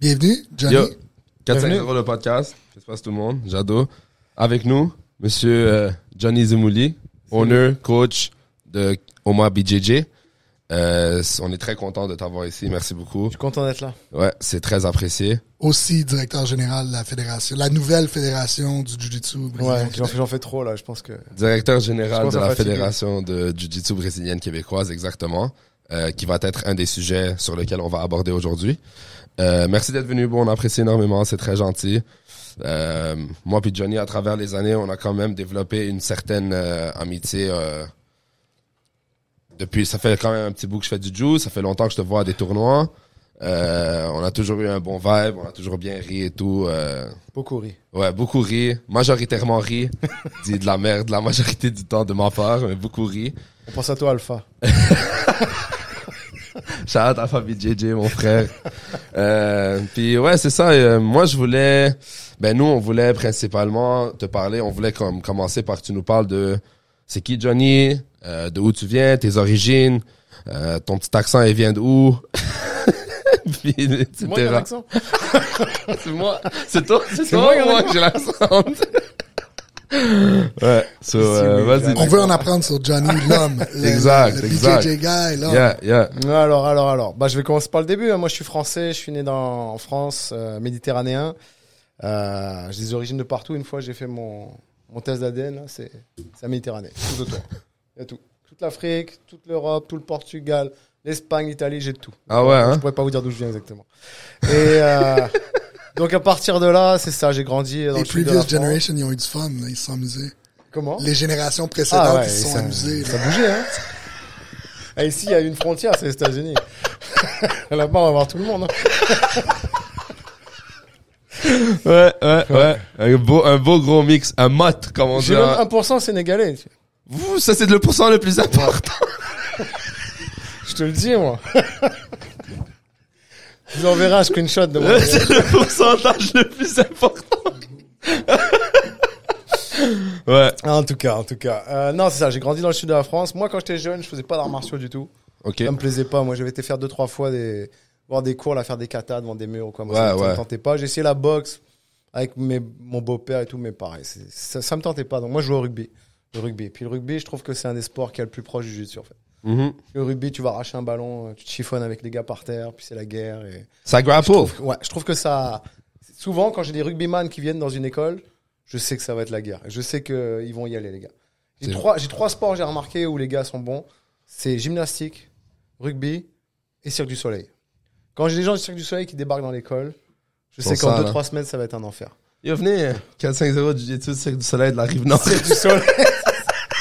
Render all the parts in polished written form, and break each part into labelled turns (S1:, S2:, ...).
S1: Bienvenue, Johnny.
S2: Yo, 450 le podcast. Qu'est-ce qui se passe tout le monde? Jado. Avec nous, monsieur Johnny Zemouli, owner, coach de Oma BJJ. On est très content de t'avoir ici. Merci beaucoup.
S3: Je suis content d'être là.
S2: Ouais, c'est très apprécié.
S1: Aussi directeur général de la fédération, la nouvelle fédération du Jiu-Jitsu brésilien.
S3: Ouais, j'en fais trop là, je pense que...
S2: Directeur général de la
S3: fatiguer.
S2: fédération de Jiu-Jitsu brésilienne québécoise, exactement. Qui va être un des sujets sur lesquels on va aborder aujourd'hui. Merci d'être venu. Bon, on apprécie énormément. C'est très gentil. Moi puis Johnny, à travers les années, on a quand même développé une certaine amitié. Depuis, ça fait quand même un petit bout que je fais du jiu. Ça fait longtemps que je te vois à des tournois. On a toujours eu un bon vibe. On a toujours bien ri et tout.
S3: Beaucoup ri.
S2: Ouais, beaucoup ri. Majoritairement ri. Dit de la merde la majorité du temps de ma part, mais beaucoup ri.
S3: On pense à toi, Alpha.
S2: Shout out à Fabi JJ, mon frère. Puis ouais, c'est ça. Moi, je voulais... nous, on voulait principalement te parler. On voulait commencer par que tu nous parles de... C'est qui Johnny? De où tu viens? Tes origines? Ton petit accent, il vient d'où? Puis, etc.
S3: C'est moi qui ai l'accent.
S2: C'est moi. C'est toi? C'est
S3: moi qui ai
S2: moi que j'ai l'accent. Ouais. So, vas-y.
S1: On veut en apprendre sur Johnny, l'homme.
S2: Exact,
S1: le
S2: exact.
S1: BJJ guy, l'homme.
S2: Yeah.
S3: Alors. Je vais commencer par le début. Moi, je suis français. Je suis né en France, méditerranéen. J'ai des origines de partout. Une fois, j'ai fait mon test d'ADN. Là, c'est la Méditerranée. Tout autour. Il y a tout. Toute l'Afrique, toute l'Europe, tout le Portugal, l'Espagne, l'Italie, j'ai de tout.
S2: Ah ouais, hein?
S3: Je pourrais pas vous dire d'où je viens exactement. Et donc, à partir de là, c'est ça. J'ai grandi dans
S1: Les
S3: le sud de la
S1: previous
S3: France.
S1: generations, ils ont eu du fun, là, ils se sont amusés.
S3: Comment?
S1: Les générations précédentes, ils se sont
S3: ça,
S1: amusés.
S3: Ça bougeait, hein. Et ici, il y a une frontière, c'est les États-Unis. Là-bas, on va voir tout le monde. Hein.
S2: Ouais. Un beau gros mix. Un mot, comme on dit.
S3: J'ai même 1% sénégalais.
S2: Vous, ça c'est le pourcent le plus important.
S3: Je te le dis, moi. Je vous enverrai un screenshot de moi.
S2: C'est le pourcentage le plus important. Ouais.
S3: En tout cas. Non, c'est ça. J'ai grandi dans le sud de la France. Moi, quand j'étais jeune, je faisais pas d'arts martiaux du tout.
S2: Ok.
S3: Ça me plaisait pas. Moi, j'avais été faire 2-3 fois voir des cours, là, faire des katas devant des murs ou quoi. Moi,
S2: Ouais,
S3: ça
S2: ouais.
S3: me tentait pas. J'ai essayé la boxe avec mon beau-père et tout, mais pareil. Ça me tentait pas. Donc, moi, je jouais au rugby. Puis le rugby, je trouve que c'est un des sports qui est le plus proche du jiu-jitsu, en fait.
S2: Mhm.
S3: Le rugby, tu vas arracher un ballon, tu te chiffonnes avec les gars par terre, puis c'est la guerre. Et...
S2: Ça grapple.
S3: je trouve que ça... Souvent, quand j'ai des rugbyman qui viennent dans une école, je sais que ça va être la guerre. Je sais qu'ils vont y aller, les gars. J'ai trois sports, j'ai remarqué, où les gars sont bons. C'est gymnastique, rugby et Cirque du Soleil. Quand j'ai des gens du Cirque du Soleil qui débarquent dans l'école, je sais qu'en 2-3 semaines, ça va être un enfer.
S2: Yo, venez, 450 du Jiu-Jitsu, Cirque du Soleil de la Rive-Nord.
S3: Cirque du Soleil.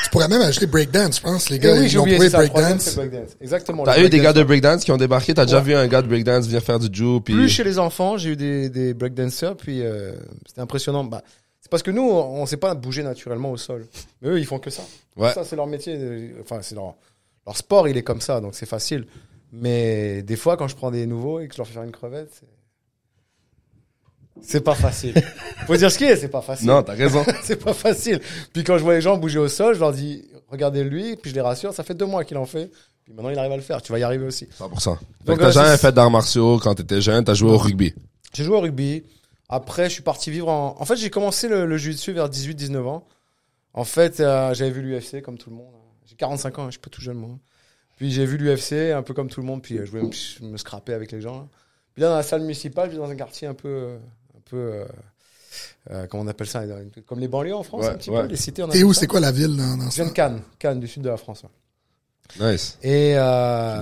S1: Tu pourrais même ajouter breakdance, je pense. Les
S3: Et
S1: gars,
S3: oui,
S1: ils
S3: j'ai
S1: ont
S3: oublié,
S1: trouvé
S3: c'est ça, le troisième,
S1: breakdance.
S3: c'est le breakdance. Exactement.
S2: T'as
S3: le
S2: eu des gars
S3: breakdance.
S2: de breakdance qui ont débarqué. T'as déjà
S3: Ouais.
S2: vu un gars de breakdance venir faire du jiu, puis...
S3: Plus chez les enfants, j'ai eu des breakdancers, puis c'était impressionnant. C'est parce que nous, on sait pas bouger naturellement au sol. Mais eux, ils font que ça.
S2: Ouais.
S3: Ça, c'est leur métier. Enfin, c'est leur sport, il est comme ça, donc c'est facile. Mais des fois, quand je prends des nouveaux et que je leur fais faire une crevette, c'est pas facile. Faut dire ce qui est, c'est pas facile.
S2: Non, t'as raison.
S3: C'est pas facile. Puis quand je vois les gens bouger au sol, je leur dis, regardez lui, puis je les rassure, ça fait 2 mois qu'il en fait. Puis maintenant, il arrive à le faire. Tu vas y arriver aussi.
S2: 100%. Fait
S3: Donc,
S2: que t'as jamais
S3: c'est-
S2: fait d'arts martiaux quand t'étais jeune, t'as joué au rugby.
S3: J'ai joué au rugby. Après, je suis parti vivre en fait, j'ai commencé le jiu-jitsu vers 18-19 ans. En fait, j'avais vu l'UFC comme tout le monde. J'ai 45 ans, je suis pas tout jeune, moi. Puis j'ai vu l'UFC un peu comme tout le monde, puis je voulais me scraper avec les gens. Là. Puis là, dans la salle municipale, je suis dans un quartier un peu comment on appelle ça, comme les banlieues en France,
S2: Ouais,
S3: un petit
S2: ouais.
S3: peu, les cités.
S1: T'es où? C'est quoi la ville dans
S3: Je
S1: ça?
S3: viens de Cannes, du sud de la France. Ouais.
S2: Nice.
S3: Et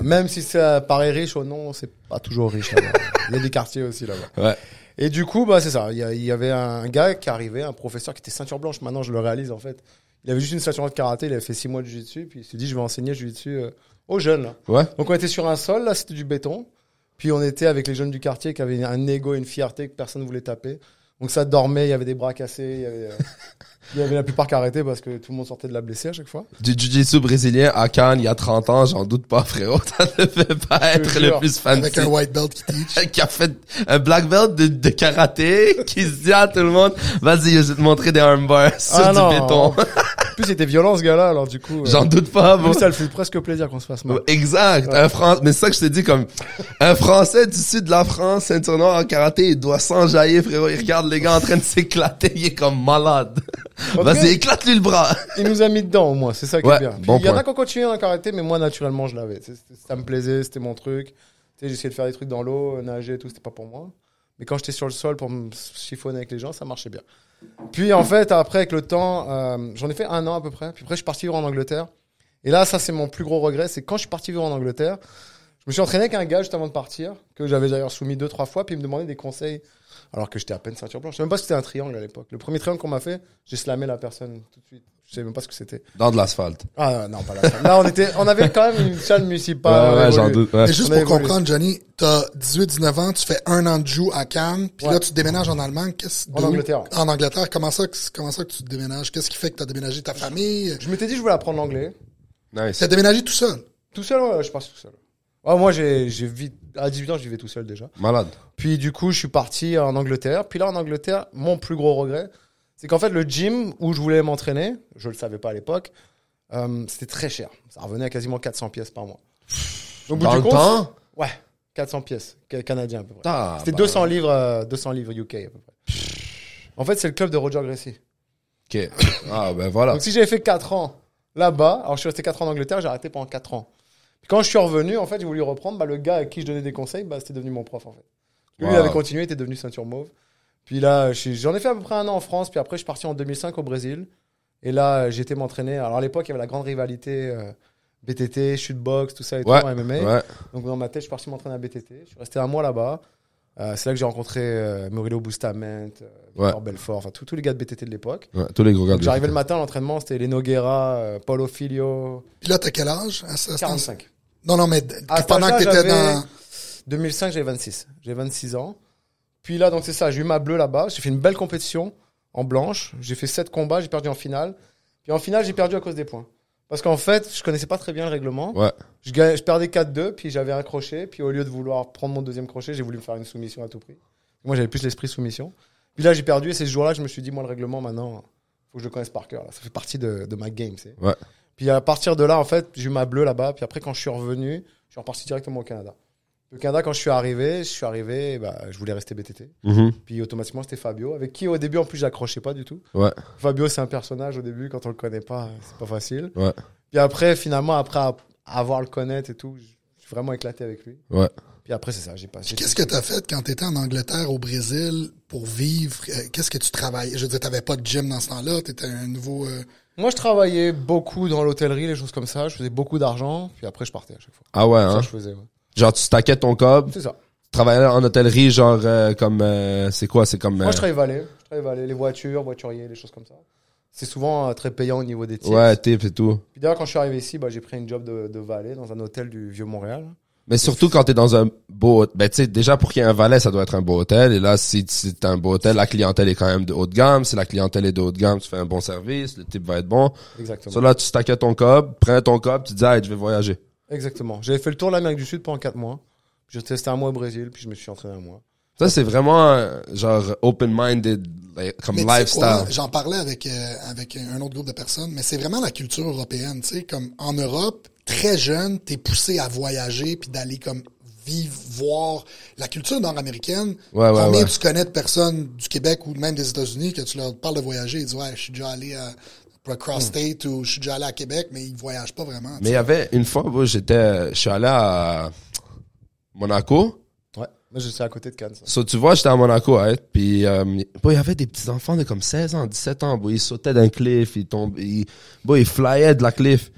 S3: même si ça paraît riche ou non, c'est pas toujours riche là-bas. Il y a des quartiers aussi là-bas.
S2: Ouais.
S3: Et du coup, c'est ça. Il y avait un gars qui arrivait, un professeur qui était ceinture blanche. Maintenant, je le réalise en fait. Il avait juste une ceinture de karaté. Il avait fait 6 mois de jiu-jitsu. Puis il s'est dit, je vais enseigner jiu-jitsu aux jeunes. Là.
S2: Ouais.
S3: Donc on était sur un sol, là, c'était du béton. Puis on était avec les jeunes du quartier qui avaient un ego et une fierté que personne ne voulait taper. Donc ça dormait, il y avait des bras cassés, il y avait la plupart qui arrêtaient parce que tout le monde sortait de la blessée à chaque fois.
S2: Du jiu-jitsu brésilien à Cannes il y a 30 ans, j'en doute pas, frérot. Ça ne fait pas être
S3: jure.
S2: le plus fancy.
S1: Avec un white belt qui teach.
S2: Qui a fait un black belt de karaté, qui se dit à tout le monde, vas-y, je vais te montrer des armbars sur du béton.
S3: plus, il était violent, ce gars-là, alors du coup.
S2: J'en doute pas, bro.
S3: Ça le fait presque plaisir qu'on se fasse mal.
S2: Exact.
S3: Ouais.
S2: Mais c'est ça que je te dis, comme, un Français du sud de la France, ceinture noire en karaté, il doit s'enjailler, frérot. Il regarde les gars en train de s'éclater, il est comme malade. Vas-y, éclate-lui le bras.
S3: Il nous a mis dedans, au moins. C'est ça qui
S2: Ouais,
S3: est bien. Puis,
S2: bon
S3: il y en
S2: point.
S3: a qui ont continué en karaté, mais moi, naturellement, je l'avais. Ça me plaisait, c'était mon truc. Tu sais, j'essayais de faire des trucs dans l'eau, nager et tout, c'était pas pour moi. Mais quand j'étais sur le sol pour me chiffonner avec les gens, ça marchait bien. Puis en fait, après, avec le temps, j'en ai fait 1 an à peu près. Puis après, je suis parti vivre en Angleterre. Et là, ça, c'est mon plus gros regret. C'est quand je suis parti vivre en Angleterre, je me suis entraîné avec un gars juste avant de partir, que j'avais d'ailleurs soumis 2-3 fois. Puis il me demandait des conseils, alors que j'étais à peine ceinture blanche. Je sais même pas si c'était un triangle à l'époque. Le premier triangle qu'on m'a fait, j'ai slamé la personne tout de suite. Je sais même pas ce que c'était.
S2: Dans de l'asphalte.
S3: Ah non, pas là. Là, on avait quand même une salle municipale.
S2: Ouais, j'en
S3: évolué.
S2: doute. Ouais.
S1: Mais juste
S3: On a
S1: pour
S3: évolué.
S1: comprendre, Johnny, t'as 18-19 ans, tu fais 1 an de joue à Cannes, puis
S3: Ouais.
S1: là, tu déménages en Allemagne.
S3: En Angleterre.
S1: En Angleterre. Comment ça que tu déménages? Qu'est-ce qui fait que t'as déménagé ta famille?
S3: Je m'étais dit, je voulais apprendre l'anglais.
S2: Nice.
S1: T'as déménagé tout seul?
S3: Tout seul, ouais, je suis parti tout seul. Ouais, moi, à 18 ans, je vivais tout seul déjà.
S2: Malade.
S3: Puis du coup, je suis parti en Angleterre. Puis là, en Angleterre, mon plus gros regret, c'est qu'en fait, le gym où je voulais m'entraîner, je le savais pas à l'époque, c'était très cher. Ça revenait à quasiment 400 pièces par mois. Au bout
S2: Dans
S3: du
S2: le
S3: compte,
S2: temps?
S3: ouais, 400 pièces canadiens à peu près.
S2: Ah,
S3: C'était
S2: bah,
S3: 200 livres UK à peu près. En fait, c'est le club de Roger Gracie.
S2: Ok. Ah, ben voilà.
S3: Donc si j'avais fait 4 ans là-bas, alors je suis resté 4 ans en Angleterre, j'ai arrêté pendant 4 ans. Puis quand je suis revenu, en fait, j'ai voulu reprendre, le gars à qui je donnais des conseils, c'était devenu mon prof en fait. Lui, il
S2: Wow.
S3: avait continué, il était devenu ceinture mauve. Puis là, j'en ai fait à peu près 1 an en France, puis après je suis parti en 2005 au Brésil. Et là, j'ai été m'entraîner. Alors à l'époque, il y avait la grande rivalité BTT, shootbox, tout ça et
S2: Ouais.
S3: tout, en MMA.
S2: Ouais.
S3: Donc dans ma tête, je suis parti m'entraîner à BTT. Je suis resté 1 mois là-bas. C'est là que j'ai rencontré Murilo Bustamante, Victor Belfort, enfin tous les gars de BTT de l'époque.
S2: Ouais. Tous les gros gars.
S3: Donc j'arrivais le matin à l'entraînement, c'était les Noguera, Paulo Filio,
S1: Puis là, t'as quel âge? À ce-
S3: 45.
S1: Non, mais
S3: À cet
S1: pendant que
S3: âge-là,
S1: t'étais
S3: j'avais-
S1: dans...
S3: 2005, j'avais 26. J'ai 26 ans. Puis là, donc c'est ça, j'ai eu ma bleue là-bas. J'ai fait une belle compétition en blanche. J'ai fait 7 combats, j'ai perdu en finale. Puis en finale, j'ai perdu à cause des points. Parce qu'en fait, je connaissais pas très bien le règlement.
S2: Ouais.
S3: Je perdais 4-2, puis j'avais un crochet. Puis au lieu de vouloir prendre mon deuxième crochet, j'ai voulu me faire une soumission à tout prix. Moi, j'avais plus l'esprit soumission. Puis là, j'ai perdu. Et c'est ce jour-là, je me suis dit, moi, le règlement, maintenant, faut que je le connaisse par cœur. Là. Ça fait partie de ma game, tu sais.
S2: Ouais.
S3: Puis à partir de là, en fait, j'ai eu ma bleue là-bas. Puis après, quand je suis revenu, je suis reparti directement au Canada. Le Canada, quand je suis arrivé, je voulais rester BTT.
S2: Mhm.
S3: Puis automatiquement, c'était Fabio, avec qui au début, en plus, j'accrochais pas du tout.
S2: Ouais.
S3: Fabio, c'est un personnage au début, quand on le connaît pas, c'est pas facile.
S2: Ouais.
S3: Puis après, finalement, après avoir le connaître et tout, je suis vraiment éclaté avec lui.
S2: Ouais.
S3: Puis après, c'est ça, j'ai passé.
S1: Qu'est-ce que t'as fait quand t'étais en Angleterre, au Brésil, pour vivre? Qu'est-ce que tu travaillais? Je veux dire, t'avais pas de gym dans ce temps-là, t'étais un nouveau...
S3: Moi, je travaillais beaucoup dans l'hôtellerie, les choses comme ça. Je faisais beaucoup d'argent, puis après, je partais à chaque fois.
S2: Ah ouais,
S3: Ça,
S2: hein?
S3: je faisais, ouais.
S2: Genre, tu stackais ton cob,
S3: C'est ça.
S2: tu travaillais en hôtellerie, genre, comme, c'est quoi? C'est comme,
S3: Moi, je travaillais valet. Les voitures, voituriers, les choses comme ça. C'est souvent très payant au niveau des tips.
S2: ouais, tips et tout.
S3: Puis d'ailleurs, quand je suis arrivé ici, j'ai pris une job de valet dans un hôtel du Vieux-Montréal.
S2: Mais surtout quand t'es dans un beau, ben tu sais, déjà pour qu'il y ait un valet, ça doit être un beau hôtel. Et là, si c'est un beau hôtel, la clientèle est quand même de haut de gamme. Si la clientèle est de haut de gamme, tu fais un bon service, le type va être bon.
S3: Exactement.
S2: So là, tu stackais ton cob, prends ton cob, tu dis, ah, je vais voyager.
S3: Exactement. J'avais fait le tour de l'Amérique du Sud pendant 4 mois. J'ai testé 1 mois au Brésil, puis je me suis entraîné 1 mois.
S2: Ça, c'est vraiment, genre, open-minded, comme
S1: Mais tu sais
S2: lifestyle.
S1: quoi, j'en parlais avec un autre groupe de personnes, mais c'est vraiment la culture européenne, tu sais, comme en Europe, très jeune, t'es poussé à voyager puis d'aller comme vivre, voir la culture nord-américaine.
S2: Ouais, ouais,
S1: Combien
S2: ouais.
S1: tu connais de personnes du Québec ou même des États-Unis que tu leur parles de voyager, ils disent ouais, je suis déjà allé pour cross-state ou je suis déjà allé à Québec, mais ils voyagent pas vraiment. tu
S2: Mais il y avait une fois, moi, je suis allé à Monaco.
S3: Ouais. Moi, je suis à côté de Cannes. Ça.
S2: So, tu vois, j'étais à Monaco, hein, puis il y avait des petits enfants de comme 16 ans, 17 ans, ils sautaient d'un cliff, ils flyaient de la cliff.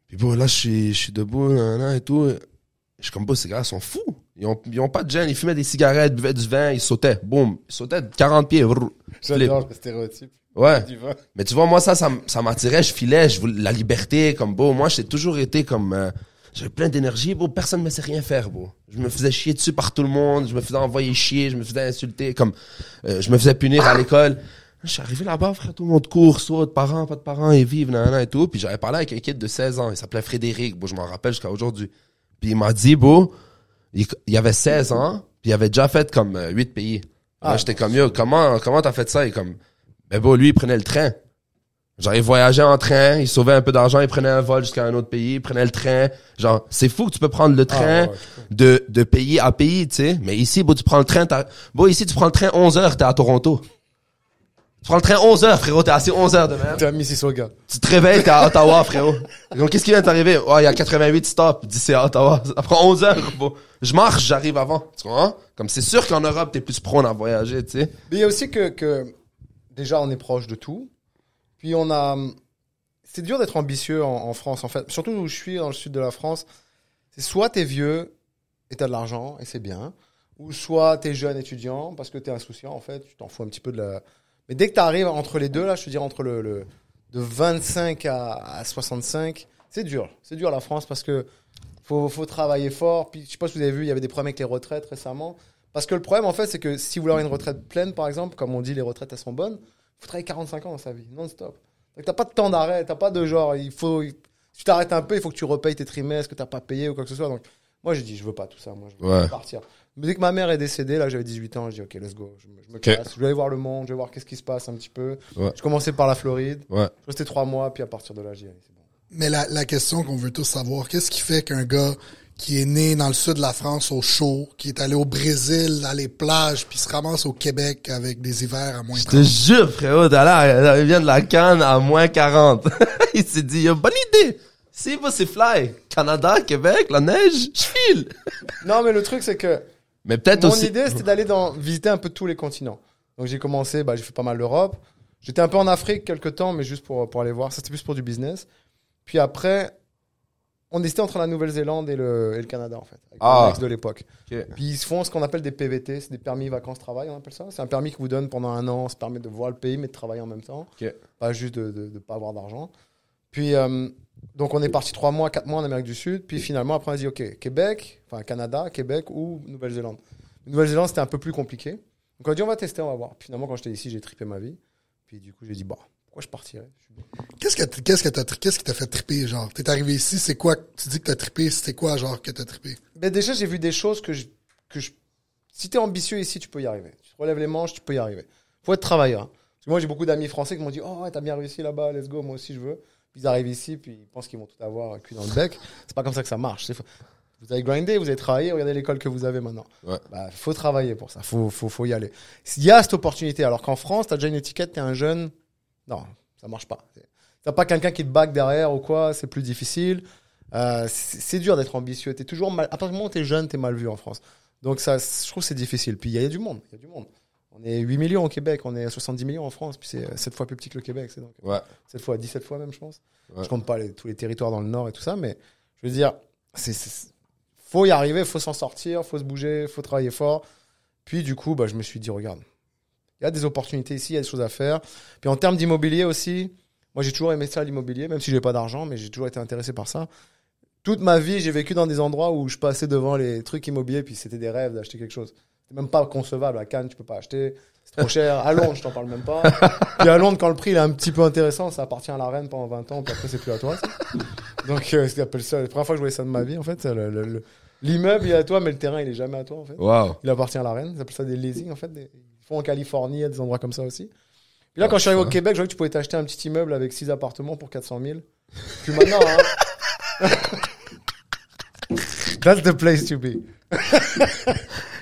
S2: Puis là, je suis debout, et tout. Je suis comme, ces gars sont fous. Ils ont pas de gêne, ils fumaient des cigarettes, buvaient du vin, ils sautaient, boum, ils sautaient de 40 pieds.
S3: J'adore le stéréotype.
S2: Ouais.
S3: Du vin.
S2: Mais tu vois, moi, ça m'attirait, je filais, je voulais la liberté, comme, moi, j'ai toujours été comme, j'avais plein d'énergie, personne ne me sait rien faire, Je me faisais chier dessus par tout le monde, je me faisais envoyer chier, je me faisais insulter, comme, je me faisais punir à l'école. Je suis arrivé là-bas, frère, tout le monde court, saute, parents, pas de parents, ils vivent, et tout. Puis j'avais parlé avec un kid de 16 ans, il s'appelait Frédéric, je m'en rappelle jusqu'à aujourd'hui. Puis il m'a dit, il avait 16 ans, puis il avait déjà fait comme 8 pays. Là, j'étais comme, yo, comment t'as fait ça? Et comme, lui, il prenait le train. Genre, ils voyageaient en train, ils sauvaient un peu d'argent, ils prenaient un vol jusqu'à un autre pays, ils prenaient le train. Genre, c'est fou que tu peux prendre le train de pays à pays, tu sais. Mais ici, tu prends le train, ici, tu prends le train 11 heures, t'es à Toronto. Tu prends le train 11 heures, frérot, t'es assis 11 heures de même.
S3: T'es à Mississauga.
S2: Tu te réveilles, t'es à Ottawa, frérot. Donc, qu'est-ce qui vient de t'arriver? Oh, il y a 88 stops. Dis, c'est à Ottawa. Ça prend 11 heures, bro. Je marche, j'arrive avant. Tu comprends? Comme c'est sûr qu'en Europe, t'es plus prône à voyager, tu sais.
S3: Mais il y a aussi que déjà, on est proche de tout. Puis c'est dur d'être ambitieux en France, en fait. Surtout où je suis, dans le sud de la France. C'est soit t'es vieux et t'as de l'argent, et c'est bien. Ou soit t'es jeune étudiant, parce que t'es insouciant, en fait. Tu t'en fous un petit peu de la... Mais dès que t'arrives entre les deux, là, je te dirais entre de 25 à 65, c'est dur. C'est dur, la France, parce que faut travailler fort. Puis, je sais pas si vous avez vu, il y avait des problèmes avec les retraites récemment. Parce que le problème, en fait, c'est que si vous voulez avoir une retraite pleine, par exemple, comme on dit, les retraites, elles sont bonnes, faut travailler 45 ans dans sa vie, non-stop. Donc, t'as pas de temps d'arrêt, t'as pas de genre, si tu t'arrêtes un peu, il faut que tu repayes tes trimestres que t'as pas payé ou quoi que ce soit. Donc, moi, j'ai dit, je veux pas tout ça, moi, je veux partir. Mais dès que ma mère est décédée, là, j'avais 18 ans, j'ai dit, ok, let's go, je me casse, je vais aller voir le monde, je vais voir qu'est-ce qui se passe un petit peu.
S2: Ouais.
S3: Je commençais par la Floride,
S2: Ouais.
S3: je restais 3 mois, puis à partir de là, j'ai dit, allez, c'est bon.
S1: Mais la question qu'on veut tous savoir, qu'est-ce qui fait qu'un gars qui est né dans le sud de la France au chaud, qui est allé au Brésil, dans les plages, puis se ramasse au Québec avec des hivers à moins
S2: Je
S1: 30?
S2: te jure, frérot, il vient de la Cannes à moins 40. Il s'est dit, il a bonne idée. C'est fly. Canada, Québec, la neige, je file.
S3: Non, mais le truc, c'est que
S2: Mais peut-être
S3: mon
S2: aussi.
S3: idée, c'était d'aller visiter un peu tous les continents. Donc, j'ai commencé, j'ai fait pas mal d'Europe. J'étais un peu en Afrique quelques temps, mais juste pour aller voir. Ça, c'était plus pour du business. Puis après, on hésitait entre la Nouvelle-Zélande et le Canada, en fait. Avec mon ex de l'époque.
S2: Okay.
S3: Puis ils se font ce qu'on appelle des PVT, c'est des permis vacances-travail, on appelle ça. C'est un permis qui vous donne pendant 1 an, ça permet de voir le pays, mais de travailler en même temps.
S2: Okay.
S3: Pas juste de pas avoir d'argent. Puis, donc on est parti 3 mois, 4 mois en Amérique du Sud. Puis finalement, après on a dit, OK, Québec, enfin Canada, Québec ou Nouvelle-Zélande. Nouvelle-Zélande, c'était un peu plus compliqué. Donc on a dit, on va tester, on va voir. Puis finalement, quand j'étais ici, j'ai trippé ma vie. Puis du coup, j'ai dit, pourquoi je partirais?
S1: Qu'est-ce qui t'a fait tripper, genre? T'es arrivé ici, c'est quoi? Tu dis que t'as trippé, c'était quoi, genre, que t'as trippé?
S3: Ben déjà, j'ai vu des choses si t'es ambitieux ici, tu peux y arriver. Tu te relèves les manches, tu peux y arriver. Faut être travailleur. Parce que moi, j'ai beaucoup d'amis français qui m'ont dit, oh, ouais, t'as bien réussi là-bas, let's go, moi aussi, je veux. Puis ils arrivent ici, puis ils pensent qu'ils vont tout avoir cuit dans le bec. C'est pas comme ça que ça marche. Vous avez grindé, vous avez travaillé, regardez l'école que vous avez maintenant. Ouais. Faut travailler pour ça. Faut y aller. Il y a cette opportunité. Alors qu'en France, t'as déjà une étiquette, t'es un jeune. Non, ça marche pas. T'as pas quelqu'un qui te back derrière ou quoi, c'est plus difficile. C'est dur d'être ambitieux. T'es toujours mal. À partir du moment où t'es jeune, t'es mal vu en France. Donc ça, je trouve que c'est difficile. Puis il y a du monde. On est 8 millions au Québec, on est 70 millions en France, puis c'est 7 fois plus petit que le Québec. C'est donc 17 fois même, je pense. Ouais. Je compte pas tous les territoires dans le Nord et tout ça, mais je veux dire, faut y arriver, faut s'en sortir, faut se bouger, faut travailler fort. Puis du coup, je me suis dit, regarde, il y a des opportunités ici, il y a des choses à faire. Puis en termes d'immobilier aussi, moi j'ai toujours aimé ça, l'immobilier, même si j'ai pas d'argent, mais j'ai toujours été intéressé par ça. Toute ma vie, j'ai vécu dans des endroits où je passais devant les trucs immobiliers, puis c'était des rêves d'acheter quelque chose. C'est même pas concevable. À Cannes, tu peux pas acheter. C'est trop cher. À Londres, je t'en parle même pas. Puis à Londres, quand le prix il est un petit peu intéressant, ça appartient à la reine pendant 20 ans, puis après, c'est plus à toi. Ça. Donc, c'est appelle ça. La première fois que je voyais ça de ma vie, en fait, l'immeuble, il est à toi, mais le terrain, il est jamais à toi, en fait.
S2: Wow.
S3: Il appartient à la reine. Ils appellent ça des leasing, en fait. Ils font en Californie, à des endroits comme ça aussi. Puis là, quand je suis arrivé au Québec, je voyais que tu pouvais t'acheter un petit immeuble avec 6 appartements pour 400 000. Puis maintenant, that's the place to be.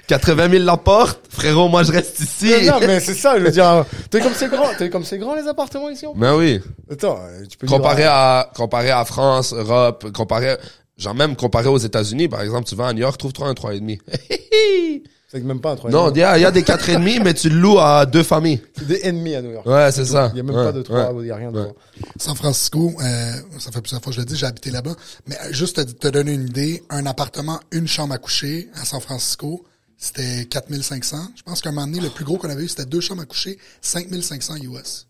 S2: 80 000 la porte, frérot, moi je reste ici.
S3: Non, mais c'est ça, je veux dire, t'es comme c'est grand les appartements ici.
S2: Ben oui.
S3: Attends, tu peux
S2: comparé à France, Europe, comparé aux États-Unis, par exemple, tu vas à New York, trouve-toi un 3,5.
S3: C'est même pas un 3,5.
S2: Non, il y a des 4,5, mais tu le loues à 2 familles.
S3: C'est des ennemis à New York.
S2: Ouais, c'est ça.
S3: Il y a même pas de 3, il y a rien de 3.
S1: San Francisco, ça fait plusieurs fois que je le dis, j'ai habité là-bas. Mais juste te donner une idée, un appartement, une chambre à coucher à San Francisco, c'était 4500. Je pense qu'à un moment donné, le plus gros qu'on avait eu, c'était 2 chambres à coucher, 5500 US.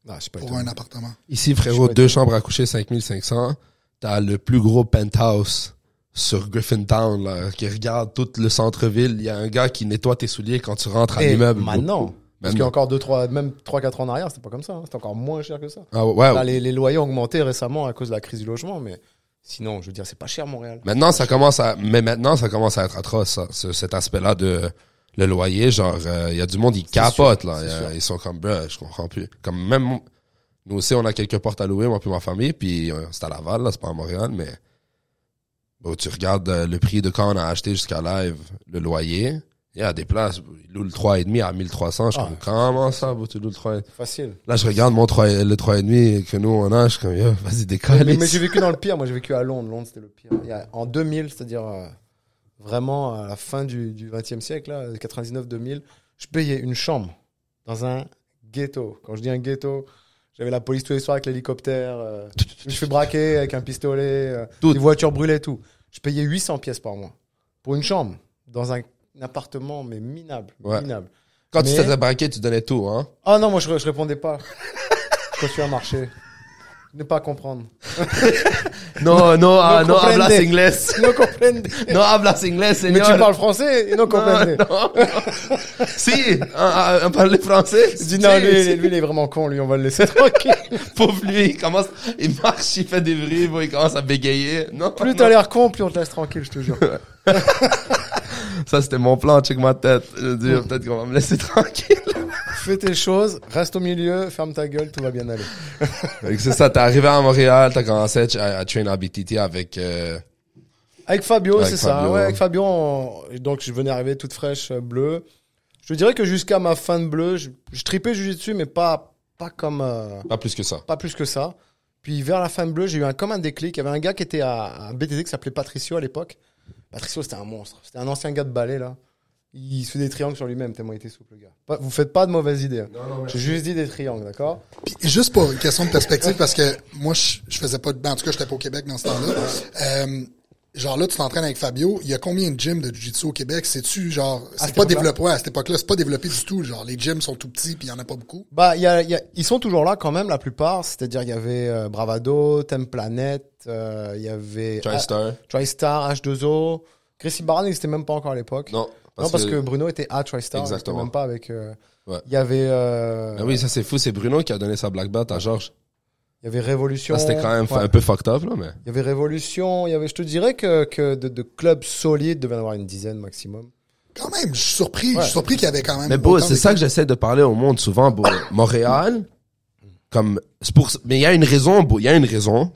S3: Ah, c'est pas
S1: pour un appartement.
S2: Ici, frérot, 2 chambres à coucher, 5500. T'as le plus gros penthouse sur Griffintown, là, qui regarde tout le centre-ville. Il y a un gars qui nettoie tes souliers quand tu rentres à l'immeuble.
S3: Maintenant. Parce qu'il y a encore 3-4 ans en arrière, c'était pas comme ça. Hein. C'était encore moins cher que ça.
S2: Ah ouais.
S3: Là, les loyers ont augmenté récemment à cause de la crise du logement, mais sinon, je veux dire, c'est pas cher, Montréal.
S2: Maintenant, ça commence à être atroce, ça, cet aspect-là de le loyer. Genre, il y a du monde, ils capotent, là. Ils sont comme, je comprends plus. Comme même Nous aussi, on a quelques portes à louer, moi puis ma famille, puis c'est à Laval, là, c'est pas à Montréal, mais bon, tu regardes le prix de quand on a acheté jusqu'à live, le loyer, il y a des places, ils louent le 3,5 à 1300, je suis comme, comment ça, tu loues le 3,5?
S3: Facile.
S2: Là, je regarde le 3,5 que nous, on a, je suis comme, vas-y, décolle.
S3: Mais j'ai vécu dans le pire, moi j'ai vécu à Londres. Londres, c'était le pire. En 2000, c'est-à-dire vraiment à la fin du 20e siècle, là, 99-2000, je payais une chambre dans un ghetto. Quand je dis un ghetto, j'avais la police tous les soirs avec l'hélicoptère, je me fais braquer avec un pistolet, des voitures brûlées, tout. Je payais 800 pièces par mois pour une chambre dans un appartement, mais minable.
S2: Ouais.
S3: Minable.
S2: Quand tu t'étais braqué, tu donnais tout, hein?
S3: Ah non, moi je répondais pas. Quand je suis à marché. Ne pas comprendre.
S2: No hablas inglés.
S3: No comprende.
S2: No hablas inglés,
S3: Mais
S2: señor.
S3: tu parles français et non comprende.
S2: Non. Si, on parlait français.
S3: Je dis non, lui, il est vraiment con, lui, on va le laisser tranquille.
S2: Pauvre lui, il marche, il fait des bruits, bon, il commence à bégayer. Non.
S3: Plus t'as l'air con, plus on te laisse tranquille, je te jure.
S2: Ça, c'était mon plan, check ma tête. Je veux dire, peut-être qu'on va me laisser tranquille.
S3: Fais tes choses, reste au milieu, ferme ta gueule, tout va bien aller.
S2: C'est ça, t'es arrivé à Montréal, t'as commencé à train à BTT avec...
S3: Avec Fabio,
S2: Avec
S3: c'est
S2: Fabio.
S3: ça. Ouais, avec Fabio, donc je venais arriver toute fraîche, bleue. Je dirais que jusqu'à ma fin de bleu, je tripais jiu-jitsu, mais pas comme...
S2: Pas plus que ça.
S3: Pas plus que ça. Puis vers la fin de bleu, j'ai eu comme un déclic. Il y avait un gars qui était à BTT qui s'appelait Patricio à l'époque. Patricio, c'était un monstre. C'était un ancien gars de ballet, là. Il se fait des triangles sur lui-même, tellement il était souple, le gars. Vous faites pas de mauvaises idées. Hein.
S2: Non,
S3: J'ai juste dit des triangles, d'accord?
S1: Puis, juste pour une question de perspective, parce que moi, je faisais pas de... En tout cas, j'étais pas au Québec dans ce temps-là. Genre là, tu t'entraînes avec Fabio. Il y a combien de gyms de jiu-jitsu au Québec? C'est-tu genre... C'est pas développé. Ouais, à cette époque-là, c'est pas développé du tout. Genre, les gyms sont tout petits puis il y en a pas beaucoup.
S3: Bah, ils sont toujours là quand même, la plupart. C'est-à-dire, il y avait Bravado, Templanet, il y avait... TriStar, H2O. Gracie Barra n'existait même pas encore à l'époque.
S2: Non.
S3: Parce que Bruno était à TriStar.
S2: Exactement.
S3: Même pas avec...
S2: Ouais.
S3: Il y avait...
S2: Ah oui, ça c'est fou, c'est Bruno qui a donné sa black belt à Georges.
S3: Il y avait Révolution.
S2: Ça c'était quand même un peu fucked up, là, mais...
S3: Il y avait Révolution, je te dirais que de clubs solides devait y en avoir une dizaine maximum.
S1: Quand même, je suis surpris qu'il y avait quand même...
S2: Mais bon,
S1: autant
S2: c'est ça que j'essaie de parler au monde souvent, bon, Montréal, comme, mais il y a une raison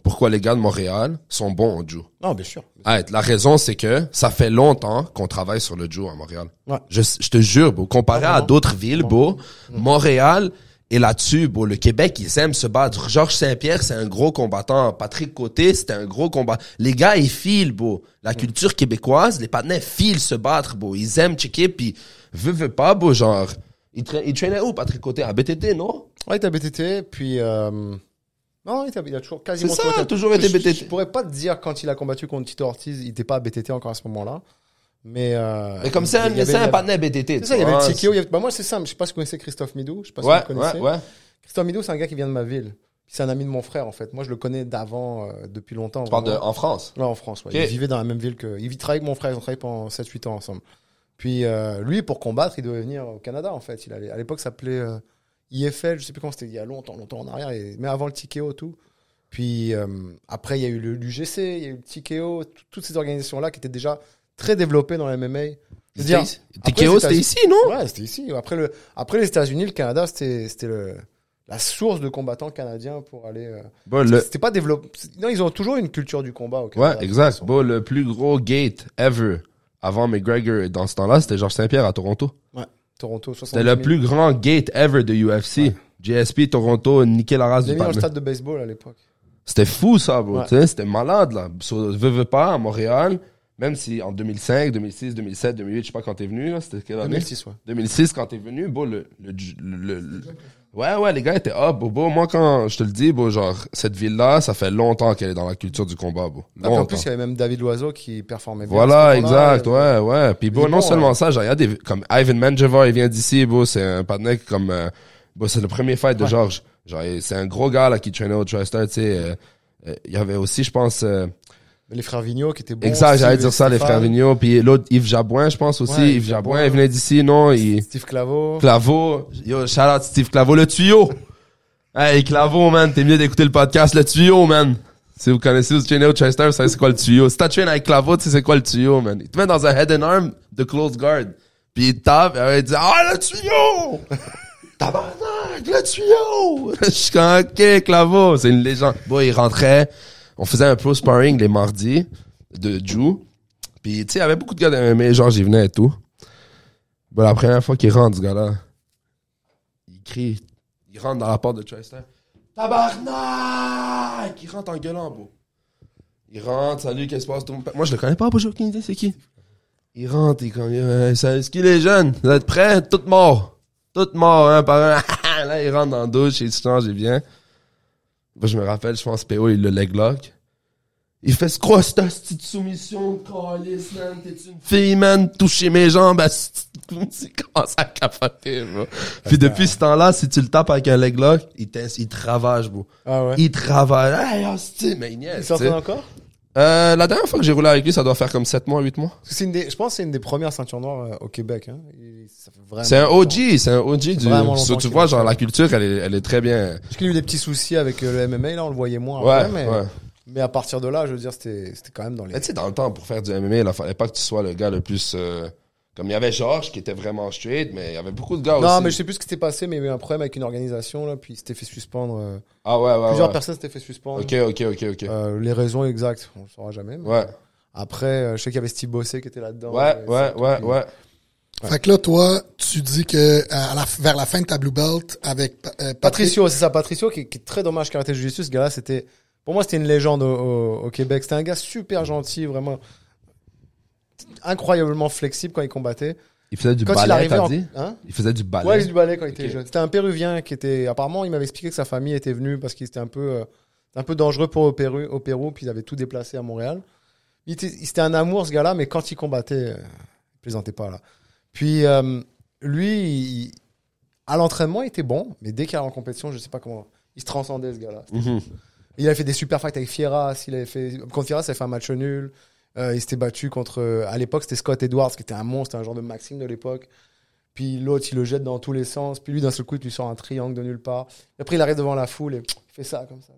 S2: pourquoi les gars de Montréal sont bons au jiu.
S3: Non, bien sûr.
S2: La raison, c'est que ça fait longtemps qu'on travaille sur le jiu à Montréal.
S3: Ouais.
S2: Je te jure, beau, comparé à d'autres villes, beau, Montréal est là-dessus, beau. Le Québec, ils aiment se battre. Georges Saint-Pierre, c'est un gros combattant. Patrick Côté, c'était un gros combat. Les gars, ils filent, beau. La culture québécoise, les partenaires filent se battre, beau. Ils aiment checker, puis veut pas, beau, genre. Il traînait où, Patrick Côté? À BTT, non?
S3: Ouais, il était à BTT, puis... Non, il a toujours quasiment...
S2: C'est ça, toujours été BTT.
S3: Je pourrais pas te dire quand il a combattu contre Tito Ortiz, il était pas à BTT encore à ce moment-là. Mais
S2: comme c'est un partenaire BTT.
S3: C'est ça, il y avait le TKO. Bah, moi, c'est simple. Je sais pas si vous connaissez Christophe Midou. Je sais pas si vous le connaissez.
S2: Ouais.
S3: Christophe Midou, c'est un gars qui vient de ma ville. C'est un ami de mon frère, en fait. Moi, je le connais d'avant, depuis longtemps.
S2: Tu parles en France?
S3: Ouais, en France, ouais.
S2: Okay.
S3: Il vivait dans la même ville que... Il travaillait avec mon frère. Ils ont travaillé pendant 7-8 ans ensemble. Puis, lui, pour combattre, il devait venir au Canada, en fait. À l'époque, ça s'appelait IFL. Je sais plus comment c'était. Il y a longtemps en arrière. Mais avant le TKO, tout. Puis, après, il y a eu l'UGC, il y a eu le TKO. Toutes ces organisations-là qui étaient déjà très développées dans la MMA.
S2: TKO, c'était ici, non?
S3: Ouais, c'était ici. Après les États-Unis, le Canada, c'était la source de combattants canadiens pour aller. C'était pas développé. Non, ils ont toujours une culture du combat au Canada.
S2: Ouais, exact. Bon, le plus gros gate ever avant McGregor dans ce temps-là, c'était Georges Saint-Pierre à Toronto.
S3: Ouais, Toronto, 70
S2: 000. C'était le plus grand gate ever de UFC. Ouais. GSP, Toronto, niquer la race du
S3: partenaire. Il y avait un stade de baseball à l'époque.
S2: C'était fou, ça, bro. Ouais. C'était malade, là. Veux pas, à Montréal. Même si en 2005, 2006, 2007, 2008, je sais pas quand t'es venu, là, c'était quelle année?
S3: 2006, ouais.
S2: 2006, quand t'es venu, bon, ouais, les gars étaient up, bon, moi, quand je te le dis, bon, genre, cette ville-là, ça fait longtemps qu'elle est dans la culture du combat, bon.
S3: En plus, il y avait même David Loiseau qui performait bien.
S2: Voilà, exact, ouais. Puis bon, non seulement ça, j'ai regardé, comme Ivan Menjivar, il vient d'ici, bon, c'est un partenaire comme, bon, c'est le premier fight de Georges. Genre, c'est un gros gars, là, qui traînait au TriStar, tu sais, il y avait aussi, je pense,
S3: les frères Vigneault qui étaient bons.
S2: Exact, j'allais dire ça, les frères Vigneault. Puis l'autre, Yves Jabouin, je pense aussi. Ouais, Yves Jabouin, il venait d'ici, non?
S3: Steve Claveau.
S2: Yo, shout out Steve Claveau, le tuyau. Hey, Claveau, man, t'es mieux d'écouter le podcast, le tuyau, man. Si vous connaissez, vous traînez au TriStar, vous savez c'est quoi le tuyau. Si t'as traîné avec Claveau, tu sais c'est quoi le tuyau, man. Il te met dans un head and arm de close guard. Puis il tape, et il dit, ah, le tuyau! Tabarnak! règle le tuyau! Je suis comme, ok, Clavo, c'est une légende. Bon, il rentrait, on faisait un pro sparring les mardis de Drew. Puis, tu sais, il y avait beaucoup de gars de MMA, genre, j'y venais et tout. Bon, la première fois qu'il rentre, ce gars-là, il crie, il rentre dans la porte de Chester. Tabarnak! Il rentre en gueulant, beau. Il rentre, salut, qu'est-ce qui se passe? Moi, je le connais pas, bonjour, aucune idée, c'est qui? Il rentre, il dit, c'est qui les jeunes? Vous êtes prêts? Toutes morts. Toutes morts, un par un. Là, il rentre dans la douche, il se change, il vient. Moi, je me rappelle, je pense, PO, il le leg lock. Il fait, c'est quoi cette petite soumission, calice, man? T'es une fille, man? Toucher mes jambes, c'est commence à capoter, bro. Puis depuis ce temps-là, si tu le tapes avec un leg lock, il travaille, bro.
S3: Ah ouais.
S2: Il travaille. Hey, hostie, mais il niaise,
S3: Il s'entraîne encore?
S2: La dernière fois que j'ai roulé avec lui, ça doit faire comme 7 mois, 8 mois.
S3: Parce que je pense que c'est une des premières ceintures noires au Québec. Hein. Ça fait vraiment
S2: C'est un
S3: longtemps.
S2: OG, c'est un OG du...
S3: Vraiment
S2: So,
S3: longtemps
S2: tu
S3: qu'il
S2: vois,
S3: est
S2: genre,
S3: là.
S2: la culture, elle est très bien...
S3: Parce qu'il y a eu des petits soucis avec le MMA, là, on le voyait moins
S2: Ouais,
S3: après,
S2: ouais.
S3: mais à partir de là, je veux dire, c'était quand même dans les...
S2: Mais tu sais, dans le temps, pour faire du MMA, il fallait pas que tu sois le gars le plus... Comme il y avait Georges qui était vraiment straight, mais il y avait beaucoup de gars aussi.
S3: Non, mais je sais plus ce qui s'était passé, mais il y a eu un problème avec une organisation, là, puis il s'était fait suspendre.
S2: Ah ouais.
S3: Plusieurs personnes s'étaient fait suspendre.
S2: Ok.
S3: Les raisons exactes, on le saura jamais. Mais
S2: Ouais.
S3: après, je sais qu'il y avait Steve Bossé qui était là-dedans.
S2: Ouais.
S1: Fait que là, toi, tu dis que vers la fin de ta Blue Belt, avec
S3: Patricio, c'est ça, Patricio, qui est très dommage karaté jiu-jitsu. Ce gars-là, pour moi, c'était une légende au Québec. C'était un gars super gentil, vraiment incroyablement flexible quand il combattait.
S2: Il faisait du
S3: Quand il
S2: ballet,
S3: arrivait
S2: t'as
S3: en-
S2: dit?
S3: Hein?
S2: Il faisait du ballet.
S3: Ouais, il faisait du ballet quand il était
S2: Ok.
S3: jeune. C'était un Péruvien qui était. Apparemment, il m'avait expliqué que sa famille était venue parce qu'il était un peu dangereux au Pérou, puis ils avaient tout déplacé à Montréal. C'était un amour, ce gars-là, mais quand il combattait, il plaisantait pas, là. Puis, lui, à l'entraînement, il était bon, mais dès qu'il allait en compétition, je sais pas comment. Il se transcendait, ce gars-là.
S2: Mhm.
S3: Il avait fait des super fights avec Fieras. Contre Fieras, il avait fait un match nul. Il s'était battu contre. À l'époque, c'était Scott Edwards, qui était un monstre, un genre de Maxime de l'époque. Puis l'autre, il le jette dans tous les sens. Puis lui, d'un seul coup, il lui sort un triangle de nulle part. Et après, il arrive devant la foule et il fait ça, comme ça.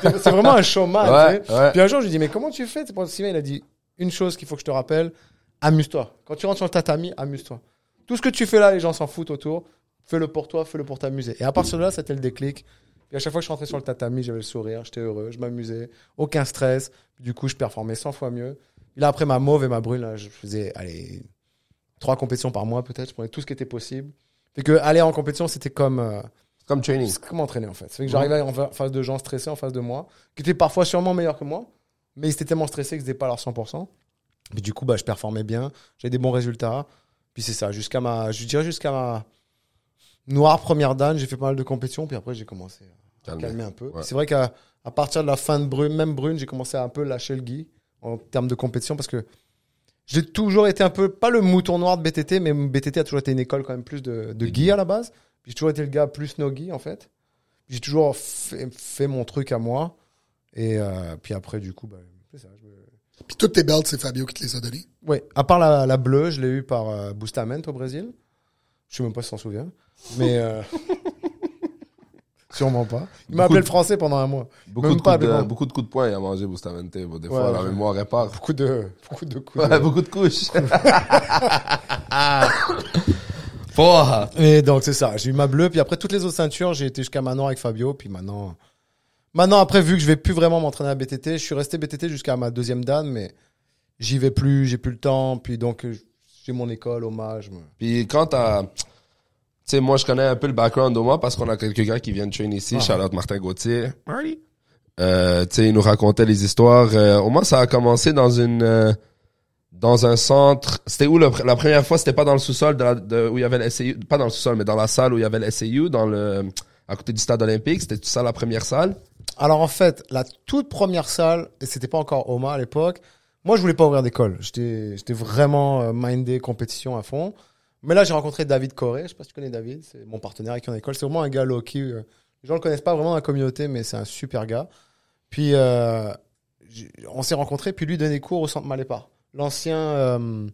S3: C'est vraiment un showman.
S2: Ouais,
S3: tu sais.
S2: ouais.
S3: Puis un jour, je lui dis, mais comment tu fais? C'est pour Sylvain, il a dit une chose qu'il faut que je te rappelle amuse-toi. Quand tu rentres sur le tatami, amuse-toi. Tout ce que tu fais là, les gens s'en foutent autour. Fais-le pour toi, fais-le pour t'amuser. Et à partir de là, c'était le déclic. Puis à chaque fois que je rentrais sur le tatami, j'avais le sourire, j'étais heureux, je m'amusais, aucun stress. Du coup, je performais 100 fois mieux. Puis là, après ma mauve et ma brune, là, je faisais, 3 compétitions par mois peut-être. Je prenais tout ce qui était possible. Fait que aller en compétition, c'était comme
S2: Comme training.
S3: entraîner en fait. C'est que j'arrivais en face de gens stressés en face de moi, qui étaient parfois sûrement meilleurs que moi, mais ils étaient tellement stressés qu'ils n'étaient pas à leur 100%. Puis du coup, je performais bien, j'avais des bons résultats. Puis c'est ça, jusqu'à ma noire première dan, j'ai fait pas mal de compétitions, puis après j'ai commencé à calmer un peu.
S2: Ouais.
S3: C'est vrai qu'à partir de la fin de brune, même brune, j'ai commencé à un peu lâcher le gui en termes de compétition parce que j'ai toujours été un peu, pas le mouton noir de BTT, mais BTT a toujours été une école quand même plus de gui à la base. Puis j'ai toujours été le gars plus no gui en fait. J'ai toujours fait mon truc à moi. Et puis après, du coup, c'est ça.
S1: Puis toutes tes belts, c'est Fabio qui te les a données.
S3: Ouais, à part la bleue, je l'ai eu par Bustamante au Brésil. Je sais même pas si t'en souviens. Mais sûrement pas. Il m'a appelé le français pendant un mois.
S2: Beaucoup
S3: Même
S2: de,
S3: pas
S2: coups de,
S3: blanc.
S2: beaucoup de coups de poing, il a mangé Bustamante. Des fois,
S3: Ouais,
S2: la
S3: ouais.
S2: mémoire répare.
S3: Beaucoup de coups.
S2: Ouais, beaucoup de couches. Porra.
S3: Et donc, c'est ça. J'ai eu ma bleue. Puis après, toutes les autres ceintures, j'ai été jusqu'à maintenant avec Fabio. Puis maintenant, après, vu que je vais plus vraiment m'entraîner à BTT, je suis resté BTT jusqu'à ma deuxième dan, mais j'y vais plus, j'ai plus le temps. Puis donc, j'ai mon école, hommage.
S2: Puis quand t'as... Tu sais, moi, je connais un peu le background de moi parce qu'on a quelques gars qui viennent train ici. Shout-out Martin Gauthier. Marty. Tu sais, il nous racontait les histoires. Au moins, ça a commencé dans un centre. C'était où la première fois? C'était pas dans le sous-sol où il y avait le SAU. Pas dans le sous-sol, mais dans la salle où il y avait le SAU, à côté du stade olympique. C'était ça la première salle?
S3: Alors en fait, la toute première salle, et c'était pas encore Oma à l'époque, moi je voulais pas ouvrir d'école. J'étais vraiment mindé compétition à fond. Mais là j'ai rencontré David Corré, je sais pas si tu connais David, c'est mon partenaire avec qui on est en école. C'est vraiment un gars low-key. Les gens le connaissent pas vraiment dans la communauté, mais c'est un super gars. Puis on s'est rencontrés, puis lui donnait cours au centre Malépar, l'ancienne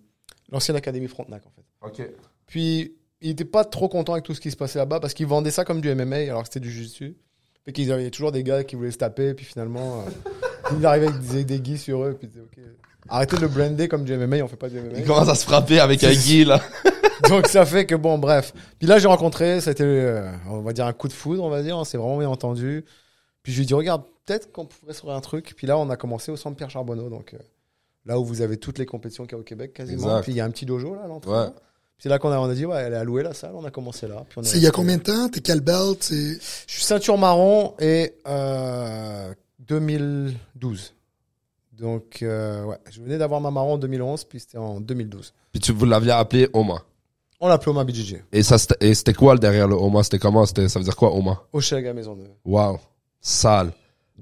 S3: académie Frontenac en fait.
S2: OK.
S3: Puis il était pas trop content avec tout ce qui se passait là-bas parce qu'il vendait ça comme du MMA alors que c'était du jiu-jitsu. Fait qu'il y avait toujours des gars qui voulaient se taper, puis finalement, Il arrivait avec des guis sur eux, puis il disait, ok, arrêtez de le brander comme du MMA, on fait pas du MMA.
S2: Il commence à se frapper avec un gui, là.
S3: Donc ça fait que bon, bref. Puis là, j'ai rencontré, ça a été, on va dire, un coup de foudre, on va dire. On s'est vraiment bien entendu. Puis je lui ai dit, regarde, peut-être qu'on pourrait se faire un truc. Puis là, on a commencé au centre Pierre Charbonneau, donc là où vous avez toutes les compétitions qu'il y a au Québec, quasiment.
S2: Exact.
S3: Puis il y a un petit dojo là, à l'entrée.
S2: Ouais.
S3: C'est là qu'on a dit, ouais, elle est allouée la salle, on a commencé là. Puis on est
S1: C'est il y a combien de temps? T'es quel belt?
S3: Je suis ceinture marron et 2012. Donc, ouais, je venais d'avoir ma marron en 2011, puis c'était en 2012.
S2: Puis vous l'aviez appelé Oma.
S3: On l'appelait Oma BJJ.
S2: Et c'était quoi le derrière le Oma? C'était comment? Ça veut dire quoi, Oma?
S3: Hochelaga Maisonneuve.
S2: Wow. Sale.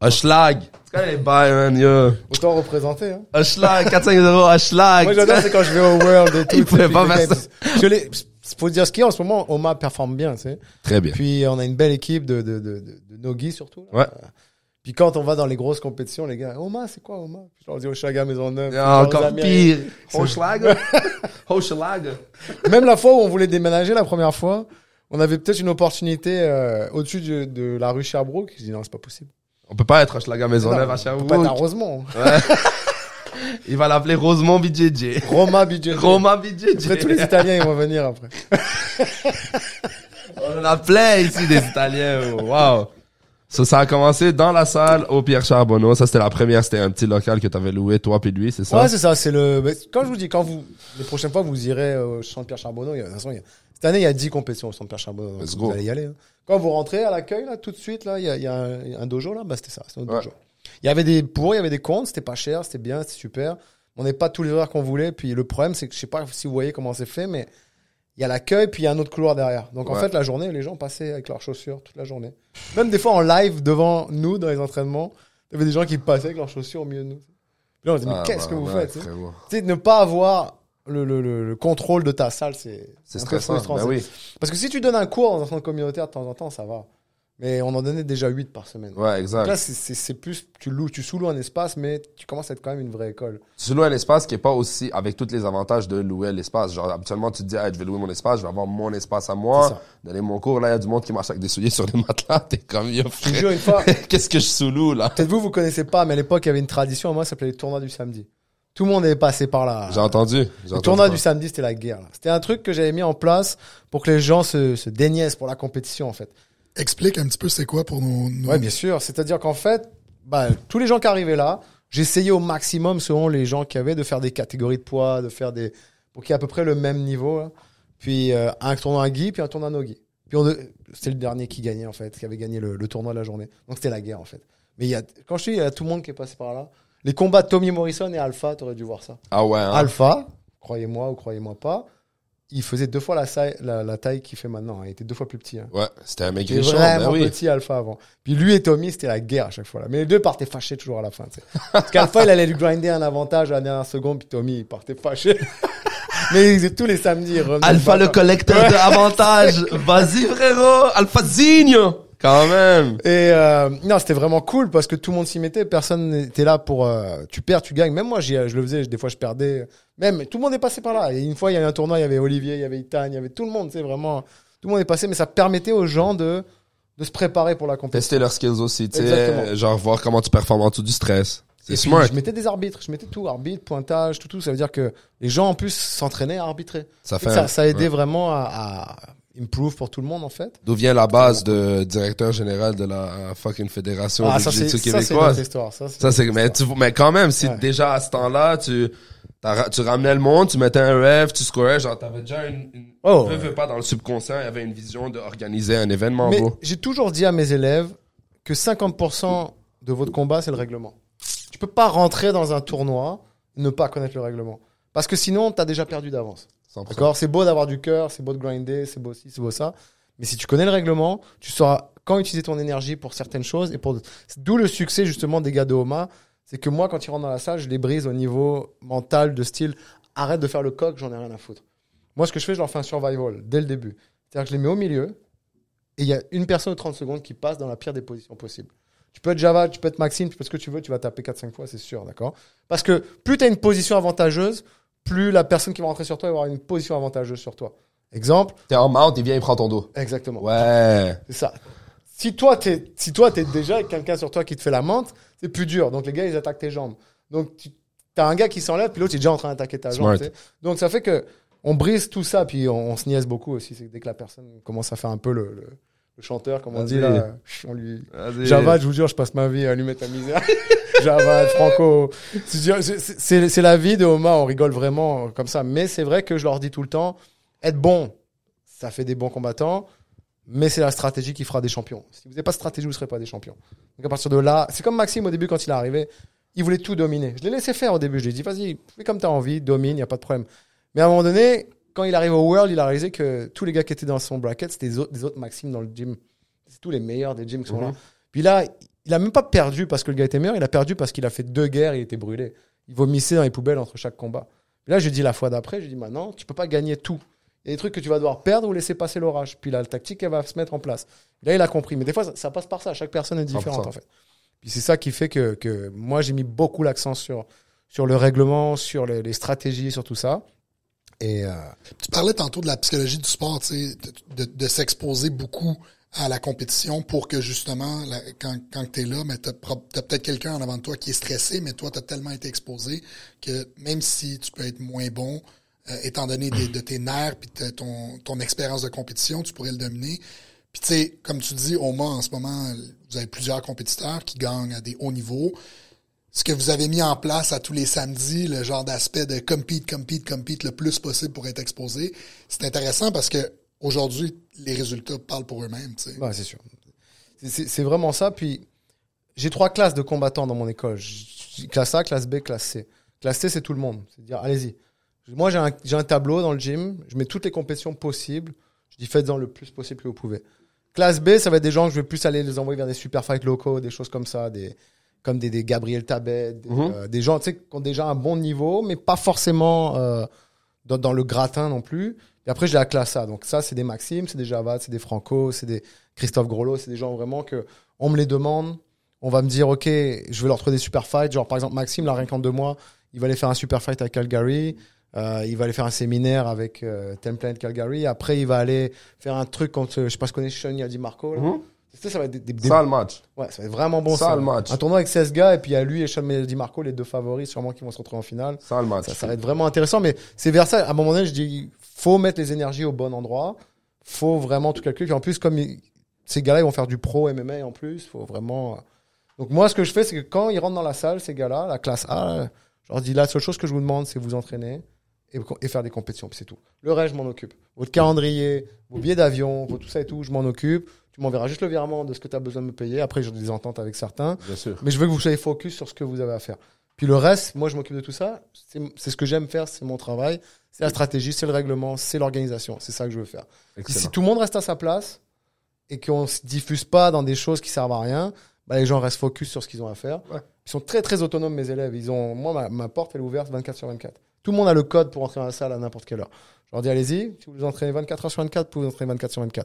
S2: Hochelag. C'est quand les bails, man, yo.
S3: Autant représenter, hein.
S2: Hochelag, 4-5 euros, Hochelag.
S3: Moi, j'adore, c'est quand je vais au World et tout.
S2: Il pouvait
S3: puis
S2: pas
S3: les
S2: faire
S3: gars,
S2: ça.
S3: faut dire ce qu'il y a en ce moment, Oma performe bien, tu sais.
S2: Très bien.
S3: Puis, on a une belle équipe de Nogi, surtout. Là.
S2: Ouais.
S3: Puis, quand on va dans les grosses compétitions, les gars, Oma, c'est quoi, Oma? Puis, je leur dis Hochelaga Maisonneuve.
S2: Et encore pire. Hochelag. Hochelag.
S3: Même la fois où on voulait déménager la première fois, on avait peut-être une opportunité au-dessus de la rue Sherbrooke. Je dis non, c'est pas possible.
S2: On peut pas être Hochelag à Maisonneuve à
S3: On
S2: Sherbrooke.
S3: peut pas être à Rosemont.
S2: Ouais. Il va l'appeler Rosemont BJJ.
S3: Roma BJJ.
S2: Roma BJJ.
S3: Après, tous les Italiens, ils vont venir après.
S2: On en a plein ici des Italiens. Wow. Ça a commencé dans la salle au Pierre Charbonneau. Ça, c'était la première. C'était un petit local que t'avais loué, toi puis lui, c'est ça?
S3: Ouais, c'est ça. C'est quand je vous dis, les prochaines fois, vous irez au centre Pierre Charbonneau, de toute façon, cette année, il y a 10 compétitions au centre Pierre Charbonneau. Donc
S2: Let's
S3: vous
S2: go.
S3: allez y aller, hein. Quand vous rentrez à l'accueil, là, tout de suite, là, il y a un dojo, là. Bah, c'était ça. C'était notre
S2: Ouais.
S3: dojo. Il y avait des pour, il y avait des contre. C'était pas cher, c'était bien, c'était super. On n'est pas tous les horaires qu'on voulait. Puis le problème, c'est que je sais pas si vous voyez comment c'est fait, mais il y a l'accueil, puis il y a un autre couloir derrière. Donc, en
S2: Ouais.
S3: fait, la journée, les gens passaient avec leurs chaussures toute la journée. Même des fois, en live, devant nous, dans les entraînements, il y avait des gens qui passaient avec leurs chaussures au milieu de nous. Puis là, on se dit, mais qu'est-ce que vous faites? Tu sais?
S2: frérot.
S3: Tu sais, ne pas avoir le contrôle de ta salle, c'est
S2: C'est
S3: un peu
S2: stressant.
S3: frustrant.
S2: Ben oui.
S3: Parce que si tu donnes un cours dans un centre communautaire de temps en temps, ça va. Mais on en donnait déjà 8 par semaine.
S2: Ouais,
S3: Donc
S2: exact.
S3: là, c'est plus, tu sous-loues un espace, mais tu commences à être quand même une vraie école.
S2: Tu loues un espace qui est pas aussi avec tous les avantages de louer l'espace. Genre, habituellement, tu te dis, hey, je vais louer mon espace, je vais avoir mon espace à
S3: C'est
S2: moi,
S3: ça.
S2: donner mon cours. Là, il y a du monde qui marche avec des souliers sur les matelas. T'es comme, yo,
S3: Je te
S2: frère.
S3: jure, une fois,
S2: Qu'est-ce que je sous-loue, là?
S3: peut-être vous connaissez pas, mais à l'époque, il y avait une tradition, moi, ça s'appelait les tournois du samedi. Tout le monde est passé par là.
S2: J'ai entendu.
S3: Le tournoi du samedi, c'était la guerre. Là. C'était un truc que j'avais mis en place pour que les gens se déniaisent pour la compétition, en fait.
S1: Explique un petit peu c'est quoi pour nos...
S3: Ouais, bien sûr. C'est-à-dire qu'en fait, bah, tous les gens qui arrivaient là, j'essayais au maximum, selon les gens qui avaient, de faire des catégories de poids, pour qu'il y ait à peu près le même niveau. Là. Puis un tournoi à gi, puis un tournoi no gi. Puis c'était le dernier qui gagnait, en fait, qui avait gagné le tournoi de la journée. Donc c'était la guerre, en fait. Mais quand je dis, il y a tout le monde qui est passé par là. Les combats de Tommy Morrison et Alpha, t'aurais dû voir ça.
S2: Ah ouais, hein?
S3: Alpha, croyez-moi ou croyez-moi pas, il faisait 2 fois la taille qu'il fait maintenant. Il était 2 fois plus petit. Hein.
S2: Ouais, c'était un
S3: Il était
S2: maigrichon.
S3: vraiment
S2: Ben oui.
S3: petit Alpha avant. Puis lui et Tommy, c'était la guerre à chaque fois. Là. Mais les deux partaient fâchés toujours à la fin. Tu sais. Parce qu'Alpha, il allait lui grinder un avantage à la dernière seconde, puis Tommy, il partait fâché. Mais tous les samedis, il revenait.
S2: Alpha le collecteur de avantages. Vas-y, frérot. Alpha Zigno. Quand même.
S3: Et non, c'était vraiment cool parce que tout le monde s'y mettait. Personne n'était là pour tu perds, tu gagnes. Même moi, je le faisais. Des fois, je perdais. Même tout le monde est passé par là. Et une fois, il y avait un tournoi. Il y avait Olivier, il y avait Itane, il y avait tout le monde. C'est vraiment tout le monde est passé. Mais ça permettait aux gens de se préparer pour la compétition.
S2: Tester leurs skills aussi, tu sais.
S3: Exactement.
S2: Genre voir comment tu performes en dessous du stress. C'est
S3: Et puis,
S2: smart.
S3: je mettais des arbitres. Je mettais tout, arbitre, pointage, tout. Ça veut dire que les gens en plus s'entraînaient à arbitrer.
S2: Ça
S3: Et
S2: fait.
S3: ça aidait
S2: ouais.
S3: vraiment à improve pour tout le monde en fait.
S2: D'où vient la base de directeur général de la fucking fédération de
S3: Ça c'est
S2: jiu-jitsu
S3: une autre
S2: québécoise?
S3: histoire. Ça
S2: C'est, mais quand même, si
S3: Ouais.
S2: déjà à ce temps-là, tu ramenais le monde, tu mettais un rêve, tu scorais, genre t'avais déjà
S3: Oh,
S2: veux pas dans le subconscient, il y avait une vision d'organiser un événement,
S3: Mais
S2: beau.
S3: j'ai toujours dit à mes élèves que 50% de votre combat, c'est le règlement. Tu peux pas rentrer dans un tournoi et ne pas connaître le règlement. Parce que sinon, t'as déjà perdu d'avance.
S2: 100%.
S3: D'accord? C'est beau d'avoir du cœur, c'est beau de grinder, c'est beau ci, c'est beau ça. Mais si tu connais le règlement, tu sauras quand utiliser ton énergie pour certaines choses. D'où le succès, justement, des gars de Homa. C'est que moi, quand ils rentrent dans la salle, je les brise au niveau mental, de style. Arrête de faire le coq, j'en ai rien à foutre. Moi, ce que je fais, je leur fais un survival dès le début. C'est-à-dire que je les mets au milieu et il y a une personne de 30 secondes qui passe dans la pire des positions possibles. Tu peux être Java, tu peux être Maxime, tu peux ce que tu veux, tu vas taper 4-5 fois, c'est sûr, d'accord? Parce que plus tu as une position avantageuse, plus la personne qui va rentrer sur toi va avoir une position avantageuse sur toi. Exemple?
S2: T'es en mount, il vient, il prend ton dos.
S3: Exactement.
S2: Ouais.
S3: C'est ça. Si toi, t'es déjà avec quelqu'un sur toi qui te fait la menthe, c'est plus dur. Donc, les gars, ils attaquent tes jambes. Donc, t'as un gars qui s'enlève, puis l'autre, il est déjà en train d'attaquer ta jambe. Tu sais. Donc, ça fait que on brise tout ça, puis on se niaise beaucoup aussi. C'est que dès que la personne commence à faire un peu le chanteur, comme on dit, là, on lui... Javad, je vous jure, je passe ma vie à lui mettre la misère. Javad, Franco. C'est la vie de Oma, on rigole vraiment comme ça. Mais c'est vrai que je leur dis tout le temps, être bon, ça fait des bons combattants, mais c'est la stratégie qui fera des champions. Si vous n'avez pas de stratégie, vous ne serez pas des champions. Donc à partir de là, c'est comme Maxime au début quand il est arrivé, il voulait tout dominer. Je l'ai laissé faire au début, je lui ai dit, vas-y, fais comme tu as envie, domine, il n'y a pas de problème. Mais à un moment donné, quand il arrive au World, il a réalisé que tous les gars qui étaient dans son bracket, c'était des autres Maxime dans le gym. C'est tous les meilleurs des gyms qui sont là. Puis là, il a même pas perdu parce que le gars était meilleur, il a perdu parce qu'il a fait 2 guerres et il était brûlé. Il vomissait dans les poubelles entre chaque combat. Puis là, je lui dis la fois d'après, je lui dis maintenant, tu peux pas gagner tout. Il y a des trucs que tu vas devoir perdre ou laisser passer l'orage. Puis là, la tactique, elle va se mettre en place. Là, il a compris. Mais des fois, ça passe par ça. Chaque personne est différente, 100%. En fait. Puis c'est ça qui fait que moi, j'ai mis beaucoup l'accent sur le règlement, sur les stratégies, sur tout ça. Et
S1: Tu parlais tantôt de la psychologie du sport, tu sais, de s'exposer beaucoup à la compétition pour que justement, quand tu es là, mais t'as peut-être quelqu'un en avant de toi qui est stressé, mais toi, tu as tellement été exposé que même si tu peux être moins bon, étant donné de tes nerfs puis ton expérience de compétition, tu pourrais le dominer. Puis tu sais, comme tu dis, au moins en ce moment, vous avez plusieurs compétiteurs qui gagnent à des hauts niveaux. Ce que vous avez mis en place à tous les samedis, le genre d'aspect de compete le plus possible pour être exposé, c'est intéressant parce que aujourd'hui, les résultats parlent pour eux-mêmes. Tu sais.
S3: Ouais, c'est sûr. C'est vraiment ça. Puis j'ai 3 classes de combattants dans mon école. Classe A, classe B, classe C. Classe C, c'est tout le monde. C'est-à-dire, allez-y. Moi, j'ai un tableau dans le gym. Je mets toutes les compétitions possibles. Je dis, faites-en le plus possible que vous pouvez. Classe B, ça va être des gens que je vais plus aller les envoyer vers des super fights locaux, des choses comme ça, comme des Gabriel Tabet, des gens qui ont déjà un bon niveau, mais pas forcément dans le gratin non plus. Et après, j'ai la classe A. Donc ça, c'est des Maxime, c'est des Javad, c'est des Franco, c'est des Christophe Groslo. C'est des gens vraiment que on me les demande. On va me dire, OK, je vais leur trouver des super fights. Genre, par exemple, Maxime, là, rien qu'en 2 mois, il va aller faire un super fight à Calgary. Il va aller faire un séminaire avec Template Calgary. Après, il va aller faire un truc contre, je sais pas si tu connais Sean Di Marco. Ça va être
S2: ça le match.
S3: Ouais, ça va être vraiment bon.
S2: Ça le match.
S3: Un tournoi avec 16 gars et puis il y a lui et Sean Di Marco, les 2 favoris sûrement qui vont se retrouver en finale.
S2: Ça le match.
S3: Ça va être vraiment intéressant. Mais c'est vers ça. À un moment donné, je dis, faut mettre les énergies au bon endroit. Faut vraiment tout calculer. Puis en plus, comme ces gars-là, ils vont faire du pro MMA en plus. Faut vraiment. Donc moi, ce que je fais, c'est que quand ils rentrent dans la salle, ces gars-là, la classe A, je leur dis, la seule chose que je vous demande, c'est vous entraîner et faire des compétitions. Puis c'est tout. Le reste, je m'en occupe. Votre calendrier, vos billets d'avion, tout ça et tout, je m'en occupe. Tu m'enverras juste le virement de ce que tu as besoin de me payer. Après, j'ai des ententes avec certains.
S2: Bien sûr.
S3: Mais je veux que vous soyez focus sur ce que vous avez à faire. Puis le reste, moi, je m'occupe de tout ça. C'est ce que j'aime faire, c'est mon travail. C'est la stratégie, c'est le règlement, c'est l'organisation. C'est ça que je veux faire. Si tout le monde reste à sa place et qu'on ne se diffuse pas dans des choses qui servent à rien, bah, les gens restent focus sur ce qu'ils ont à faire. Ouais. Ils sont très, très autonomes, mes élèves. Moi, ma porte, elle est ouverte 24/24. Tout le monde a le code pour entrer dans la salle à n'importe quelle heure. Je leur dis, allez-y, si vous entraînez 24h/24, vous pouvez entraîner 24/24.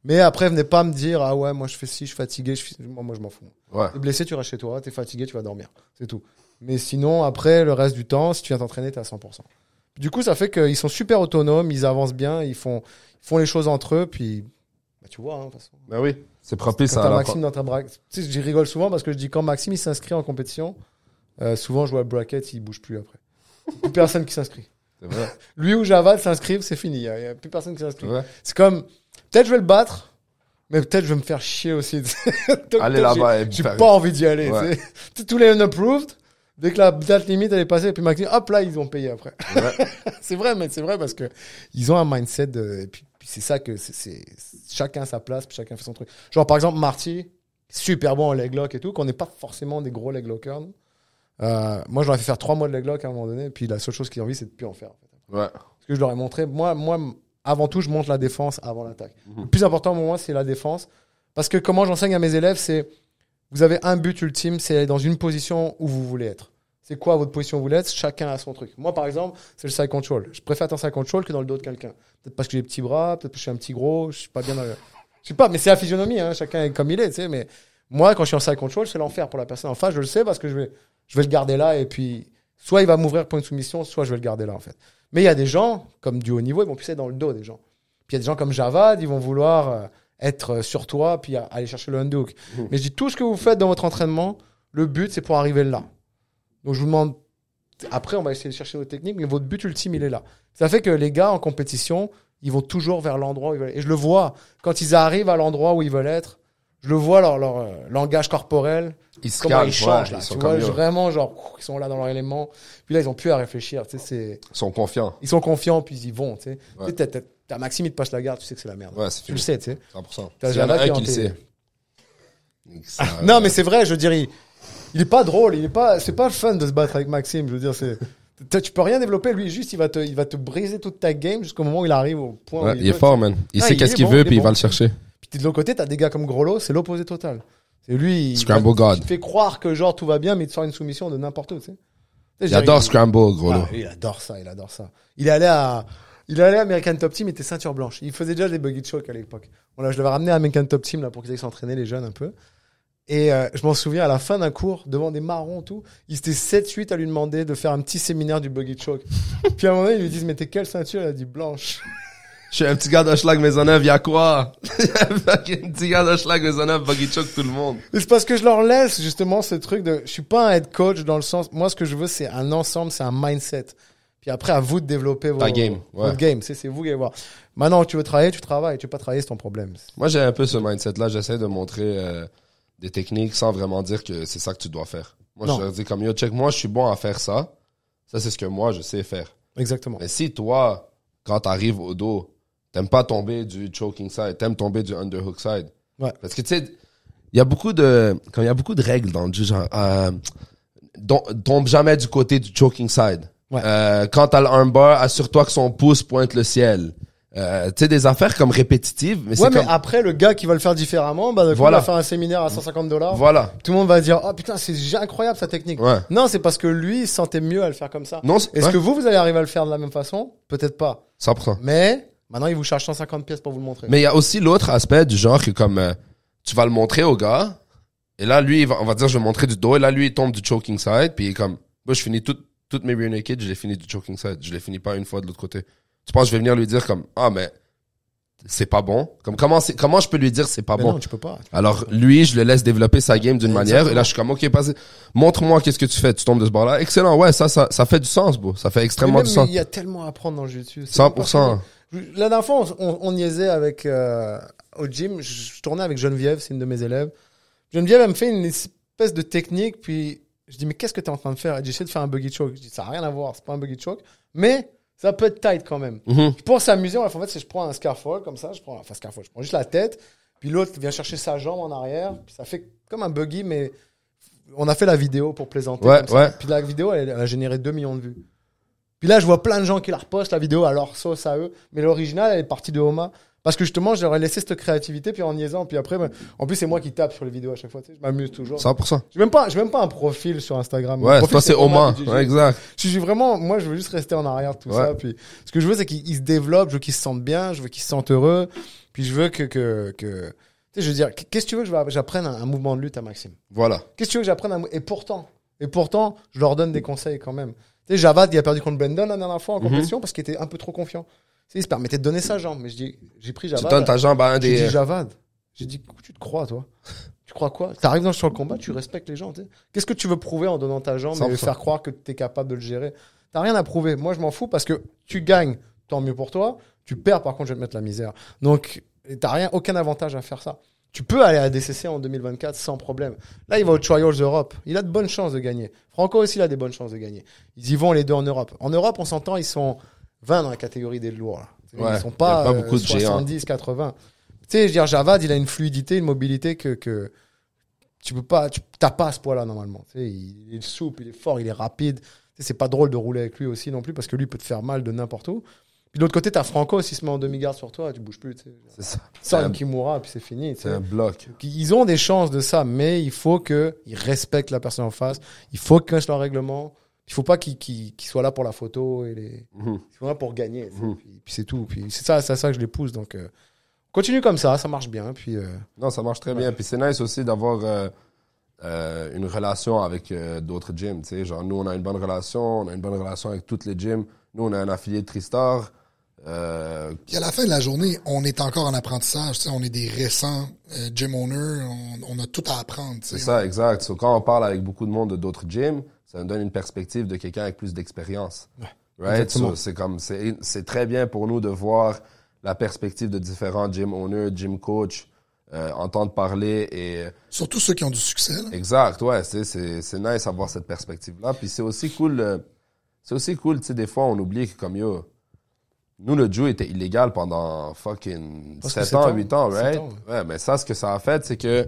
S3: Mais après, venez pas me dire, ah ouais, moi je fais ci, je suis fatigué, moi je m'en fous.
S2: Ouais.
S3: T'es blessé, tu restes chez toi, t'es fatigué, tu vas dormir. C'est tout. Mais sinon, après, le reste du temps, si tu viens t'entraîner, t'es à 100%. Du coup, ça fait qu'ils sont super autonomes, ils avancent bien, ils font les choses entre eux, puis bah, tu vois, de toute façon.
S2: Ben oui, c'est propice
S3: quand
S2: à
S3: Maxime dans ta bracket. Tu sais, j'y rigole souvent parce que je dis quand Maxime il s'inscrit en compétition, souvent je vois le bracket, il bouge plus après. Plus personne qui s'inscrit.
S2: C'est vrai.
S3: Lui ou Javad s'inscrivent, c'est fini. Il y a plus personne qui s'inscrit.
S2: Ouais.
S3: C'est comme, peut-être je vais le battre, mais peut-être je vais me faire chier aussi.
S2: Allez là-bas.
S3: J'ai pas envie d'y aller. Ouais. Tous les unapproved, dès que la date limite elle est passée, et puis Maxime, hop là, ils ont payé après. Ouais. c'est vrai parce que ils ont un mindset et puis c'est ça que c'est chacun sa place, puis chacun fait son truc. Genre par exemple Marty, super bon en leg lock et tout, qu'on n'est pas forcément des gros leg lockers. Moi, je leur ai fait faire 3 mois de leg lock à un moment donné, puis la seule chose qu'ils ont envie, c'est de plus en faire. En fait. Ouais. Parce que je leur ai montré, moi, avant tout, je monte la défense avant l'attaque. Le plus important pour moi, c'est la défense. Parce que comment j'enseigne à mes élèves, c'est vous avez un but ultime, c'est aller dans une position où vous voulez être. C'est quoi votre position où vous voulez être? Chacun a son truc. Moi, par exemple, c'est le side control. Je préfère être en side control que dans le dos de quelqu'un. Peut-être parce que j'ai des petits bras, peut-être parce que je suis un petit gros, je suis pas bien dans le... Je sais pas, mais c'est la physionomie, hein. Chacun est comme il est, tu sais. Mais moi, quand je suis en side control, c'est l'enfer pour la personne en face. Je le sais parce que je vais le garder là et puis soit il va m'ouvrir pour une soumission, soit je vais le garder là en fait. Mais il y a des gens, comme du haut niveau, ils vont plus être dans le dos des gens. Puis il y a des gens comme Javad, ils vont vouloir être sur toi puis aller chercher le underhook. Mais je dis tout ce que vous faites dans votre entraînement, le but c'est pour arriver là. Donc je vous demande, après on va essayer de chercher votre technique, mais votre but ultime il est là. Ça fait que les gars en compétition, ils vont toujours vers l'endroit où ils veulent. Et je le vois quand ils arrivent à l'endroit où ils veulent être. Je le vois leur langage corporel, comment ils changent là. Tu vois, vraiment genre ils sont là dans leur élément. Puis là ils ont plus à réfléchir. Tu sais,
S2: Ils sont confiants.
S3: ils sont confiants puis ils y vont. Tu sais, t'as Maxime il te passe la garde, tu sais que c'est la merde.
S2: Ouais, c'est
S3: tu le
S2: fini.
S3: sais, tu sais.
S2: 100%.
S3: T'as
S2: Il y en a
S3: Java
S2: un qui le sait.
S3: Non mais c'est vrai, je veux dire, il est pas drôle, c'est pas le fun de se battre avec Maxime. Je veux dire, tu peux rien développer, lui juste il va te briser toute ta game jusqu'au moment où il arrive au point.
S2: Ouais,
S3: où
S2: il est fort, man. Il sait qu'est-ce qu'il veut puis il va le chercher.
S3: Puis de l'autre côté, t'as des gars comme Grollo, c'est l'opposé total. C'est lui,
S2: Scramble God.
S3: Il te fait croire que genre tout va bien, mais il te sort une soumission de n'importe où, tu sais.
S2: Il adore Scramble, Grollo.
S3: Il adore ça. Il est allé à American Top Team, il était ceinture blanche. Il faisait déjà des buggy choke à l'époque. Bon, là, je l'avais ramené à American Top Team là pour qu'ils aillent s'entraîner les jeunes un peu. Et je m'en souviens, à la fin d'un cours, devant des marrons, tout, ils étaient 7-8 à lui demander de faire un petit séminaire du buggy choke. Puis à un moment donné, ils lui disent, mais t'es quelle ceinture? Il a dit blanche.
S2: Je suis un petit gars d'Hochelag Maisonneuve, y'a quoi? Un petit gars d'Hochelag Maisonneuve, buggy choke tout le monde.
S3: Mais c'est parce que je leur laisse justement ce truc de, je suis pas un head coach dans le sens, moi ce que je veux c'est un ensemble, c'est un mindset. Puis après à vous de développer votre game, c'est vous qui allez voir. Maintenant tu veux travailler, tu travailles, tu veux pas travailler c'est ton problème.
S2: Moi j'ai un peu ce mindset là, j'essaie de montrer des techniques sans vraiment dire que c'est ça que tu dois faire. Moi je leur dis comme yo check, moi je suis bon à faire ça. Ça c'est ce que moi je sais faire.
S3: Exactement.
S2: Mais si toi quand t'arrives au dos, t'aimes pas tomber du choking side, t'aimes tomber du underhook side.
S3: Ouais.
S2: Parce que tu sais, il y a beaucoup de règles dans le jeu, genre, tombe jamais du côté du choking side.
S3: Ouais.
S2: Quand t'as le armbar, assure-toi que son pouce pointe le ciel. Tu sais, des affaires comme répétitives, mais
S3: ouais,
S2: c'est
S3: mais après, le gars qui va le faire différemment, bah, il va faire un séminaire à $150.
S2: Voilà.
S3: Tout le monde va dire, oh putain, c'est incroyable sa technique.
S2: Ouais.
S3: Non, c'est parce que lui, il se sentait mieux à le faire comme ça.
S2: Non,
S3: Est-ce que vous allez arriver à le faire de la même façon? Peut-être pas.
S2: 100%.
S3: Mais, maintenant, il vous charge 150 pièces pour vous le montrer.
S2: Mais il y a aussi l'autre aspect du genre que comme, tu vas le montrer au gars, et là, lui, on va dire, je vais montrer du dos, et là, lui, il tombe du choking side, puis il est comme, moi, je finis toutes mes rear naked, je les finis du choking side. Je les finis pas une fois de l'autre côté. Tu penses que je vais venir lui dire comme, ah, mais, c'est pas bon. Comme, comment je peux lui dire c'est pas bon?
S3: Non, tu peux pas.
S2: Alors, lui, je le laisse développer sa game d'une manière, et là, je suis comme, ok, montre-moi qu'est-ce que tu fais. Tu tombes de ce bord-là. Excellent. Ouais, ça fait du sens, bro. Ça fait extrêmement du sens.
S3: Il y a tellement à apprendre dans le jiu-jitsu.
S2: 100%.
S3: La dernière fois, on niaisait avec, au gym. Je tournais avec Geneviève, c'est une de mes élèves. Geneviève, elle me fait une espèce de technique, puis je dis, mais qu'est-ce que t'es en train de faire? Elle dit, j'essaie de faire un buggy choke. Je dis, ça n'a rien à voir, c'est pas un buggy choke. Mais, ça peut être tight quand même. Pour s'amuser, en fait, c'est je prends un scarfold comme ça, je prends juste la tête, puis l'autre vient chercher sa jambe en arrière, puis ça fait comme un buggy, mais on a fait la vidéo pour plaisanter.
S2: Ouais.
S3: Puis la vidéo, elle a généré 2 millions de vues. Puis là, je vois plein de gens qui la repostent, la vidéo, à leur sauce à eux, mais l'original, elle est partie de Homa. Parce que justement, je leur ai laissé cette créativité, puis en niaisant, puis après, en plus, c'est moi qui tape sur les vidéos à chaque fois, tu sais, je m'amuse toujours.
S2: 100%.
S3: J'ai même pas un profil sur Instagram.
S2: Ouais, toi, c'est Oma. Ouais, exact.
S3: Je suis vraiment, moi, je veux juste rester en arrière de tout ça, puis ce que je veux, c'est qu'ils se développent, je veux qu'ils se sentent bien, je veux qu'ils se sentent heureux, puis je veux que, tu sais, je veux dire, qu'est-ce que tu veux que j'apprenne un mouvement de lutte à Maxime?
S2: Voilà.
S3: Qu'est-ce que tu veux que j'apprenne et pourtant, je leur donne des conseils quand même. Tu sais, Javad, il a perdu contre Brandon la dernière fois en compétition parce qu'il était un peu trop confiant. Tu sais, il se permettait de donner sa jambe, mais j'ai pris Javad.
S2: Tu donnes ta jambe à un des...
S3: J'ai dit Javad. J'ai dit, tu te crois, toi? Tu crois quoi? T'arrives sur le combat, tu respectes les gens, tu sais. Qu'est-ce que tu veux prouver en donnant ta jambe 100%. Et faire croire que t'es capable de le gérer? T'as rien à prouver. Moi, je m'en fous parce que tu gagnes, tant mieux pour toi. Tu perds, par contre, je vais te mettre la misère. Donc, t'as aucun avantage à faire ça. Tu peux aller à DCC en 2024 sans problème. Là, il va aux Trials Europe. Il a de bonnes chances de gagner. Franco aussi, il a des bonnes chances de gagner. Ils y vont les deux en Europe. En Europe, on s'entend, ils sont 20 dans la catégorie des lourds. Là.
S2: Ouais,
S3: ils sont pas
S2: beaucoup de
S3: 70, 80. Tu sais, je veux dire, Javad, il a une fluidité, une mobilité que tu peux pas, t'as pas à ce poids-là normalement. Tu sais, il est souple, il est fort, il est rapide. Tu sais, c'est pas drôle de rouler avec lui aussi non plus parce que lui il peut te faire mal de n'importe où. Puis de l'autre côté, t'as Franco, s'il se met en demi-garde sur toi, tu bouges plus. Tu sais. C'est ça. Ça, un Kimura, puis c'est fini.
S2: C'est un bloc.
S3: Ils ont des chances de ça, mais il faut qu'ils respectent la personne en face. Il faut qu'ils connaissent leur règlement. Il faut pas qu'ils soient là pour la photo et ils sont là pour gagner. Puis c'est tout. Puis c'est ça que je les pousse. Donc continue comme ça marche bien. Puis
S2: non, ça marche très bien. Puis c'est nice aussi d'avoir une relation avec d'autres gyms. Tu sais, genre nous on a une bonne relation avec toutes les gyms. Nous on a un affilié de Tristar.
S1: Puis à la fin de la journée, on est encore en apprentissage. Tu sais, on est des récents gym owners. On a tout à apprendre. Tu sais.
S2: C'est ça, exact. So, quand on parle avec beaucoup de monde de d'autres gyms, ça nous donne une perspective de quelqu'un avec plus d'expérience. Right? So, c'est très bien pour nous de voir la perspective de différents gym owners, gym coach, entendre parler et...
S1: Surtout ceux qui ont du succès. Là.
S2: Exact, ouais. C'est nice d'avoir cette perspective-là. Puis c'est aussi cool, tu sais, des fois, on oublie que comme yo... Nous, le Jiu était illégal pendant fucking 7 ans, 8 ans, right? 7 ans, ouais, mais ça, ce que ça a fait, c'est que,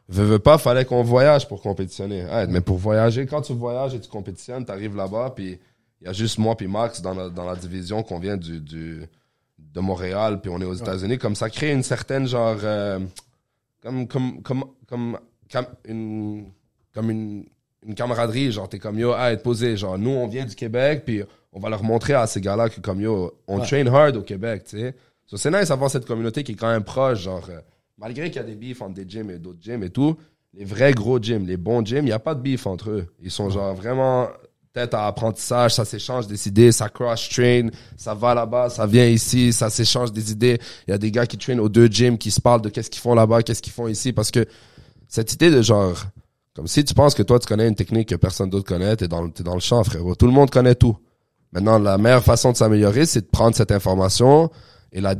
S2: veux pas, fallait qu'on voyage pour compétitionner. Ouais, mais pour voyager, quand tu voyages et tu compétitionnes, t'arrives là-bas, puis il y a juste moi puis Max dans la division qu'on vient de Montréal, puis on est aux États-Unis. Comme ça crée une certaine, genre, comme une camaraderie, genre, t'es comme, yo, être posé, genre, nous, on vient du Québec, puis on va leur montrer à ces gars-là que comme yo, on train hard au Québec, tu sais. So, c'est nice d'avoir cette communauté qui est quand même proche, genre, malgré qu'il y a des beefs entre des gyms et d'autres gyms et tout, les vrais gros gyms, les bons gyms, il n'y a pas de beef entre eux. Ils sont genre vraiment tête à apprentissage, ça s'échange des idées, ça cross-train, ça va là-bas, ça vient ici, ça s'échange des idées. Il y a des gars qui traînent aux deux gyms, qui se parlent de qu'est-ce qu'ils font là-bas, qu'est-ce qu'ils font ici, parce que cette idée de genre, comme si tu penses que toi, tu connais une technique que personne d'autre connaît, t'es dans le champ, frérot. Tout le monde connaît tout. Maintenant, la meilleure façon de s'améliorer, c'est de prendre cette information et la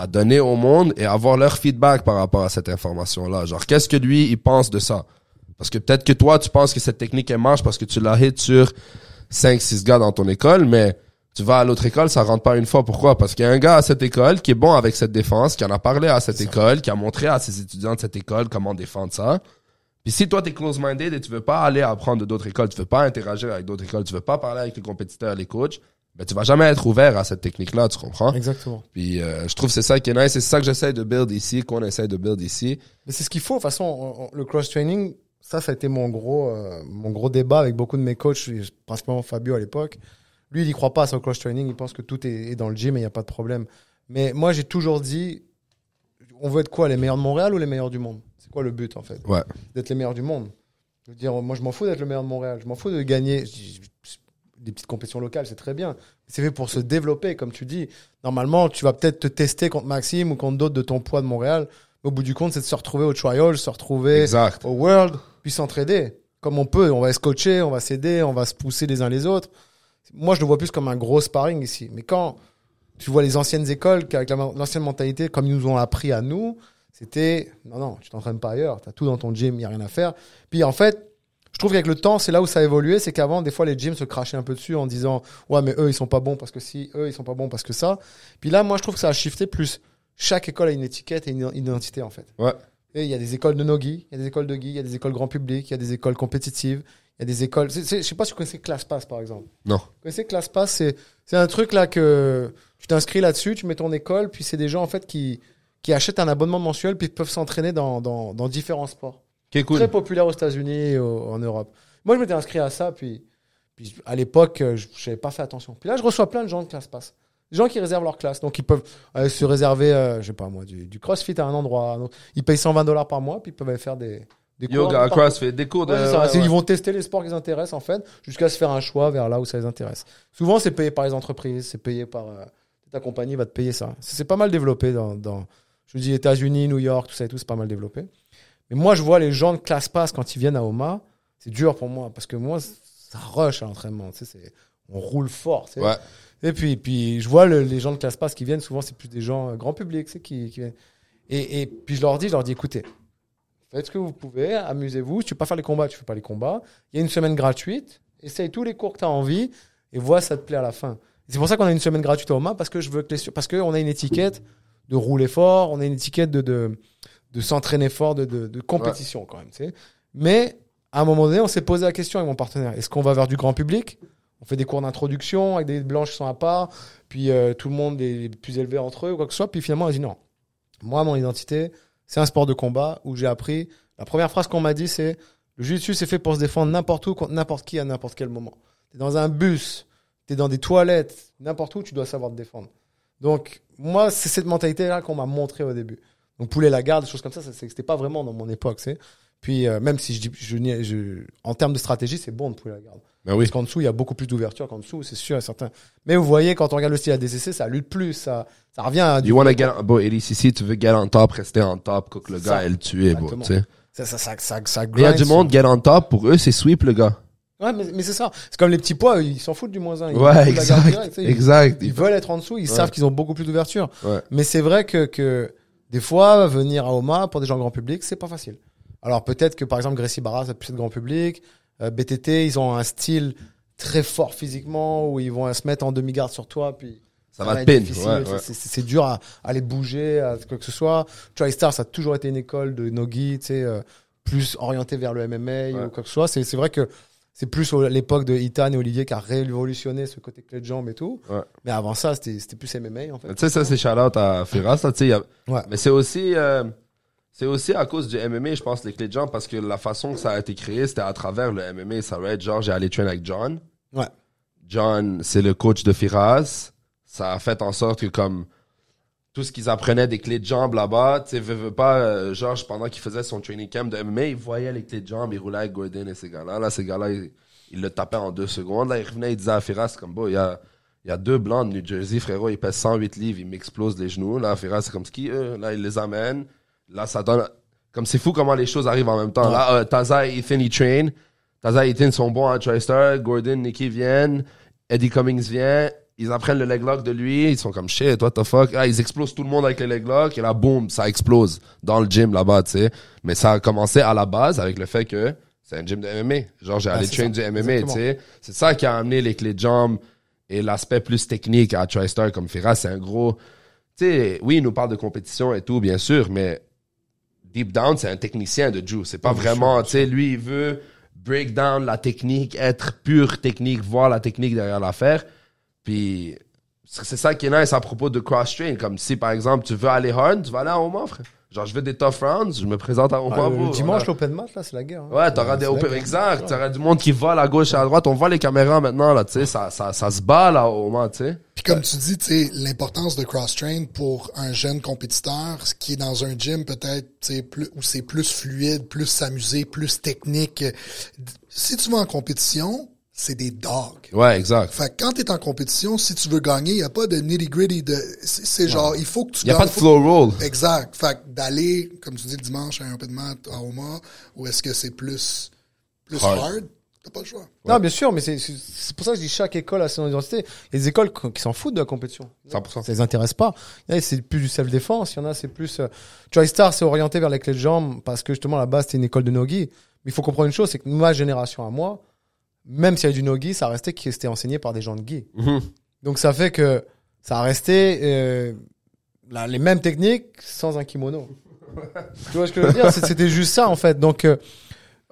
S2: donner au monde et avoir leur feedback par rapport à cette information-là. Genre, qu'est-ce que lui, il pense de ça? Parce que peut-être que toi, tu penses que cette technique, elle marche parce que tu l'as hit sur 5-6 gars dans ton école, mais tu vas à l'autre école, ça rentre pas une fois. Pourquoi? Parce qu'il y a un gars à cette école qui est bon avec cette défense, qui en a parlé à cette école, qui a montré à ses étudiants de cette école comment défendre ça. Puis si toi, t'es close-minded et tu veux pas aller apprendre de d'autres écoles, tu veux pas interagir avec d'autres écoles, tu veux pas parler avec les compétiteurs, les coachs, ben tu vas jamais être ouvert à cette technique-là, tu comprends?
S3: Exactement.
S2: Puis je trouve que c'est ça qui est nice, c'est ça que j'essaie de build ici, qu'on essaie de build ici.
S3: Mais c'est ce qu'il faut. De toute façon, le cross-training, ça a été mon gros débat avec beaucoup de mes coachs, principalement Fabio à l'époque. Lui, il y croit pas à son cross-training, il pense que tout est dans le gym et il n'y a pas de problème. Mais moi, j'ai toujours dit, on veut être quoi, les meilleurs de Montréal ou les meilleurs du monde? C'est quoi le but, en fait?
S2: Ouais.
S3: D'être les meilleurs du monde. Je veux dire, moi, je m'en fous d'être le meilleur de Montréal. Je m'en fous de gagner des petites compétitions locales, c'est très bien. C'est fait pour se développer, comme tu dis. Normalement, tu vas peut-être te tester contre Maxime ou contre d'autres de ton poids de Montréal. Mais au bout du compte, c'est de se retrouver au trial, se retrouver au World, puis s'entraider. Comme on peut, on va se coacher, on va s'aider, on va se pousser les uns les autres. Moi, je le vois plus comme un gros sparring ici. Mais quand tu vois les anciennes écoles, avec l'ancienne mentalité, comme ils nous ont appris à nous, c'était, non, tu t'entraînes pas ailleurs, t'as tout dans ton gym, il n'y a rien à faire. Puis en fait, je trouve qu'avec le temps, c'est là où ça a évolué, c'est qu'avant, des fois, les gyms se crachaient un peu dessus en disant, ouais, mais eux, ils sont pas bons parce que si, eux, ils sont pas bons parce que ça. Puis là, moi, je trouve que ça a shifté plus. Chaque école a une étiquette et une identité, en fait.
S2: Ouais.
S3: Et il y a des écoles de no-gi, il y a des écoles de gi, il y a des écoles grand public, il y a des écoles compétitives, il y a des écoles, je sais pas si vous connaissez ClassPass, par exemple.
S2: Non.
S3: Vous connaissez ClassPass, c'est un truc là que tu t'inscris là-dessus, tu mets ton école, puis c'est des gens, en fait, qui achètent un abonnement mensuel puis peuvent s'entraîner dans différents sports.
S2: Okay, cool.
S3: Très populaire aux États-Unis et en Europe. Moi, je m'étais inscrit à ça, puis à l'époque, je n'avais pas fait attention. Puis là, je reçois plein de gens de ClassPass. Des gens qui réservent leur classe. Donc, ils peuvent se réserver, je sais pas moi, du CrossFit à un endroit. Ils payent $120 par mois, puis ils peuvent aller faire des cours.
S2: Yoga, CrossFit, des cours de...
S3: Ouais, c'est ça. Ils vont tester les sports qui les intéressent, en fait, jusqu'à se faire un choix vers là où ça les intéresse. Souvent, c'est payé par les entreprises, c'est payé par... ta compagnie va te payer ça. C'est pas mal développé dans je dis États-Unis, New York, tout ça et tout, c'est pas mal développé. Mais moi, je vois les gens de ClassPass quand ils viennent à Oma, c'est dur pour moi parce que moi, ça rush à l'entraînement. Tu sais, on roule fort. Tu sais.
S2: Ouais.
S3: Et puis, je vois les gens de ClassPass qui viennent. Souvent, c'est plus des gens grand public, tu sais, qui viennent. Et puis je leur dis, écoutez, faites ce que vous pouvez, amusez-vous. Si tu veux pas faire les combats, tu fais pas les combats. Il y a une semaine gratuite. Essaye tous les cours que tu as envie et vois si ça te plaît à la fin. Et c'est pour ça qu'on a une semaine gratuite à Oma parce que je veux parce qu'on a une étiquette de rouler fort, on a une étiquette de s'entraîner fort, de compétition quand même. Tu sais. Mais à un moment donné, on s'est posé la question avec mon partenaire. Est-ce qu'on va vers du grand public? On fait des cours d'introduction avec des blanches qui sont à part, puis tout le monde est plus élevé entre eux ou quoi que ce soit. Puis finalement, on a dit non. Moi, mon identité, c'est un sport de combat où j'ai appris. La première phrase qu'on m'a dit, c'est le jiu-jitsu, c'est fait pour se défendre n'importe où, contre n'importe qui, à n'importe quel moment. T'es dans un bus, t'es dans des toilettes, n'importe où, tu dois savoir te défendre. Donc, moi, c'est cette mentalité-là qu'on m'a montré au début. Donc, poulet la garde, des choses comme ça, c'était pas vraiment dans mon époque, tu sais. Puis même si en termes de stratégie, c'est bon de pouler la garde.
S2: Ben oui.
S3: Parce qu'en dessous, il y a beaucoup plus d'ouverture qu'en dessous, c'est sûr et certain. Mais vous voyez, quand on regarde le style ADCC, ça lutte plus, ça revient à
S2: You wanna get, bro, ADCC, tu veux get on top, rester en top, cook le gars et le tuer, bro, tu sais.
S3: Ça
S2: Il y a du monde get on top, pour eux, c'est sweep, le gars.
S3: Ouais, mais c'est ça. C'est comme les petits poids, ils s'en foutent du -1.
S2: Ouais, exact.
S3: Ils veulent être en dessous, ils savent qu'ils ont beaucoup plus d'ouverture.
S2: Ouais.
S3: Mais c'est vrai que des fois, venir à Oma pour des gens grand public, c'est pas facile. Alors peut-être que par exemple, Gracie Barra, ça peut être grand public. BTT, ils ont un style très fort physiquement où ils vont se mettre en demi-garde sur toi, puis
S2: Ça va te
S3: être
S2: pin.
S3: difficile.
S2: Ouais.
S3: C'est dur à aller bouger, à quoi que ce soit. TriStar, ça a toujours été une école de Nogi, tu sais, plus orientée vers le MMA ou quoi que ce soit. C'est vrai que c'est plus l'époque de Ethan et Olivier qui a révolutionné ce côté clé de jambe et tout.
S2: Ouais.
S3: Mais avant ça, c'était plus MMA, en fait.
S2: Tu sais, ça, c'est shout-out à Firas, là, tu sais.
S3: Ouais.
S2: Mais c'est aussi à cause du MMA, je pense, les clés de jambes, parce que la façon que ça a été créé, c'était à travers le MMA. Ça va être genre, j'ai allé train avec John.
S3: Ouais.
S2: John, c'est le coach de Firas. Ça a fait en sorte que, comme, tout ce qu'ils apprenaient des clés de jambes là-bas, tu sais, veut pas, Georges, pendant qu'il faisait son training camp de MMA, il voyait les clés de jambes, il roulait avec Gordon et ces gars-là. Là, ces gars-là, il le tapait en 2 secondes. Là, il revenait, il disait à Firas, comme, bon, il y a 2 blancs de New Jersey, frérot, ils pèsent 108 livres, ils m'explosent les genoux. Là, Firas, c'est comme ce qui, là, il les amène. Là, ça donne, comme c'est fou comment les choses arrivent en même temps. Là, Taza et Ethan, ils train. Taza et Ethan sont bons à TriStar. Gordon, Nicky viennent. Eddie Cummings vient. Ils apprennent le leg lock de lui. Ils sont comme shit, what the fuck. Là, ils explosent tout le monde avec le leg lock. Et là, boum, ça explose dans le gym là-bas, tu sais. Mais ça a commencé à la base avec le fait que c'est un gym de MMA. Genre, j'ai allé train du MMA, tu sais. C'est ça qui a amené les clés de jambes et l'aspect plus technique à TriStar comme Firas. C'est un gros, tu sais, oui, il nous parle de compétition et tout, bien sûr, mais deep down, c'est un technicien de Jiu. C'est pas vraiment, tu sais, lui, il veut break down la technique, être pure technique, voir la technique derrière l'affaire. Puis, c'est ça qui est nice à propos de cross-train. Comme si, par exemple, tu veux aller hard, tu vas aller à Oma, frère. Genre, je veux des tough rounds, je me présente à Oma.
S3: Le dimanche, l'open mat, là, c'est la guerre. Hein.
S2: Ouais, t'auras des open, exact. T'auras du monde qui vole à gauche et à droite. On voit les caméras maintenant, là, tu sais, ça se bat, là, au Oma, tu sais.
S1: Puis comme tu dis, tu sais, l'importance de cross-train pour un jeune compétiteur, ce qui est dans un gym peut-être, tu sais, où c'est plus fluide, plus s'amuser, plus technique. Si tu vas en compétition, c'est des dogs.
S2: Ouais, exact.
S1: Fait que quand t'es en compétition, si tu veux gagner, y a pas de nitty-gritty c'est genre, il faut que tu
S2: Y a pas de flow roll.
S1: Exact. Fait que d'aller, comme tu dis, le dimanche à un open mat à Oma, ou est-ce que c'est plus hard? T'as pas le choix.
S3: Non, bien sûr, mais c'est pour ça que je dis chaque école a son identité. Il y a des écoles qui s'en foutent de la compétition.
S2: 100%.
S3: Ça les intéresse pas. Il y en a, c'est plus du self-défense. Il y en a, c'est plus, TriStar, c'est orienté vers les clés de jambes parce que justement, à la base, c'était une école de Nogi. Mais il faut comprendre une chose, c'est que ma génération à moi, même s'il y a du no-gi, ça restait qui était enseigné par des gens de gi.
S2: Mm-hmm.
S3: Donc ça fait que ça a resté les mêmes techniques sans un kimono. Tu vois ce que je veux dire? C'était juste ça en fait. Donc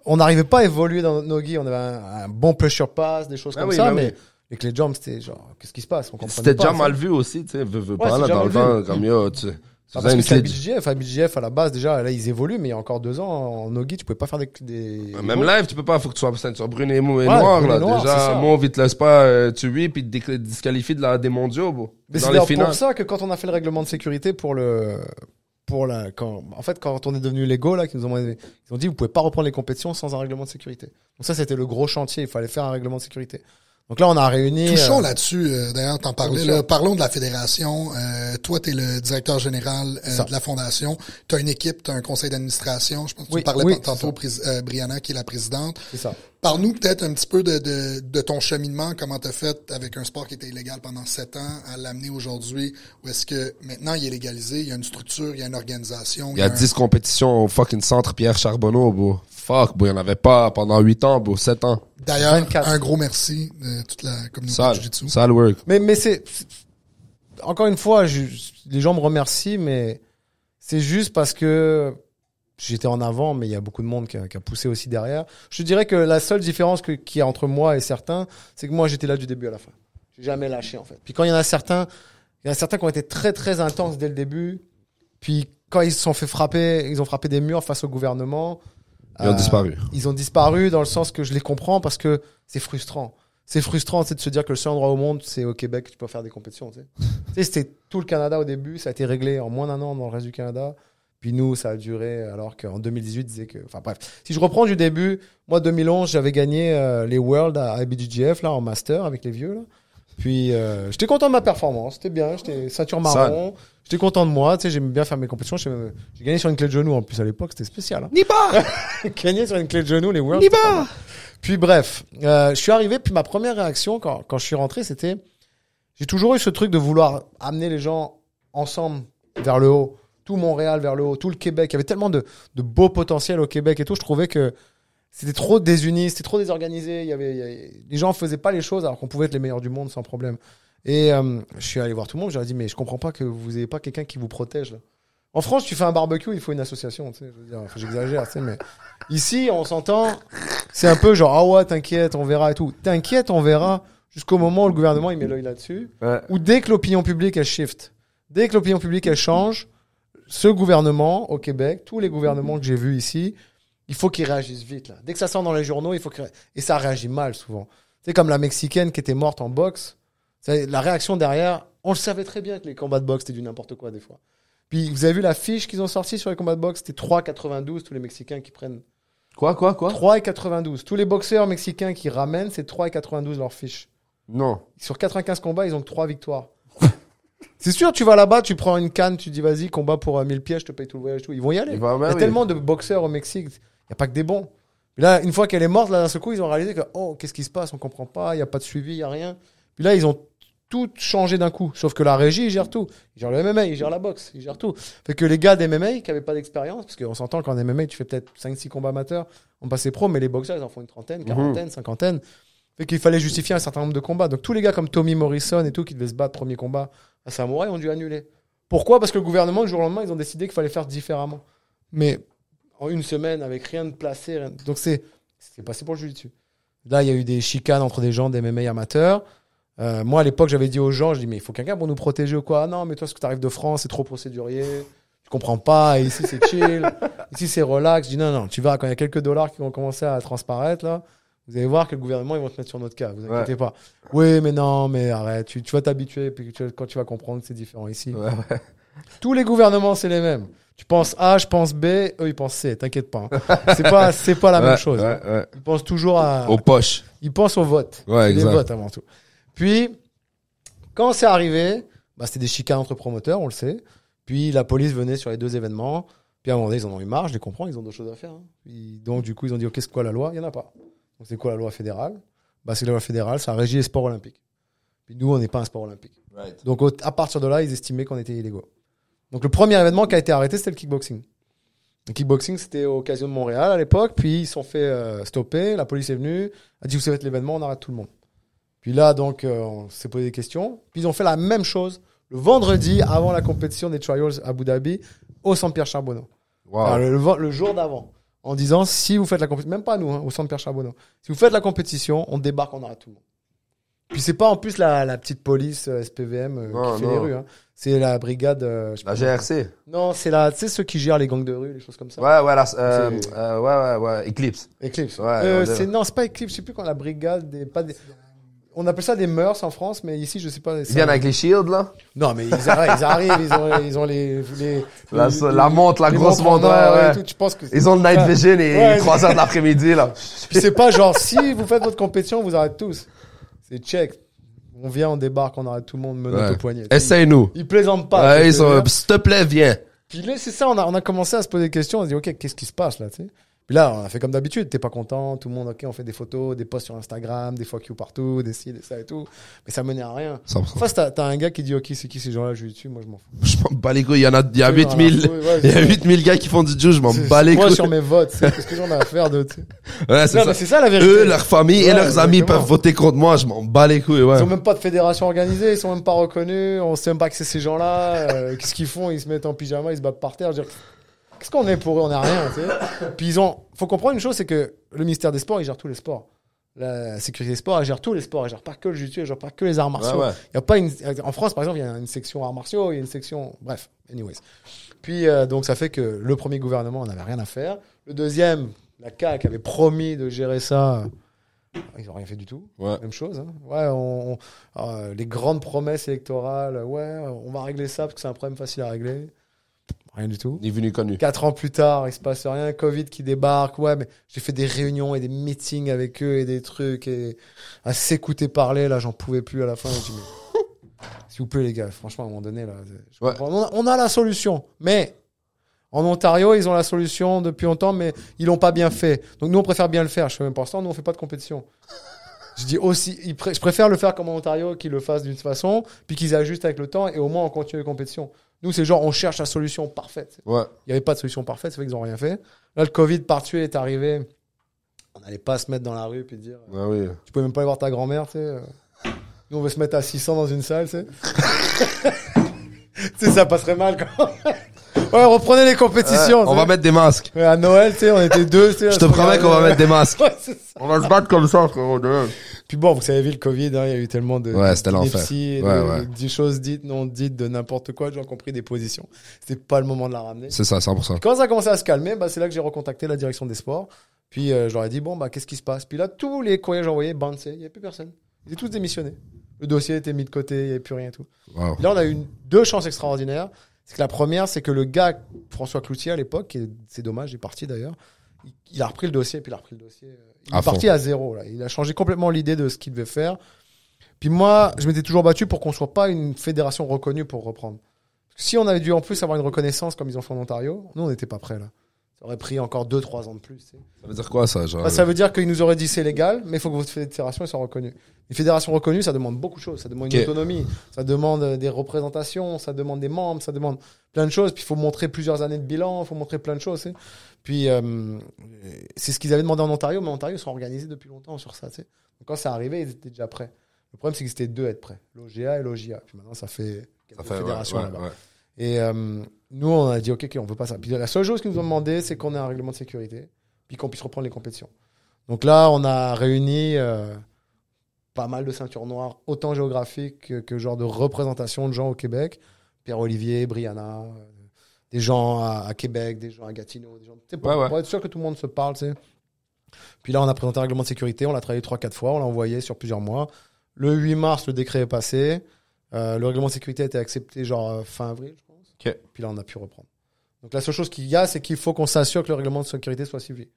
S3: on n'arrivait pas à évoluer dans notre no-gi. On avait un bon pressure pass, des choses comme ça, mais les clés de jambes, c'était genre, qu'est-ce qui se passe? On comprenait
S2: C'était
S3: pas,
S2: déjà
S3: ça.
S2: mal vu aussi, tu sais, veux pas là dans le temps, comme yo, tu sais.
S3: Parce que c'est la BJJF. À BJJF, à la base, déjà, là, ils évoluent, mais il y a encore 2 ans, en no-gi, tu pouvais pas faire des...
S2: Même live, tu peux pas, faut que tu sois ceinture brune et noire, là.
S3: Noir,
S2: déjà, moi, vite laisse pas tuer puis te disqualifier des mondiaux, bro.
S3: Mais c'est pour ça que quand on a fait le règlement de sécurité quand on est devenu légaux, là, ils ont dit, vous pouvez pas reprendre les compétitions sans un règlement de sécurité. Donc ça, c'était le gros chantier. Il fallait faire un règlement de sécurité. Donc là, on a réuni...
S1: Touchons là-dessus, d'ailleurs, t'en parlais. Là. Parlons de la fédération. Toi, t'es le directeur général de la fondation. T'as une équipe, t'as un conseil d'administration. Je pense que tu parlais tantôt, Brianna, qui est la présidente.
S3: C'est ça.
S1: Parle-nous peut-être un petit peu de ton cheminement, comment t'as fait avec un sport qui était illégal pendant 7 ans à l'amener aujourd'hui, où est-ce que maintenant il est légalisé, il y a une structure, il y a une organisation.
S2: Il y a 10 compétitions au fucking centre Pierre Charbonneau, bro. Fuck, bro, il n'y en avait pas pendant 8 ans, bro, 7 ans.
S1: D'ailleurs,
S3: 24.
S1: un gros merci de toute la communauté de Jiu-Jitsu.
S2: Sale work.
S3: Mais c'est encore une fois, les gens me remercient, mais c'est juste parce que j'étais en avant, mais il y a beaucoup de monde qui a poussé aussi derrière. Je dirais que la seule différence qu'il y a entre moi et certains, c'est que moi, j'étais là du début à la fin. J'ai jamais lâché, en fait. Puis quand il y en a certains qui ont été très, très intenses dès le début. Puis quand ils se sont fait frapper, ils ont frappé des murs face au gouvernement.
S2: Ils ont disparu.
S3: Ils ont disparu dans le sens que je les comprends parce que c'est frustrant. C'est frustrant, de se dire que le seul endroit au monde, c'est au Québec que tu peux faire des compétitions, tu sais. C'était tout le Canada au début, ça a été réglé en moins d'1 an dans le reste du Canada. Puis nous, ça a duré, alors qu'en 2018, ils disaient que... Enfin bref, si je reprends du début, moi, 2011, j'avais gagné les Worlds à IBJJF, là, en master, avec les vieux, là. Puis j'étais content de ma performance, c'était bien, j'étais ceinture marron, j'étais content de moi, tu sais, j'aimais bien faire mes compétitions, j'ai gagné sur une clé de genou en plus à l'époque, c'était spécial. Hein.
S2: Niba.
S3: Gagné sur une clé de genou, les Worlds.
S2: Niba.
S3: Puis bref, je suis arrivé, puis ma première réaction quand je suis rentré, c'était, j'ai toujours eu ce truc de vouloir amener les gens ensemble vers le haut, tout Montréal vers le haut, tout le Québec, il y avait tellement de beaux potentiels au Québec et tout, je trouvais que c'était trop désuni, c'était trop désorganisé. Les gens faisaient pas les choses alors qu'on pouvait être les meilleurs du monde sans problème. Et je suis allé voir tout le monde. J'ai dit mais je comprends pas que vous n'ayez pas quelqu'un qui vous protège. Là. En France, tu fais un barbecue, il faut une association. Tu sais, je veux dire, j'exagère, tu sais, mais ici, on s'entend. C'est un peu genre ah ouais, t'inquiète, on verra et tout. T'inquiète, on verra jusqu'au moment où le gouvernement il met l'œil là-dessus.
S2: Ouais.
S3: Ou dès que l'opinion publique elle shift, dès que l'opinion publique elle change, ce gouvernement au Québec, tous les gouvernements que j'ai vus ici. Il faut qu'ils réagissent vite, là. Dès que ça sort dans les journaux, et ça réagit mal, souvent. C'est comme la Mexicaine qui était morte en boxe. La réaction derrière, on le savait très bien que les combats de boxe, c'était du n'importe quoi, des fois. Puis, vous avez vu la fiche qu'ils ont sortie sur les combats de boxe? C'était 3,92, tous les Mexicains qui prennent.
S2: Quoi?
S3: 3,92. Tous les boxeurs mexicains qui ramènent, c'est 3,92 leur fiche.
S2: Non.
S3: Sur 95 combats, ils ont que 3 victoires. C'est sûr, tu vas là-bas, tu prends une canne, tu dis vas-y, combat pour 1000 pièces, je te paye tout le voyage, tout. Ils vont y aller. Il y a tellement de boxeurs au Mexique. Il n'y a pas que des bons. Puis là, une fois qu'elle est morte, là, d'un seul coup, ils ont réalisé que, oh, qu'est-ce qui se passe? On comprend pas, il n'y a pas de suivi, il n'y a rien. Puis là, ils ont tout changé d'un coup. Sauf que la régie, ils gèrent tout. Ils gèrent le MMA, ils gèrent la boxe, ils gèrent tout. Fait que les gars des MMA qui n'avaient pas d'expérience, parce qu'on s'entend qu'en MMA, tu fais peut-être 5-6 combats amateurs, on passait pro, mais les boxeurs, ils en font une trentaine, quarantaine, cinquantaine. Fait qu'il fallait justifier un certain nombre de combats. Donc tous les gars comme Tommy Morrison et tout, qui devaient se battre premier combat à Samouraï, ont dû annuler. Pourquoi? Parce que le gouvernement, le jour au lendemain, ils ont décidé qu'il fallait faire différemment. Mais en une semaine, avec rien de placé. Rien... Donc, c'est passé pour le jiu-jitsu. Là, il y a eu des chicanes entre des gens des MMA amateurs. Moi, à l'époque, j'avais dit aux gens, je dis, mais il faut quelqu'un pour nous protéger ou quoi? Ah non, mais toi, ce que tu arrives de France, c'est trop procédurier. Tu comprends pas. Et ici, c'est chill. Ici, c'est relax. Je dis, non, tu verras, quand il y a quelques dollars qui vont commencer à transparaître, là, vous allez voir que le gouvernement, ils vont te mettre sur notre cas. Vous inquiétez pas. Oui, mais non, mais arrête. Tu vas t'habituer. Puis quand tu vas comprendre que c'est différent ici.
S2: Ouais.
S3: Tous les gouvernements, c'est les mêmes. Tu penses A, je pense B, eux, ils pensent C. T'inquiète pas. Hein. C'est pas la même chose.
S2: Ouais.
S3: Ils pensent toujours
S2: aux poches.
S3: Ils pensent au vote.
S2: Ouais,
S3: les
S2: exact.
S3: votes avant tout. Puis, quand c'est arrivé, c'était des chicanes entre promoteurs, on le sait. Puis, la police venait sur les deux événements. Puis, à un moment donné, ils en ont eu marre. Je les comprends. Ils ont d'autres choses à faire. Hein. Donc, du coup, ils ont dit, OK, c'est quoi la loi? Il y en a pas. Donc, c'est quoi la loi fédérale? C'est la loi fédérale. Ça régit les sports olympiques. Puis, nous, on n'est pas un sport olympique.
S2: Right.
S3: Donc, à partir de là, ils estimaient qu'on était illégaux. Donc, le premier événement qui a été arrêté, c'était le kickboxing. Le kickboxing, c'était au Casino de Montréal à l'époque. Puis, ils se sont fait stopper. La police est venue, a dit, vous savez, l'événement, on arrête tout le monde. Puis là, donc, on s'est posé des questions. Puis, ils ont fait la même chose le vendredi avant la compétition des Trials à Abu Dhabi au Centre Pierre Charbonneau.
S2: Wow.
S3: Alors, le jour d'avant. En disant, si vous faites la compétition, même pas nous, au Centre Pierre Charbonneau. Si vous faites la compétition, on débarque, on arrête tout le monde. Puis c'est pas en plus la petite police SPVM qui fait les rues. Hein. C'est la brigade.
S2: La GRC.
S3: Non, c'est tu sais, ceux qui gèrent les gangs de rue, les choses comme ça.
S2: Ouais. Eclipse.
S3: Eclipse.
S2: Ouais,
S3: non, c'est pas Eclipse. Je sais plus quand la brigade on appelle ça des mœurs en France, mais ici, je sais pas.
S2: Ils viennent avec les shields, là?
S3: Non, mais ils arrivent, ils ont
S2: la montre, la grosse montre, ouais.
S3: Tout, tu penses que
S2: ils ont le night vision et 3 heures de l'après-midi, là.
S3: Puis c'est pas genre, si vous faites votre compétition, vous arrêtez tous. C'est check. On vient, on débarque, on arrête tout le monde, menotte au poignet.
S2: Essaye-nous.
S3: Ils plaisantent pas.
S2: Ouais, s'il te plaît, viens.
S3: Puis là, c'est ça, on a commencé à se poser des questions. On se dit, OK, qu'est-ce qui se passe là, tu sais? Puis là, on a fait comme d'habitude. T'es pas content, tout le monde, OK, on fait des photos, des posts sur Instagram, des fuck you partout, des ci, des ça et tout. Mais ça menait à rien. Enfin, t'as un gars qui dit, OK, c'est qui ces gens-là, je lui dessus, moi je m'en fous.
S2: Je m'en bats les couilles, il y a 8000. Il y a 8000 gars qui font du jiu, je m'en bats les couilles.
S3: Moi, sur mes votes, qu'est-ce que j'en ai à faire de, tu sais?
S2: Ouais, c'est ça.
S3: Mais c'est ça la vérité.
S2: Eux, leur famille et leurs amis peuvent voter contre moi, je m'en bats les couilles, ouais.
S3: Ils ont même pas de fédération organisée, ils sont même pas reconnus, on sait même pas que c'est ces gens-là, qu'est-ce qu'ils font? Ils se mettent en pyjama, ils se battent par terre, je veux dire, qu'est-ce qu'on est pour eux? On n'a rien, tu sais. Puis faut comprendre une chose, c'est que le ministère des Sports, il gère tous les sports. La sécurité des sports, elle gère tous les sports. Elle gère pas que le jiu-jitsu, elle gère pas que les arts martiaux.
S2: Ouais.
S3: Il y a pas en France, par exemple, il y a une section arts martiaux, il y a une section, bref, anyways. Puis, donc, ça fait que le premier gouvernement, on n'avait rien à faire. Le deuxième, la CAQ avait promis de gérer ça. Ils n'ont rien fait du tout.
S2: Ouais.
S3: Même chose. Hein. Ouais, les grandes promesses électorales. Ouais, on va régler ça parce que c'est un problème facile à régler. Rien du tout.
S2: Ni vu ni connu.
S3: 4 ans plus tard, il se passe rien. Covid qui débarque. Ouais, mais j'ai fait des réunions et des meetings avec eux et des trucs et à s'écouter parler. Là, j'en pouvais plus à la fin. J'ai dit, mais, s'il vous plaît, les gars, franchement, à un moment donné, là,
S2: Ouais.
S3: on a la solution. Mais en Ontario, ils ont la solution depuis longtemps, mais ils l'ont pas bien fait. Donc nous, on préfère bien le faire. Je fais même pour l'instant, nous, on fait pas de compétition. Je dis aussi, je préfère le faire comme en Ontario, qu'ils le fassent d'une façon, puis qu'ils ajustent avec le temps et au moins on continue les compétitions. Nous, c'est genre, on cherche la solution parfaite.
S2: Ouais.
S3: Il n'y avait pas de solution parfaite, ça fait qu'ils n'ont rien fait. Là, le Covid par-dessus est arrivé. On n'allait pas se mettre dans la rue puis dire
S2: Ah oui.
S3: tu peux même pas aller voir ta grand-mère, tu sais. Nous, on veut se mettre à 600 dans une salle, tu sais. Tu sais, ça passerait mal quand ouais, reprenez les compétitions.
S2: On va mettre des masques.
S3: Ouais, à Noël, tu sais, on était deux, tu sais.
S2: Je te promets qu'on va mettre des masques.
S3: Ouais, c'est ça.
S2: On va se battre comme ça, frérot. De...
S3: Puis bon, vous avez vu le Covid, hein, il y a eu tellement de
S2: c'était l'enfer.
S3: d'inepties, de choses dites, non dites, de n'importe quoi, j'ai compris des positions. C'était pas le moment de la ramener.
S2: C'est ça, 100%.
S3: Quand ça a commencé à se calmer, bah, c'est là que j'ai recontacté la direction des sports. Puis je leur ai dit, bon, bah, qu'est-ce qui se passe? Puis là, tous les courriers que j'ai envoyés, il n'y avait plus personne. Ils étaient tous démissionnés. Le dossier était mis de côté, il n'y avait plus rien et tout.
S2: Wow.
S3: Là, on a eu deux chances extraordinaires. C'est que la première, c'est que le gars, François Cloutier à l'époque, c'est dommage, il est parti d'ailleurs, il a repris le dossier, puis il a repris le dossier. Il
S2: À
S3: est parti
S2: fond.
S3: à zéro. Là. Il a changé complètement l'idée de ce qu'il devait faire. Puis moi, je m'étais toujours battu pour qu'on soit pas une fédération reconnue pour reprendre. Parce que si on avait dû en plus avoir une reconnaissance comme ils ont fait en Ontario, nous, on n'était pas prêts là. Ça aurait pris encore 2-3 ans de plus. Tu sais.
S2: Ça veut dire quoi, ça, genre?
S3: Bah, ça veut dire qu'ils nous auraient dit c'est légal, mais il faut que votre fédération soit reconnue. Une fédération reconnue, ça demande beaucoup de choses. Ça demande une
S2: Ok.
S3: autonomie, ça demande des représentations, ça demande des membres, ça demande plein de choses. Puis il faut montrer plusieurs années de bilan, il faut montrer plein de choses. Tu sais. Puis c'est ce qu'ils avaient demandé en Ontario, mais en Ontario, ils sont organisés depuis longtemps sur ça. Tu sais. Donc quand c'est arrivé, ils étaient déjà prêts. Le problème, c'est qu'ils étaient deux à être prêts, l'OGA et l'OJA. Puis maintenant, ça fait
S2: Ça
S3: quelques
S2: fait,
S3: fédérations
S2: ouais,
S3: là-bas.
S2: ouais.
S3: Et nous, on a dit, OK, on veut pas ça. Puis la seule chose qu'ils nous ont demandé, c'est qu'on ait un règlement de sécurité, puis qu'on puisse reprendre les compétitions. Donc là, on a réuni pas mal de ceintures noires, autant géographiques que genre de représentation de gens au Québec. Pierre-Olivier, Brianna, des gens à Québec, des gens à Gatineau, des gens, tu sais, pour être sûr que tout le monde se parle. Tu sais. Puis là, on a présenté un règlement de sécurité, on l'a travaillé 3-4 fois, on l'a envoyé sur plusieurs mois. Le 8 mars, le décret est passé. Le règlement de sécurité a été accepté genre fin avril, je pense.
S2: Ok.
S3: Puis là, on a pu reprendre. Donc la seule chose qu'il y a, c'est qu'il faut qu'on s'assure que le règlement de sécurité soit suivi.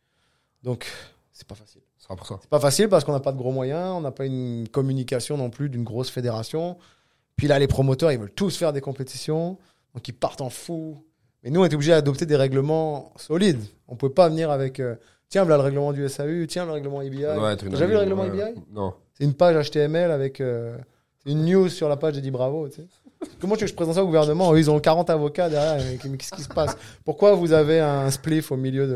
S3: Donc, c'est pas facile.
S2: 100%.
S3: C'est pas facile parce qu'on n'a pas de gros moyens, on n'a pas une communication non plus d'une grosse fédération. Puis là, les promoteurs, ils veulent tous faire des compétitions, donc ils partent en fou. Mais nous, on était obligés d'adopter des règlements solides. On pouvait pas venir avec tiens, voilà le règlement du SAU, tiens, le règlement EBI.
S2: Ouais,
S3: T'as déjà vu le règlement EBI?
S2: Non.
S3: C'est une page HTML avec une news sur la page d'Eddie Bravo. Tu sais. Comment tu veux que je présente ça au gouvernement? Eux, ils ont 40 avocats derrière. Mais qu'est-ce qui se passe? Pourquoi vous avez un spliff au milieu de...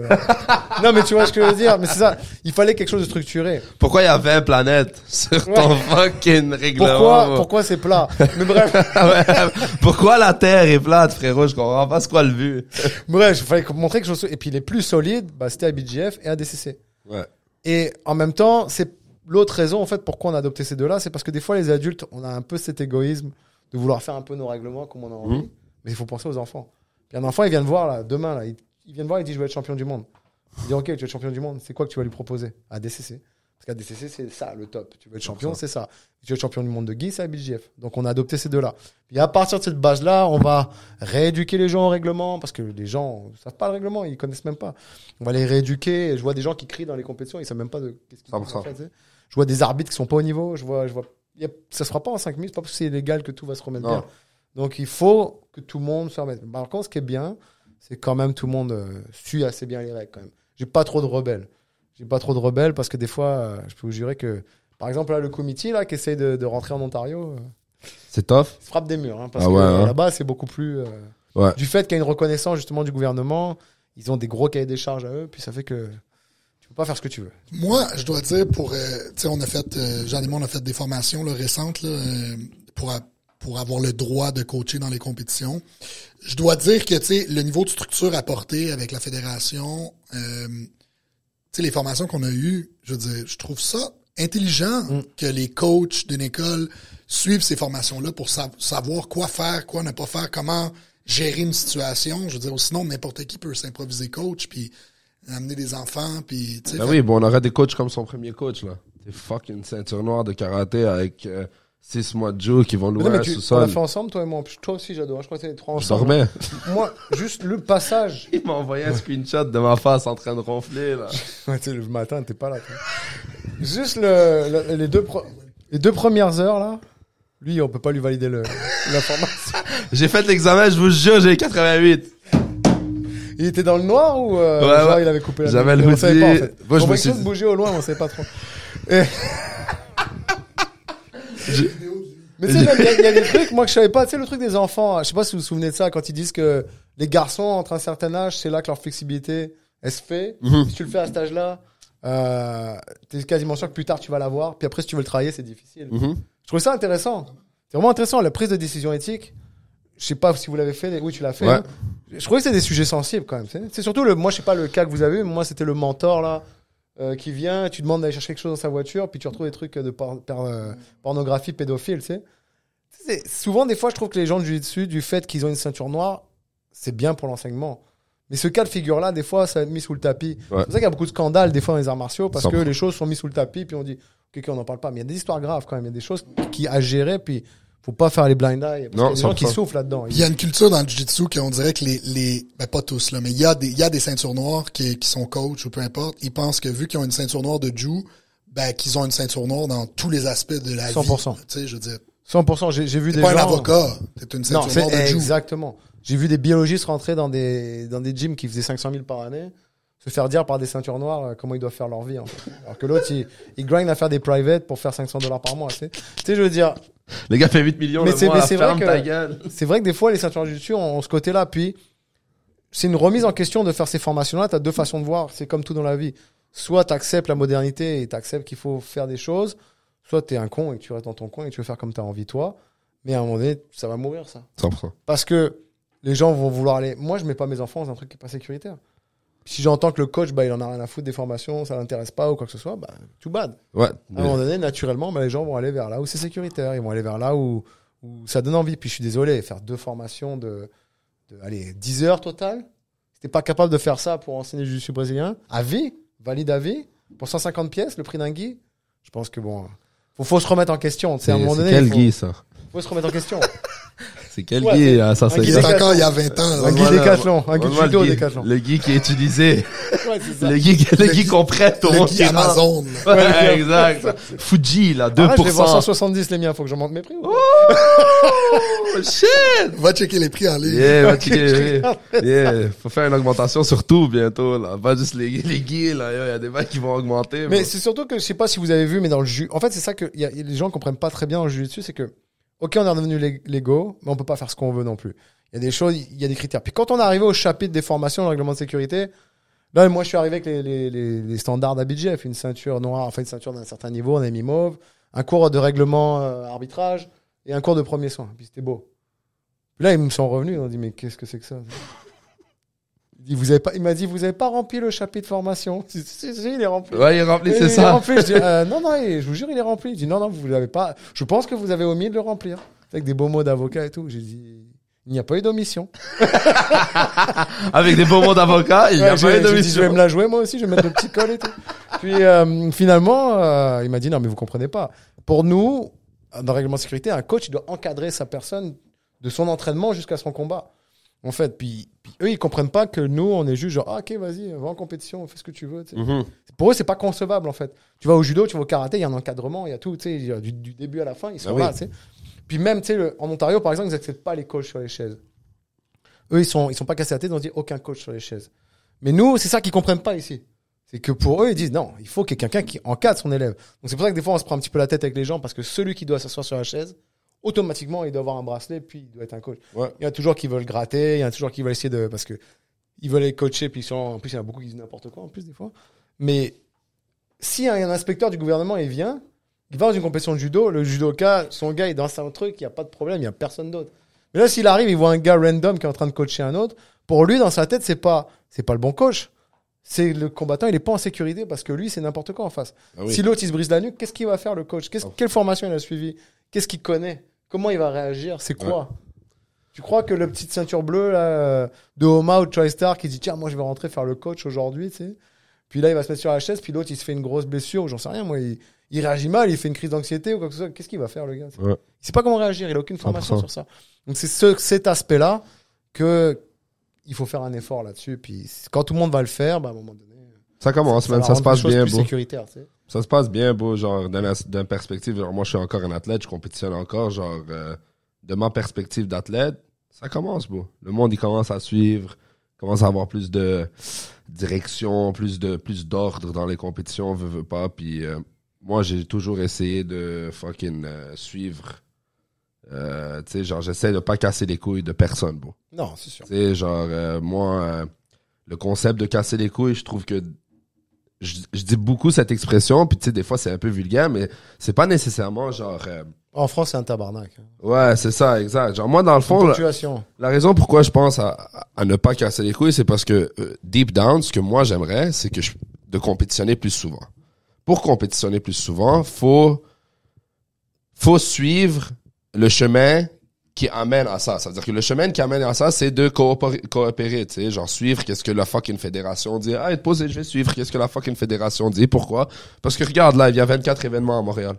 S3: Non, mais tu vois ce que je veux dire. Mais c'est ça. Il fallait quelque chose de structuré.
S2: Pourquoi il y a 20 planètes sur ton fucking règlement?
S3: Pourquoi c'est plat? Mais bref.
S2: Ouais. Pourquoi la Terre est plate, frérot? Je comprends pas c'est quoi le but.
S3: Bref, il fallait montrer quelque chose. Et puis les plus solides, bah, c'était ABGF et ADCC.
S2: Ouais.
S3: Et en même temps, c'est l'autre raison, en fait, pourquoi on a adopté ces deux-là, c'est parce que des fois, les adultes, on a un peu cet égoïsme de vouloir faire un peu nos règlements comme on a envie. Mais il faut penser aux enfants. Puis un enfant, il vient de voir, là, demain, là, il vient de voir, il dit, je veux être champion du monde. Il dit, OK, tu veux être champion du monde. C'est quoi que tu vas lui proposer? ADCC. Parce qu'ADCC, c'est ça, le top. Tu veux être champion, c'est ça. Tu veux être champion du monde de Guy, c'est ABGF. Donc, on a adopté ces deux-là. Puis à partir de cette base-là, on va rééduquer les gens au règlement, parce que les gens ne savent pas le règlement, ils connaissent même pas. On va les rééduquer. Je vois des gens qui crient dans les compétitions, ils savent même pas de qu'est-ce qu'ils disent, en fait, tu sais. Je vois des arbitres qui sont pas au niveau. Je vois, ça se fera pas en 5 minutes. C'est pas parce que c'est illégal que tout va se remettre bien. Donc, il faut que tout le monde se remette. Par contre, ce qui est bien, c'est quand même tout le monde suit assez bien les règles, quand même. J'ai pas trop de rebelles. Parce que des fois, je peux vous jurer que, par exemple, là, le comité, là, qui essaye de rentrer en Ontario,
S2: C'est tough.
S3: il frappe des murs, hein, parce
S2: Ah
S3: que
S2: ouais, hein.
S3: là-bas, c'est beaucoup plus,
S2: Ouais.
S3: du fait qu'il y a une reconnaissance, justement, du gouvernement, ils ont des gros cahiers des charges à eux, puis ça fait que tu peux pas faire ce que tu veux.
S1: Moi, je dois dire, tu sais, on a fait, Jean et moi, on a fait des formations là, récentes là, pour avoir le droit de coacher dans les compétitions. Je dois dire que, tu sais, le niveau de structure apporté avec la fédération, tu sais, les formations qu'on a eues, je veux dire, je trouve ça intelligent que les coachs d'une école suivent ces formations-là pour savoir quoi faire, quoi ne pas faire, comment gérer une situation. Je veux dire, sinon, n'importe qui peut s'improviser coach, puis amener des enfants, puis tu sais.
S2: Ben oui, bon, on aurait des coachs comme son premier coach, là. Des fucking ceinture noire de karaté avec 6 mois de Joe qui vont louer
S3: Non, mais
S2: un
S3: on l'a
S2: sous-sol.
S3: fait ensemble, toi et moi. Toi aussi, j'adore. Je crois que c'était 3
S2: Je
S3: ensemble.
S2: dormais.
S3: Moi, juste le passage.
S2: Il m'a envoyé un screenshot de ma face en train de ronfler, là.
S3: Ouais, tu sais, le matin, t'es pas là. Toi. Juste les deux premières heures, là. Lui, on peut pas lui valider l'information.
S2: J'ai fait l'examen, je vous jure, j'ai 88.
S3: Il était dans le noir ou
S2: Ouais,
S3: genre,
S2: ouais.
S3: il avait coupé la
S2: J'avais
S3: lumière?
S2: le
S3: On savait pas, en
S2: hoodie.
S3: fait.
S2: Moi, je
S3: On
S2: me
S3: voyait
S2: suis
S3: quelque chose bouger au loin, on savait pas trop. Et- Mais tu sais, même, il y a des trucs, moi, que je savais pas. Tu sais, le truc des enfants, je sais pas si vous vous souvenez de ça, quand ils disent que les garçons, entre un certain âge, c'est là que leur flexibilité, elle se fait. Si tu le fais à cet âge-là, t'es quasiment sûr que plus tard, tu vas l'avoir. Puis après, si tu veux le travailler, c'est difficile. Je trouvais ça intéressant. C'est vraiment intéressant, la prise de décision éthique. Je sais pas si vous l'avez fait. Oui, tu l'as fait.
S2: Ouais.
S3: Hein. Je trouvais que c'est des sujets sensibles, quand même. C'est surtout moi, je sais pas le cas que vous avez, mais moi, c'était le mentor, là. Qui vient, tu demandes d'aller chercher quelque chose dans sa voiture, puis tu retrouves des trucs de pornographie pédophile, tu sais. Souvent, des fois, je trouve que les gens du dessus, du fait qu'ils ont une ceinture noire, c'est bien pour l'enseignement. Mais ce cas de figure-là, des fois, ça va être mis sous le tapis.
S2: Ouais.
S3: C'est pour ça qu'il y a beaucoup de scandales, des fois, dans les arts martiaux, parce
S2: 100%.
S3: que les choses sont mises sous le tapis, puis on dit, OK, on n'en parle pas. Mais il y a des histoires graves, quand même. Il y a des choses qui à gérer, puis faut pas faire les blind eyes. Parce
S2: Non,
S3: qu'il y a des gens qui
S2: 100%.
S3: souffrent là-dedans.
S1: Il y a une culture dans le jiu-jitsu qu'on dirait que ben pas tous, là, mais il y a des ceintures noires qui sont coach ou peu importe. Ils pensent que vu qu'ils ont une ceinture noire de jiu, ben, qu'ils ont une ceinture noire dans tous les aspects de la
S3: 100%.
S1: vie. Tu sais, je veux dire,
S3: 100%. J'ai vu
S1: t'es
S3: des
S1: pas
S3: gens...
S1: un avocat, t'es une
S3: Non,
S1: ceinture noire de
S3: c'est
S1: jiu.
S3: exactement. J'ai vu des biologistes rentrer dans des gyms qui faisaient 500 000 par année, se faire dire par des ceintures noires comment ils doivent faire leur vie. En fait. Alors que l'autre, il grind à faire des privates pour faire $500 par mois. Tu sais, je veux dire,
S2: Les gars fait 8 millions
S3: Mais
S2: de
S3: c'est-
S2: mois,
S3: mais c'est vrai
S2: ferme
S3: que-
S2: ta gueule.
S3: c'est vrai que des fois, les ceintures jiu-jitsu ont ce côté-là. Puis, c'est une remise en question de faire ces formations-là. Tu as deux façons de voir. C'est comme tout dans la vie. Soit tu acceptes la modernité et tu acceptes qu'il faut faire des choses, soit tu es un con et que tu restes dans ton coin et tu veux faire comme tu as envie, toi. Mais à un moment donné, ça va mourir, ça.
S2: 100%.
S3: Parce que les gens vont vouloir aller. Moi, je mets pas mes enfants dans un truc qui est pas sécuritaire. Si j'entends que le coach, bah, il en a rien à foutre des formations, ça l'intéresse pas ou quoi que ce soit, bah, too bad.
S2: Ouais.
S3: À un moment donné, naturellement, bah, les gens vont aller vers là où c'est sécuritaire. Ils vont aller vers là où ça donne envie. Puis je suis désolé, faire 2 formations allez, 10 heures total. Si t'es pas capable de faire ça pour enseigner le jiu-jitsu brésilien, à vie, valide à vie, pour 150 pièces, le prix d'un gui, je pense que bon, faut se remettre en question. Tu sais, à un moment donné,
S2: quel
S3: faut-
S2: Guy, ça?
S3: faut se remettre en question.
S2: C'est quel
S3: Ouais,
S2: Guy,
S3: c'est
S2: ça
S3: un
S2: c'est
S3: Guy
S1: Il est
S3: Décathlon.
S1: encore il y a 20 ans.
S3: Un Guy Décathlon, un Guy
S2: Vraiment,
S3: judo
S2: le Guy-
S3: Décathlon.
S2: Le Guy qui est utilisé.
S3: Ouais, c'est ça.
S2: Le Guy qu'on prête au
S1: Le
S2: monde
S1: Guy
S2: qui rentre.
S1: Amazon. là.
S2: Ouais, exact. Fuji, là, 2%.
S3: Ah, je vais voir 170 les miens, faut que j'en monte mes prix. Ou pas
S2: Oh, shit!
S1: Va checker les prix en ligne.
S2: Yeah, va
S3: Ok,
S2: checker,
S3: je
S2: yeah.
S3: regarde.
S2: Yeah, faut faire une augmentation sur tout bientôt, là. Pas juste les Guy, là. Il y a des mecs qui vont augmenter.
S3: Mais c'est surtout que je sais pas si vous avez vu, mais dans le jus. En fait, c'est ça que les gens comprennent pas très bien dans le jiu-jitsu, c'est que, ok, on est redevenu légaux, mais on peut pas faire ce qu'on veut non plus. Il y a des choses, il y a des critères. Puis quand on est arrivé au chapitre des formations, le règlement de sécurité, là, moi, je suis arrivé avec les standards d'ABJF, une ceinture noire, enfin, une ceinture d'un certain niveau, on a mis mauve, un cours de règlement arbitrage et un cours de premier soin. Puis c'était beau. Puis là, ils me sont revenus, ils m'ont dit, mais qu'est-ce que c'est que ça? Il m'a dit, vous avez pas rempli le chapitre formation? Si, il est rempli.
S2: Ouais, il est rempli,
S3: Il
S2: c'est
S3: est
S2: ça.
S3: rempli. Je dis, non, je vous jure, il est rempli. Il dit, non, vous l'avez pas. Je pense que vous avez omis de le remplir. Avec des beaux mots d'avocat et tout. J'ai dit, il n'y a pas eu d'omission.
S2: Avec des beaux mots d'avocat, il y a
S3: Ouais,
S2: pas eu de
S3: j'ai dit, je vais me
S2: mission.
S3: la jouer moi aussi, je vais mettre le petit col et tout. Puis finalement, il m'a dit, non, mais vous comprenez pas. Pour nous, dans le règlement de sécurité, un coach, il doit encadrer sa personne de son entraînement jusqu'à son combat. En fait, puis eux, ils comprennent pas que nous, on est juste genre, ah, ok, vas-y, va en compétition, fais ce que tu veux. Tu sais.
S2: Mhm.
S3: Pour eux, c'est pas concevable, en fait. Tu vas au judo, tu vas au karaté, il y a un encadrement, il y a tout, tu sais, il y a du début à la fin, ils sont
S2: Ah oui.
S3: là, tu sais. Puis même, tu sais, en Ontario, par exemple, ils n'acceptent pas les coachs sur les chaises. Eux, ils sont pas cassés la tête, ils ont dit aucun coach sur les chaises. Mais nous, c'est ça qu'ils comprennent pas ici. C'est que pour eux, ils disent non, il faut qu'il y ait quelqu'un qui encadre son élève. Donc c'est pour ça que des fois, on se prend un petit peu la tête avec les gens parce que celui qui doit s'asseoir sur la chaise, automatiquement, il doit avoir un bracelet, puis il doit être un coach.
S2: Ouais.
S3: Il y en a toujours qui veulent gratter, il y en a toujours qui veulent essayer de. Parce que ils veulent les coacher, puis en plus, il y en a beaucoup qui disent n'importe quoi, en plus, des fois. Mais si un inspecteur du gouvernement, il vient, il va dans une compétition de judo, le judoka, son gars, il est dans un truc, il n'y a pas de problème, il n'y a personne d'autre. Mais là, s'il arrive, il voit un gars random qui est en train de coacher un autre, pour lui, dans sa tête, c'est pas le bon coach. C'est le combattant, il est pas en sécurité parce que lui, c'est n'importe quoi en face.
S2: Ah oui.
S3: Si l'autre, il se brise la nuque, qu'est-ce qu'il va faire, le coach? Quelle formation il a suivi? Qu'est-ce qu'il connaît? Comment il va réagir? C'est quoi? Tu crois que le petit ceinture bleue là, de Homa ou de TriStar qui dit tiens, moi je vais rentrer faire le coach aujourd'hui, tu sais. Puis là, il va se mettre sur la chaise, puis l'autre, il se fait une grosse blessure, ou j'en sais rien, moi, il il réagit mal, il fait une crise d'anxiété ou quoi que ce soit. Qu'est-ce qu'il va faire, le gars?
S2: Ouais.
S3: Il sait pas comment réagir, il a aucune formation
S2: 100%.
S3: sur ça. Donc c'est cet aspect-là que il faut faire un effort là-dessus. Puis quand tout le monde va le faire, bah, à un moment donné,
S2: Ça commence, man.
S3: va
S2: Ça se
S3: rendre
S2: passe
S3: les choses
S2: bien,
S3: plus
S2: bro.
S3: sécuritaires, tu sais.
S2: Ça se passe bien, bro. Genre, d'une perspective, genre, moi, je suis encore un athlète, je compétitionne encore. Genre, de ma perspective d'athlète, ça commence, bro. Le monde, il commence à suivre, commence à avoir plus de direction, plus d'ordre dans les compétitions, veut pas. Puis, moi, j'ai toujours essayé de fucking suivre. Tu sais, genre, j'essaie de pas casser les couilles de personne, bro.
S3: Non, c'est sûr.
S2: Tu sais, genre, moi, le concept de casser les couilles, je trouve que je dis beaucoup cette expression, puis tu sais, des fois, c'est un peu vulgaire, mais c'est pas nécessairement genre...
S3: En France, c'est un tabarnak.
S2: ouais, c'est ça, exact. Genre, moi, dans le fond,
S3: Ponctuation.
S2: la raison pourquoi je pense à ne pas casser les couilles, c'est parce que, deep down, ce que moi, j'aimerais, c'est de compétitionner plus souvent. Pour compétitionner plus souvent, faut suivre le chemin qui amène à ça. Ça veut dire que le chemin qui amène à ça, c'est de coopérer, tu sais, genre suivre qu'est-ce que la fucking fédération dit. Ah, être posé, je vais suivre qu'est-ce que la fucking fédération dit. Pourquoi? Parce que regarde, là, il y a 24 événements à Montréal.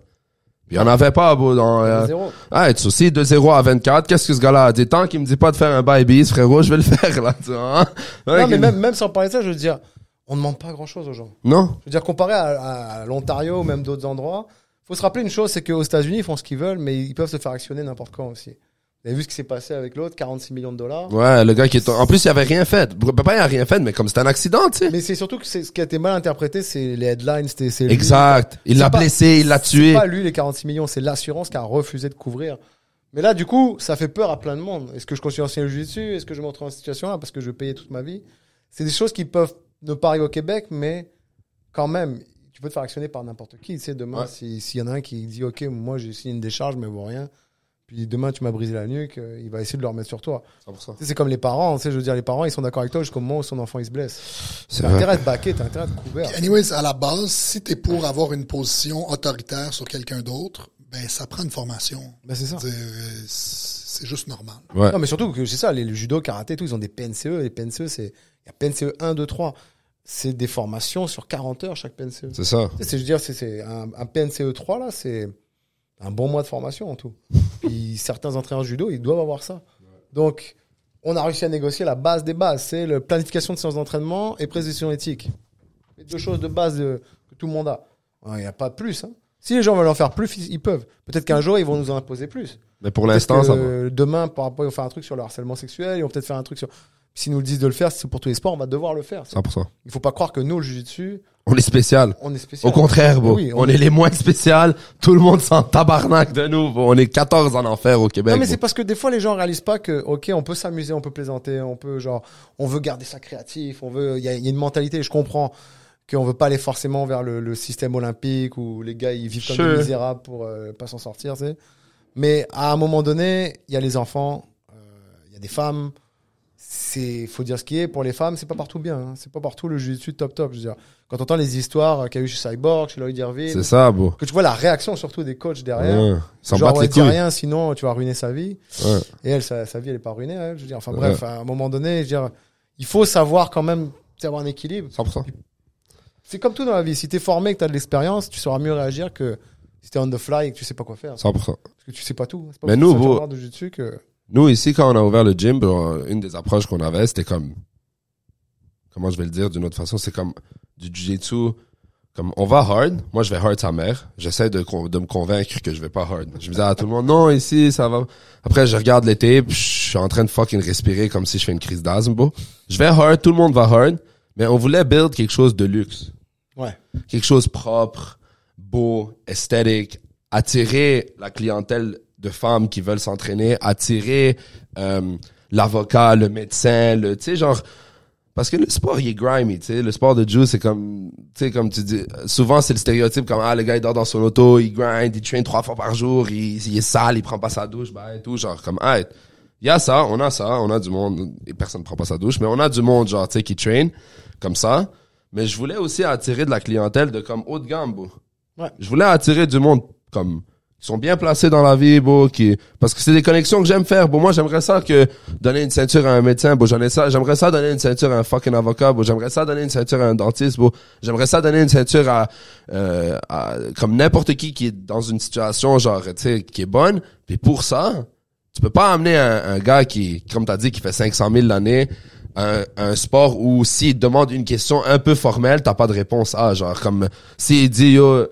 S2: Puis il y en avait pas, beau, dans...
S3: 0.
S2: Ah, tu aussi, de 0 à 24, qu'est-ce que ce gars-là a dit? Tant qu'il me dit pas de faire un bye-bees, frérot, je vais le faire, là, tu vois, hein? Ouais,
S3: Non, mais même sans parler de ça, je veux dire, on ne demande pas grand-chose aux gens.
S2: Non?
S3: Je veux dire, comparé à l'Ontario ou même d'autres endroits, faut se rappeler une chose, c'est qu'aux États-Unis, ils font ce qu'ils veulent, mais ils peuvent se faire actionner n'importe quand aussi. Vous avez vu ce qui s'est passé avec l'autre, 46 millions de dollars.
S2: Ouais, le gars qui est... En plus, il avait rien fait. Papa, il a rien fait, mais comme c'était un accident, tu sais.
S3: Mais c'est surtout que ce qui a été mal interprété, c'est les headlines, c'est lui.
S2: Exact. Il l'a
S3: C'est pas-
S2: blessé, il l'a tué.
S3: C'est pas lui les 46 millions, c'est l'assurance qui a refusé de couvrir. Mais là, du coup, ça fait peur à plein de monde. Est-ce que je continue à enseigner le jiu-jitsu? Est-ce que je me retrouve en cette situation-là parce que je vais payer toute ma vie? C'est des choses qui peuvent ne pas arriver au Québec, mais quand même, tu peux te faire actionner par n'importe qui. Tu sais, demain,
S2: Ouais.
S3: s'il y en a un qui dit, OK, moi, j'ai signé une décharge, mais vaut rien. Puis demain, tu m'as brisé la nuque, il va essayer de le remettre sur toi.
S2: 100%.
S3: Tu sais, c'est comme les parents. Tu sais, je veux dire, les parents, ils sont d'accord avec toi jusqu'au moment où son enfant, il se blesse.
S2: C'est
S3: T'as
S2: vrai.
S3: intérêt à te baquer, t'as intérêt à te couvrir.
S1: Anyways, à la base, si t'es pour avoir une position autoritaire sur quelqu'un d'autre, ben, ça prend une formation.
S3: Ben, c'est ça.
S1: Je veux dire, c'est juste normal.
S2: Ouais.
S3: Non, mais surtout que c'est ça, le judo, karaté, tout, ils ont des PNCE. Les PNCE, il y a PNCE 1, 2, 3. C'est des formations sur 40 heures chaque PNCE.
S2: C'est ça.
S3: Tu sais, je veux dire, c'est un PNCE 3, là, c'est un bon mois de formation en tout. Puis certains entraîneurs de judo, ils doivent avoir ça. Donc, on a réussi à négocier la base des bases. C'est la planification de séances d'entraînement et précision éthique. Les deux choses de base que tout le monde a. Il n'y a pas plus. Hein. Si les gens veulent en faire plus, ils peuvent. Peut-être qu'un jour, ils vont nous en imposer plus.
S2: Mais pour l'instant,
S3: Peut-être
S2: ça
S3: que
S2: va.
S3: demain, par rapport, ils vont faire un truc sur le harcèlement sexuel, ils vont peut-être faire un truc sur... S'ils nous le disent de le faire, c'est pour tous les sports, on va devoir le faire.
S2: 100%.
S3: Il faut pas croire que nous, le jiu-jitsu,
S2: On est spécial.
S3: on est spécial.
S2: Au contraire, bro.
S3: Oui,
S2: on est les moins spécial. Tout le monde s'en tabarnak de nous, bro. On est 14 en enfer au Québec.
S3: Non, mais
S2: bro.
S3: c'est parce que des fois, les gens réalisent pas que, OK, on peut s'amuser, on peut plaisanter, on peut, genre, on veut garder ça créatif, il y a une mentalité, je comprends qu'on veut pas aller forcément vers le système olympique où les gars, ils vivent comme
S2: Sure.
S3: des misérables pour pas s'en sortir, tu sais. Mais à un moment donné, il y a les enfants, il y a des femmes. Faut dire ce qui est. Pour les femmes, c'est pas partout bien. Hein. C'est pas partout le jiu-jitsu top. Je veux dire, quand on entend les histoires qu'il y a eu chez Cyborg, chez Lloyd Irvin,
S2: C'est ça, bro.
S3: que tu vois la réaction surtout des coachs derrière.
S2: Ouais. S'en
S3: Genre,
S2: battre
S3: ouais,
S2: les
S3: dis
S2: couilles.
S3: rien, sinon tu vas ruiner sa vie.
S2: Ouais.
S3: Et elle, sa vie, elle est pas ruinée. Elle, je veux dire, enfin bref, à un moment donné, je veux dire, il faut savoir quand même avoir un équilibre.
S2: 100%.
S3: C'est comme tout dans la vie. Si t'es formé, que t'as de l'expérience, tu sauras mieux réagir que si t'es on the fly et que tu sais pas quoi faire.
S2: 100%.
S3: Parce que tu sais pas tout. C'est pas
S2: Mais
S3: parce que
S2: nous,
S3: tu sais
S2: bro-
S3: avoir de jiu-jitsu que...
S2: Nous, ici, quand on a ouvert le gym, bro, une des approches qu'on avait, c'était comme, comment je vais le dire d'une autre façon, c'est comme du jiu-jitsu, comme on va hard, moi je vais hard sa mère, j'essaie de me convaincre que je vais pas hard. Je me disais à tout le monde, non, ici, ça va. Après, je regarde l'été, puis je suis en train de fucking respirer comme si je fais une crise d'asthme, bro. Je vais hard, tout le monde va hard, mais on voulait build quelque chose de luxe.
S3: Ouais.
S2: Quelque chose propre, beau, esthétique, attirer la clientèle de femmes qui veulent s'entraîner, attirer l'avocat, le médecin, tu sais, genre, parce que le sport, il est grimy, tu sais, le sport de jiu, c'est comme, tu sais, comme tu dis, souvent c'est le stéréotype comme, ah, le gars, il dort dans son auto, il grind, il traîne 3 fois par jour, il est sale, il prend pas sa douche, bah, et tout, genre, comme, ah, il y a ça, on a du monde, et personne prend pas sa douche, mais on a du monde, genre, tu sais, qui traîne, comme ça, mais je voulais aussi attirer de la clientèle de comme haut de gamme, bro.
S3: Ouais.
S2: Je voulais attirer du monde comme sont bien placés dans la vie, bro, parce que c'est des connexions que j'aime faire, bro. Moi, j'aimerais ça que donner une ceinture à un médecin, bro. J'aimerais ça donner une ceinture à un fucking avocat, bro. J'aimerais ça donner une ceinture à un dentiste, bro. J'aimerais ça donner une ceinture à comme n'importe qui est dans une situation, genre, tu sais, qui est bonne. Puis pour ça, tu peux pas amener un gars qui, comme t'as dit, qui fait 500 000 l'année, un sport où s'il te demande une question un peu formelle, t'as pas de réponse à, genre, comme, s'il dit, yo,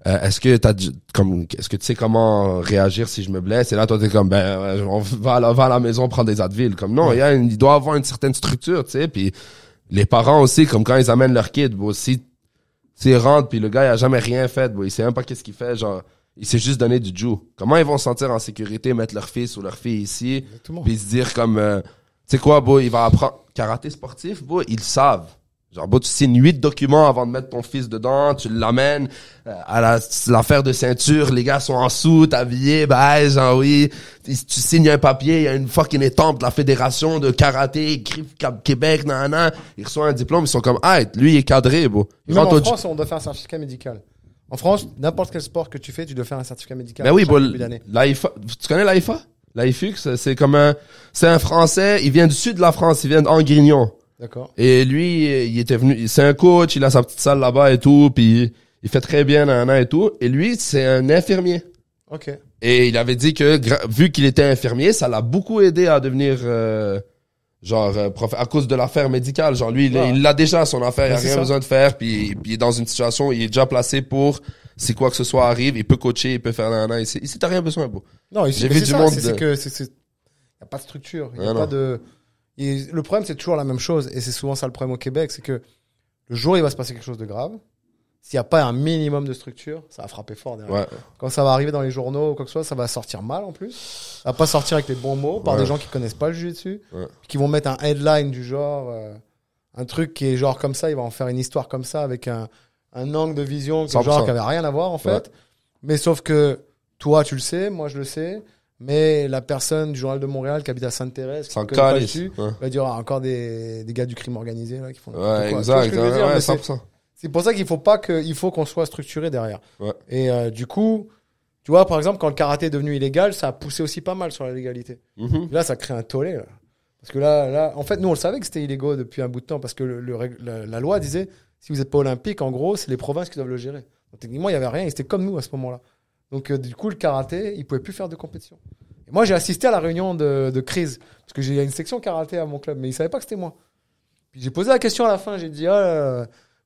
S2: est-ce que tu sais comment réagir si je me blesse? Et là, toi, t'es comme, on va à la maison prendre des Advil. Comme, non, il doit avoir une certaine structure, tu sais, puis les parents aussi, comme quand ils amènent leur kid, bon, s'ils rentrent puis le gars, il a jamais rien fait, bon, il sait même pas qu'est-ce qu'il fait, genre, il s'est juste donné du judo. Comment ils vont se sentir en sécurité, mettre leur fils ou leur fille ici, puis se dire comme, tu sais quoi, bon, il va apprendre karaté sportif, bon, ils le savent. Genre, bon, tu signes 8 documents avant de mettre ton fils dedans, tu l'amènes à l'affaire de ceinture, les gars sont en soute, habillés, genre oui, tu signes un papier, il y a une fucking étampe de la fédération de karaté, écrit Québec, nanana, il reçoit un diplôme, ils sont comme, lui, il est cadré, bro.
S3: Même en France, on doit faire un certificat médical. En France, n'importe quel sport que tu fais, tu dois faire un certificat médical.
S2: Ben oui, bon, l'AIFA, tu connais l'AIFA? L'AIFUX, c'est comme c'est un Français, il vient du sud de la France, il vient d'Angrignon.
S3: D'accord. Et
S2: lui, il était venu, c'est un coach, il a sa petite salle là-bas et tout, puis il fait très bien et tout. Et lui, c'est un infirmier.
S3: Ok.
S2: Et il avait dit que, vu qu'il était infirmier, ça l'a beaucoup aidé à devenir, à cause de l'affaire médicale. Genre, lui, il l'a déjà, son affaire, il a rien besoin de faire, puis il est dans une situation, il est déjà placé pour, si quoi que ce soit arrive, il peut coacher, il peut faire ici, t'as rien besoin, bro.
S3: Non, ici,
S2: j'ai vu du monde.
S3: C'est que, y a pas de structure, y a pas de, et le problème, c'est toujours la même chose, et c'est souvent ça le problème au Québec, c'est que le jour où il va se passer quelque chose de grave, s'il n'y a pas un minimum de structure, ça va frapper fort derrière. Ouais. Quand ça va arriver dans les journaux ou quoi que ce soit, ça va sortir mal en plus. Ça va pas sortir avec les bons mots par des gens qui connaissent pas le jiu-jitsu, qui vont mettre un headline du genre, un truc qui est genre comme ça, il va en faire une histoire comme ça avec un angle de vision qui avait rien à voir en fait. Ouais. Mais sauf que toi, tu le sais, moi je le sais. Mais la personne du Journal de Montréal qui habite à Sainte-Thérèse, qui connaît pas dessus, va dire encore des gars du crime organisé là qui font.
S2: Ouais, exact.
S3: C'est pour ça qu'il faut qu'on soit structuré derrière. Ouais. Et du coup, tu vois, par exemple, quand le karaté est devenu illégal, ça a poussé aussi pas mal sur la légalité. Mm-hmm. Là, ça crée un tollé. Là. Parce que là, en fait, nous, on le savait que c'était illégaux depuis un bout de temps parce que la loi disait, si vous n'êtes pas olympique, en gros, c'est les provinces qui doivent le gérer. Donc, techniquement, il n'y avait rien. C'était comme nous à ce moment-là. Donc, du coup, le karaté, il ne pouvait plus faire de compétition. Et moi, j'ai assisté à la réunion de crise. Parce que j'ai une section karaté à mon club, mais ils ne savaient pas que c'était moi. Puis j'ai posé la question à la fin. J'ai dit,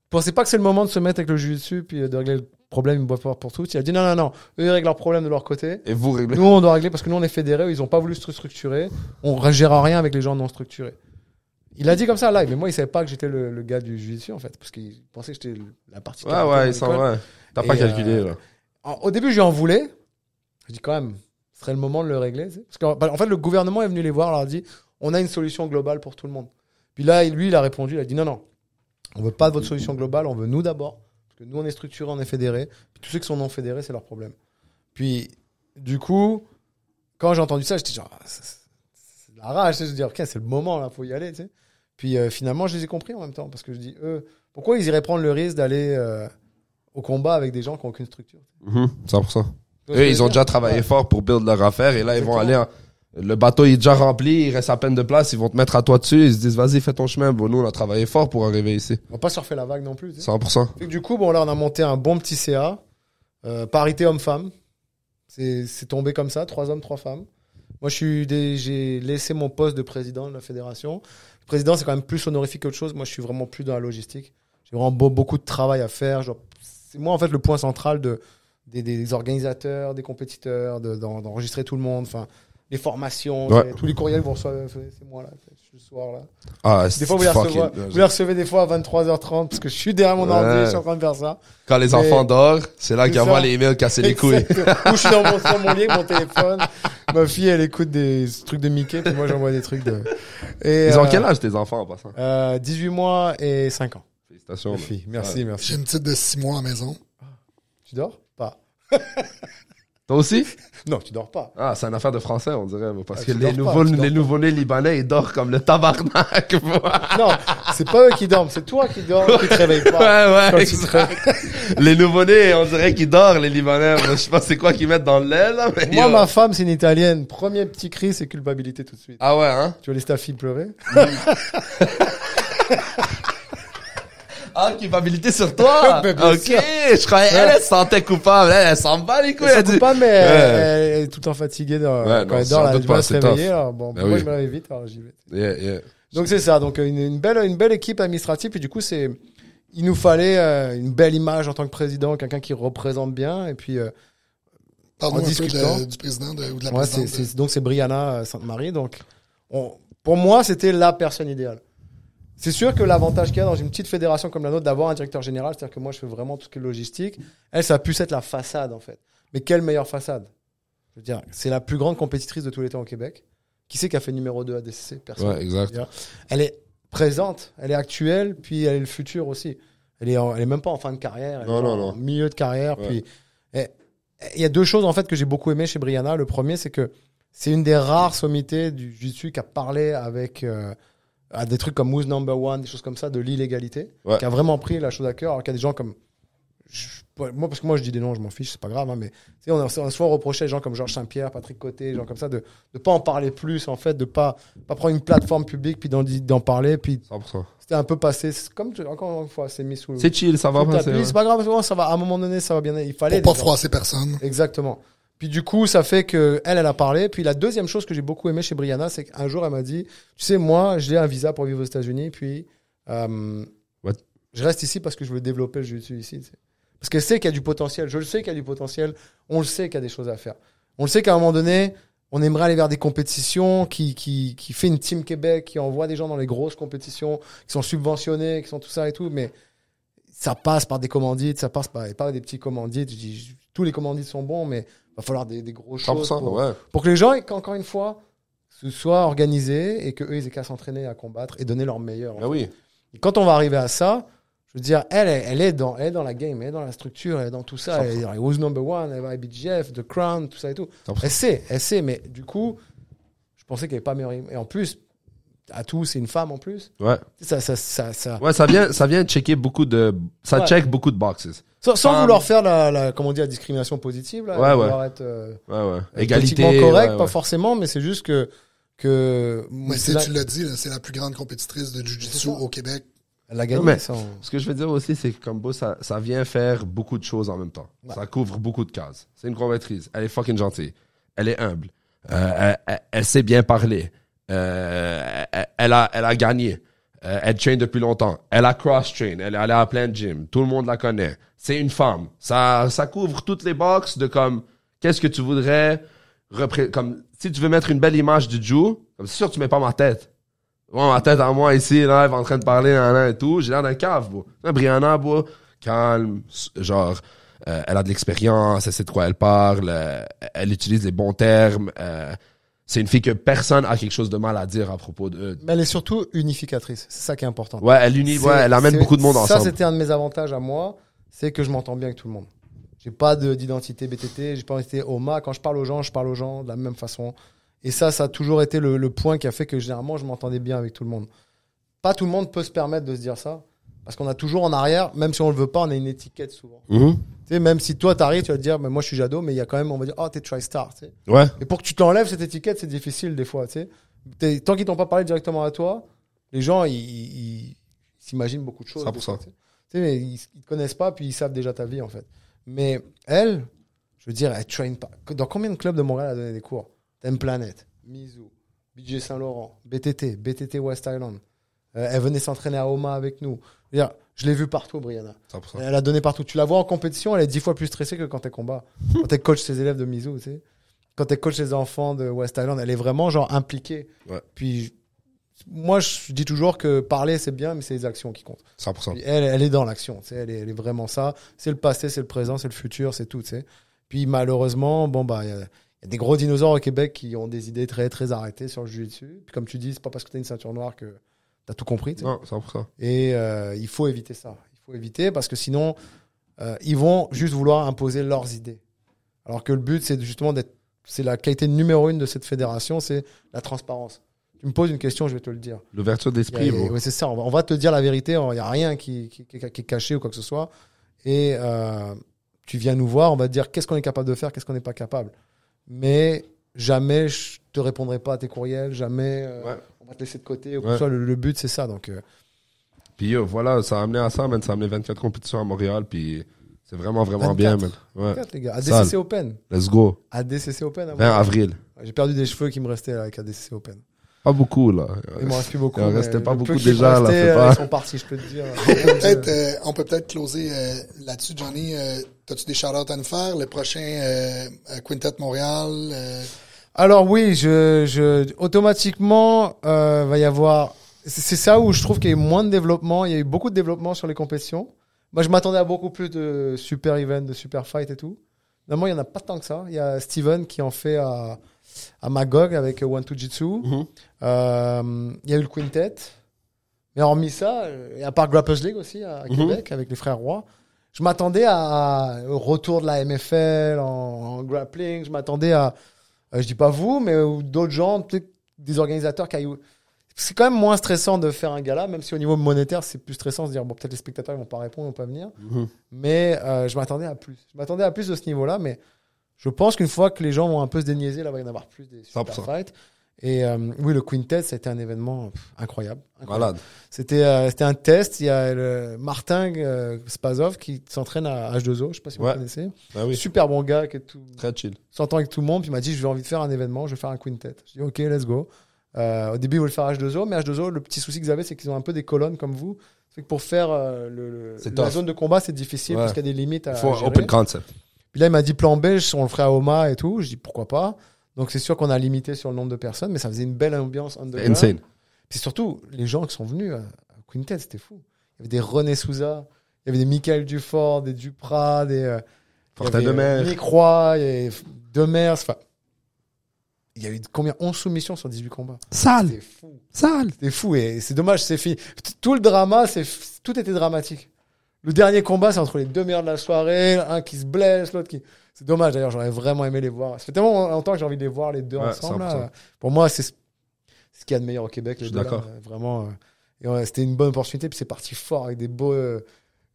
S3: pensez pas que c'est le moment de se mettre avec le jiu-jitsu puis de régler le problème une bonne fois pour toutes. Il a dit non. Eux, ils règlent leurs problèmes de leur côté.
S2: Et vous réglez.
S3: Nous, on doit régler parce que nous, on est fédérés. Eux, ils ont pas voulu se structurer. On ne gère rien avec les gens non structurés. Il a dit comme ça live. Mais moi, il savait pas que j'étais le gars du jiu-jitsu, en fait. Parce qu'il pensait que j'étais la partie.
S2: Ouais, il s'en va. T'as pas calculé, là.
S3: Au début, je lui en voulais. Je dis quand même, ce serait le moment de le régler. Parce qu'en fait, le gouvernement est venu les voir, leur a dit, on a une solution globale pour tout le monde. Puis là, lui, il a répondu, il a dit non. On veut pas de votre solution globale, on veut nous d'abord. Parce que nous, on est structurés, on est fédérés. Puis tous ceux qui sont non fédérés, c'est leur problème. Puis, du coup, quand j'ai entendu ça, j'étais genre, c'est de la rage. Je me dis, ok, c'est le moment, là, faut y aller. Tu sais. Puis finalement, je les ai compris en même temps. Parce que je dis, pourquoi ils iraient prendre le risque d'aller au combat avec des gens qui n'ont aucune structure
S2: 100%. Eux, ils ont déjà travaillé fort pour build leur affaire. Et là, ils vont aller... Le bateau est déjà rempli, il reste à peine de place, ils vont te mettre à toi dessus, ils se disent vas-y fais ton chemin. Bon, nous on a travaillé fort pour arriver ici.
S3: On va pas surfer la vague non plus. Tu sais.
S2: 100%.
S3: Et du coup, bon là on a monté un bon petit CA, parité homme-femme. C'est tombé comme ça, 3 hommes, 3 femmes. Moi j'ai laissé mon poste de président de la fédération. Le président c'est quand même plus honorifique qu'autre chose. Moi je suis vraiment plus dans la logistique. J'ai vraiment beaucoup de travail à faire. Genre, c'est moi en fait le point central des organisateurs, des compétiteurs, d'enregistrer tout le monde. Enfin. Les formations, tous les courriels vont recevoir, c'est moi là, le soir là. Des fois vous les recevez des fois à 23h30 parce que je suis derrière mon ordi, je suis en train de faire ça.
S2: Quand les enfants dorment, c'est là qu'ils envoient les emails casser les couilles.
S3: Ou je suis sur mon lit avec mon téléphone. Ma fille elle écoute des trucs de Mickey puis moi j'envoie des trucs de.
S2: Et ils ont quel âge tes enfants en passant
S3: 18 mois et 5 ans.
S2: Félicitations.
S3: Fille. Merci.
S1: J'ai une petite de 6 mois à la maison.
S3: Tu dors pas?
S2: Toi aussi?
S3: Non, tu dors pas.
S2: Ah, c'est une affaire de français, on dirait. Parce que les nouveaux-nés libanais, ils dorment comme le tabarnak.
S3: Non, C'est pas eux qui dorment, c'est toi qui dors, qui te réveilles pas.
S2: Ouais, exact. Les nouveau-nés, on dirait qu'ils dorment, les Libanais. Moi, je sais pas c'est quoi qu'ils mettent dans le lait, là. Mais
S3: Moi, ma femme, c'est une Italienne. Premier petit cri, c'est culpabilité tout de suite.
S2: Ah ouais, hein?
S3: Tu veux laisser ta fille pleurer?
S2: Ah, culpabilité sur toi?
S3: Ben, bien
S2: ok,
S3: sûr.
S2: je croyais, elle se sentait coupable. Elle s'en bat les couilles.
S3: Elle
S2: Elle
S3: se
S2: dit...
S3: coupe pas, mais
S2: Ouais.
S3: elle est tout le temps fatiguée
S2: Ouais,
S3: quand
S2: non,
S3: elle
S2: sans
S3: dort. Elle
S2: doute
S3: a du
S2: pas,
S3: mal à se
S2: c'est
S3: réveiller.
S2: tough.
S3: Alors, bon,
S2: Ben
S3: moi,
S2: oui.
S3: je me réveille vite, alors j'y vais.
S2: Yeah.
S3: Donc c'est ça, donc une belle équipe administrative, et du coup il nous fallait une belle image en tant que président, quelqu'un qui représente bien, et puis
S1: Parle-nous
S3: en
S1: un peu
S3: discutant.
S1: du président ou de la
S3: ouais,
S1: présidente.
S3: donc c'est Brianna Sainte-Marie, donc pour moi c'était la personne idéale. C'est sûr que l'avantage qu'il y a dans une petite fédération comme la nôtre d'avoir un directeur général, c'est-à-dire que moi je fais vraiment tout ce qui est logistique, elle ça a pu être la façade en fait. Mais quelle meilleure façade? Je veux dire, c'est la plus grande compétitrice de tous les temps au Québec. Qui c'est qui a fait numéro 2 à DCC? Personne.
S2: Ouais, exact.
S3: Elle est présente, elle est actuelle, puis elle est le futur aussi. Elle est même pas en fin de carrière, elle
S2: Non,
S3: est
S2: non,
S3: en
S2: non.
S3: milieu de carrière.
S2: Ouais.
S3: Puis il y a deux choses en fait que j'ai beaucoup aimé chez Brianna. Le premier, c'est que c'est une des rares sommités du jiu-jitsu qui a parlé avec à des trucs comme Who's Number One, des choses comme ça, de l'illégalité,
S2: Ouais.
S3: qui a vraiment pris la chose à cœur. Alors qu'il y a des gens comme moi, parce que moi je dis des noms, je m'en fiche, c'est pas grave, hein, mais tu sais, on a souvent reproché à des gens comme Georges Saint-Pierre, Patrick Côté, des gens comme ça, de pas en parler plus, en fait, de pas prendre une plateforme publique puis d'en parler, puis
S2: 100%.
S3: c'était un peu passé, c'est comme encore une fois, c'est mis sous le
S2: C'est chill, ça va
S3: sous le
S2: passer.
S3: tapis.
S2: Ouais.
S3: C'est pas grave, ça va, à un moment donné, ça va bien, il fallait
S1: Pour pas
S3: des gens.
S1: froisser personne.
S3: Exactement. Puis du coup, ça fait que elle a parlé. Puis la deuxième chose que j'ai beaucoup aimé chez Brianna, c'est qu'un jour, elle m'a dit, tu sais, moi, j'ai un visa pour vivre aux États-Unis, puis
S2: What?
S3: je reste ici parce que je veux développer le jiu-jitsu ici. Tu sais. Parce qu'elle sait qu'il y a du potentiel. Je le sais qu'il y a du potentiel. On le sait qu'il y a des choses à faire. On le sait qu'à un moment donné, on aimerait aller vers des compétitions qui fait une Team Québec, qui envoie des gens dans les grosses compétitions, qui sont subventionnés, qui sont tout ça et tout. Mais ça passe par des commandites, ça passe par des petits commandites. Je dis, tous les commandites sont bons, mais il va falloir des grosses choses
S2: 100%, ouais.
S3: pour que les gens, encore une fois, se soient organisés et qu'eux, ils aient qu'à s'entraîner à combattre et donner leur meilleur.
S2: Ben oui.
S3: Et quand on va arriver à ça, je veux dire, elle est dans la game, elle est dans la structure, elle est dans tout ça. Elle est dans les Who's Number One, elle va à IBGF, The Crown, tout ça et tout.
S2: 100%.
S3: Elle sait, mais du coup, je pensais qu'elle n'avait pas meilleure. Et en plus, à tout, c'est une femme en plus.
S2: Ouais.
S3: Ça.
S2: Ouais, ça vient checker beaucoup de, ça
S3: Ouais.
S2: check beaucoup de boxes.
S3: Sans
S2: Femme.
S3: vouloir faire comment on dit, la discrimination positive, là.
S2: Ouais,
S3: vouloir
S2: ouais.
S3: être
S2: Ouais. Égalité.
S3: politiquement correct,
S2: ouais,
S3: pas
S2: ouais.
S3: forcément, mais c'est juste que
S1: Mais
S3: c'est
S1: tu l'as dit, là, c'est la plus grande compétitrice de Jiu-Jitsu
S3: C'est ça.
S1: au Québec.
S3: elle a gagné.
S2: Non, mais-
S3: ça,
S2: Ce que je veux dire aussi, c'est que Combo, ça vient faire beaucoup de choses en même temps.
S3: Ouais.
S2: Ça couvre beaucoup de cases. C'est une compétitrice. Elle est fucking gentille. Elle est humble. Elle sait bien parler. Elle a gagné. Elle train depuis longtemps. Elle a cross-train. Elle est allée à plein de gyms. Tout le monde la connaît. C'est une femme. Ça couvre toutes les boxes de comme, qu'est-ce que tu voudrais comme, si tu veux mettre une belle image du Jiu, comme c'est sûr tu mets pas ma tête. Bon, ma tête à moi ici, là, elle va en train de parler, et tout. J'ai l'air d'un cave, bro. Brianna, bro, calme, genre, elle a de l'expérience, elle sait de quoi elle parle, elle utilise les bons termes. C'est une fille que personne a quelque chose de mal à dire à propos de.
S3: Mais elle est surtout unificatrice. C'est ça qui est important.
S2: Ouais, elle amène beaucoup de monde
S3: Ça,
S2: ensemble.
S3: c'était un de mes avantages à moi, c'est que je m'entends bien avec tout le monde. J'ai pas d'identité BTT, j'ai pas d'identité OMA. Quand je parle aux gens de la même façon. Et ça a toujours été le point qui a fait que généralement, je m'entendais bien avec tout le monde. Pas tout le monde peut se permettre de se dire ça. Parce qu'on a toujours en arrière, même si on le veut pas, on a une étiquette souvent.
S2: Mhm.
S3: Tu sais, même si toi, t'arrives, tu vas te dire, mais moi, je suis Jado, mais il y a quand même, on va dire, oh, t'es TriStar, tu sais.
S2: Ouais.
S3: Et pour que tu te l'enlèves, cette étiquette, c'est difficile des fois, tu sais. Tant qu'ils t'ont pas parlé directement à toi, les gens, ils s'imaginent beaucoup de choses.
S2: 100%.
S3: des fois, tu sais, mais ils te connaissent pas, puis ils savent déjà ta vie, en fait. Mais elle, je veux dire, elle traîne pas. Dans combien de clubs de Montréal elle a donné des cours? Thème Planet, Mizu, BJ Saint-Laurent, BTT West Island. Elle venait s'entraîner à Oma avec nous. Je veux dire, je l'ai vue partout, Brianna.
S2: 100%.
S3: Elle a donné partout. Tu la vois en compétition, elle est 10 fois plus stressée que quand elle combat. Quand elle coach ses élèves de Mizu, tu sais. Quand elle coach ses enfants de West Island, elle est vraiment genre impliquée.
S2: Ouais.
S3: Puis moi, je dis toujours que parler, c'est bien, mais c'est les actions qui comptent.
S2: 100%.
S3: Puis elle est dans l'action, tu sais. Elle est vraiment ça. C'est le passé, c'est le présent, c'est le futur, c'est tout, tu sais. Puis malheureusement, bon, bah, il y a des gros dinosaures au Québec qui ont des idées très, très arrêtées sur le jiu-jitsu. Puis comme tu dis, c'est pas parce que t'as une ceinture noire que t'as tout compris, tu sais.
S2: Non, 100%.
S3: Et il faut éviter ça. Il faut éviter parce que sinon, ils vont juste vouloir imposer leurs idées. Alors que le but, c'est justement c'est la qualité numéro 1 de cette fédération, c'est la transparence. Tu me poses une question, je vais te le dire.
S2: L'ouverture d'esprit, bro.
S3: Ouais, c'est ça. On va te dire la vérité. Il n'y a rien qui est caché ou quoi que ce soit. Et tu viens nous voir, on va te dire qu'est-ce qu'on est capable de faire, qu'est-ce qu'on n'est pas capable. Mais jamais je te répondrai pas à tes courriels, jamais on va te laisser de côté. Ou quoi que ce soit. Le but, c'est ça. Donc,
S2: Puis voilà, ça a amené à ça, man. Ça a amené 24 compétitions à Montréal, puis c'est vraiment
S3: 24.
S2: bien, man. Ouais.
S3: 24, les gars. À
S2: Sale.
S3: DCC Open.
S2: Let's go.
S3: À DCC Open.
S2: 20 avril.
S3: J'ai perdu des cheveux qui me restaient avec ADCC Open.
S2: Pas beaucoup, là.
S3: Il m'en reste plus beaucoup.
S2: Il en
S3: mais
S2: restait pas
S3: le
S2: beaucoup
S3: peu qui
S2: déjà,
S3: me
S2: là.
S3: restait,
S2: C'est pas...
S3: Ils sont partis, je peux te dire.
S1: On peut peut-être closer là-dessus, Johnny. T'as-tu des shout-outs à nous faire? Le prochain Quintet Montréal?
S3: Alors oui, automatiquement, va y avoir... C'est ça où je trouve qu'il y a eu moins de développement. Il y a eu beaucoup de développement sur les compétitions. Moi, je m'attendais à beaucoup plus de super events, de super fights et tout. Finalement, il n'y en a pas tant que ça. Il y a Steven qui en fait à Magog avec One Two Jitsu.
S2: Mhm.
S3: Il y a eu le Quintet. Mais hormis ça, et à part Grappers League aussi à Québec avec les frères Roy, je m'attendais au retour de la MFL en grappling. Je m'attendais à, je dis pas vous, mais d'autres gens, peut-être des organisateurs qui aillent. C'est quand même moins stressant de faire un gala, même si au niveau monétaire, c'est plus stressant de se dire, bon, peut-être les spectateurs ils vont pas répondre, ils vont pas venir. Mais je m'attendais à plus. Je m'attendais à plus de ce niveau-là, mais je pense qu'une fois que les gens vont un peu se déniaiser, là, il va y en avoir plus des super
S2: 100%.
S3: fights. Et oui, le Quintet, ça a été un événement incroyable.
S2: Malade.
S3: C'était un test. Il y a Martin Spazov qui s'entraîne à H2O, je sais pas si vous le connaissez.
S2: Ah oui.
S3: Super bon gars, qui est tout,
S2: Très chill.
S3: s'entend avec tout le monde. Puis il m'a dit, j'ai envie de faire un événement, je vais faire un Quintet. Je dis, ok, let's go. Au début, ils voulaient faire H2O, mais H2O, le petit souci qu'ils avaient, c'est qu'ils ont un peu des colonnes comme vous. C'est que pour faire
S2: C'est
S3: la
S2: tough.
S3: zone de combat, c'est difficile
S2: Ouais.
S3: parce qu'il y a des limites à
S2: Il faut
S3: gérer.
S2: open concept.
S3: Puis là, il m'a dit plan B, on le ferait à Oma et tout. Je dis pourquoi pas. Donc c'est sûr qu'on a limité sur le nombre de personnes, mais ça faisait une belle ambiance underground.
S2: Insane.
S3: Puis surtout, les gens qui sont venus à Quintet, c'était fou. Il y avait des René Souza, il y avait des Michael Dufort, des Duprat, des
S2: Fortin Demers.
S3: Nick Roy, il y avait Demers. Enfin, il y a eu combien 11 soumissions sur 18 combats.
S2: Sale.
S3: C'était fou.
S2: Sale.
S3: C'était fou et c'est dommage, c'est fini. Tout le drama, tout était dramatique. Le dernier combat, c'est entre les deux meilleurs de la soirée, un qui se blesse, l'autre qui... C'est dommage d'ailleurs, j'aurais vraiment aimé les voir. Ça fait tellement longtemps que j'ai envie de les voir les deux ensemble. Là. Pour moi, c'est ce qu'il y a de meilleur au Québec.
S2: Je suis
S3: deux,
S2: d'accord.
S3: là, vraiment. Et ouais, c'était une bonne opportunité, puis c'est parti fort avec des beaux...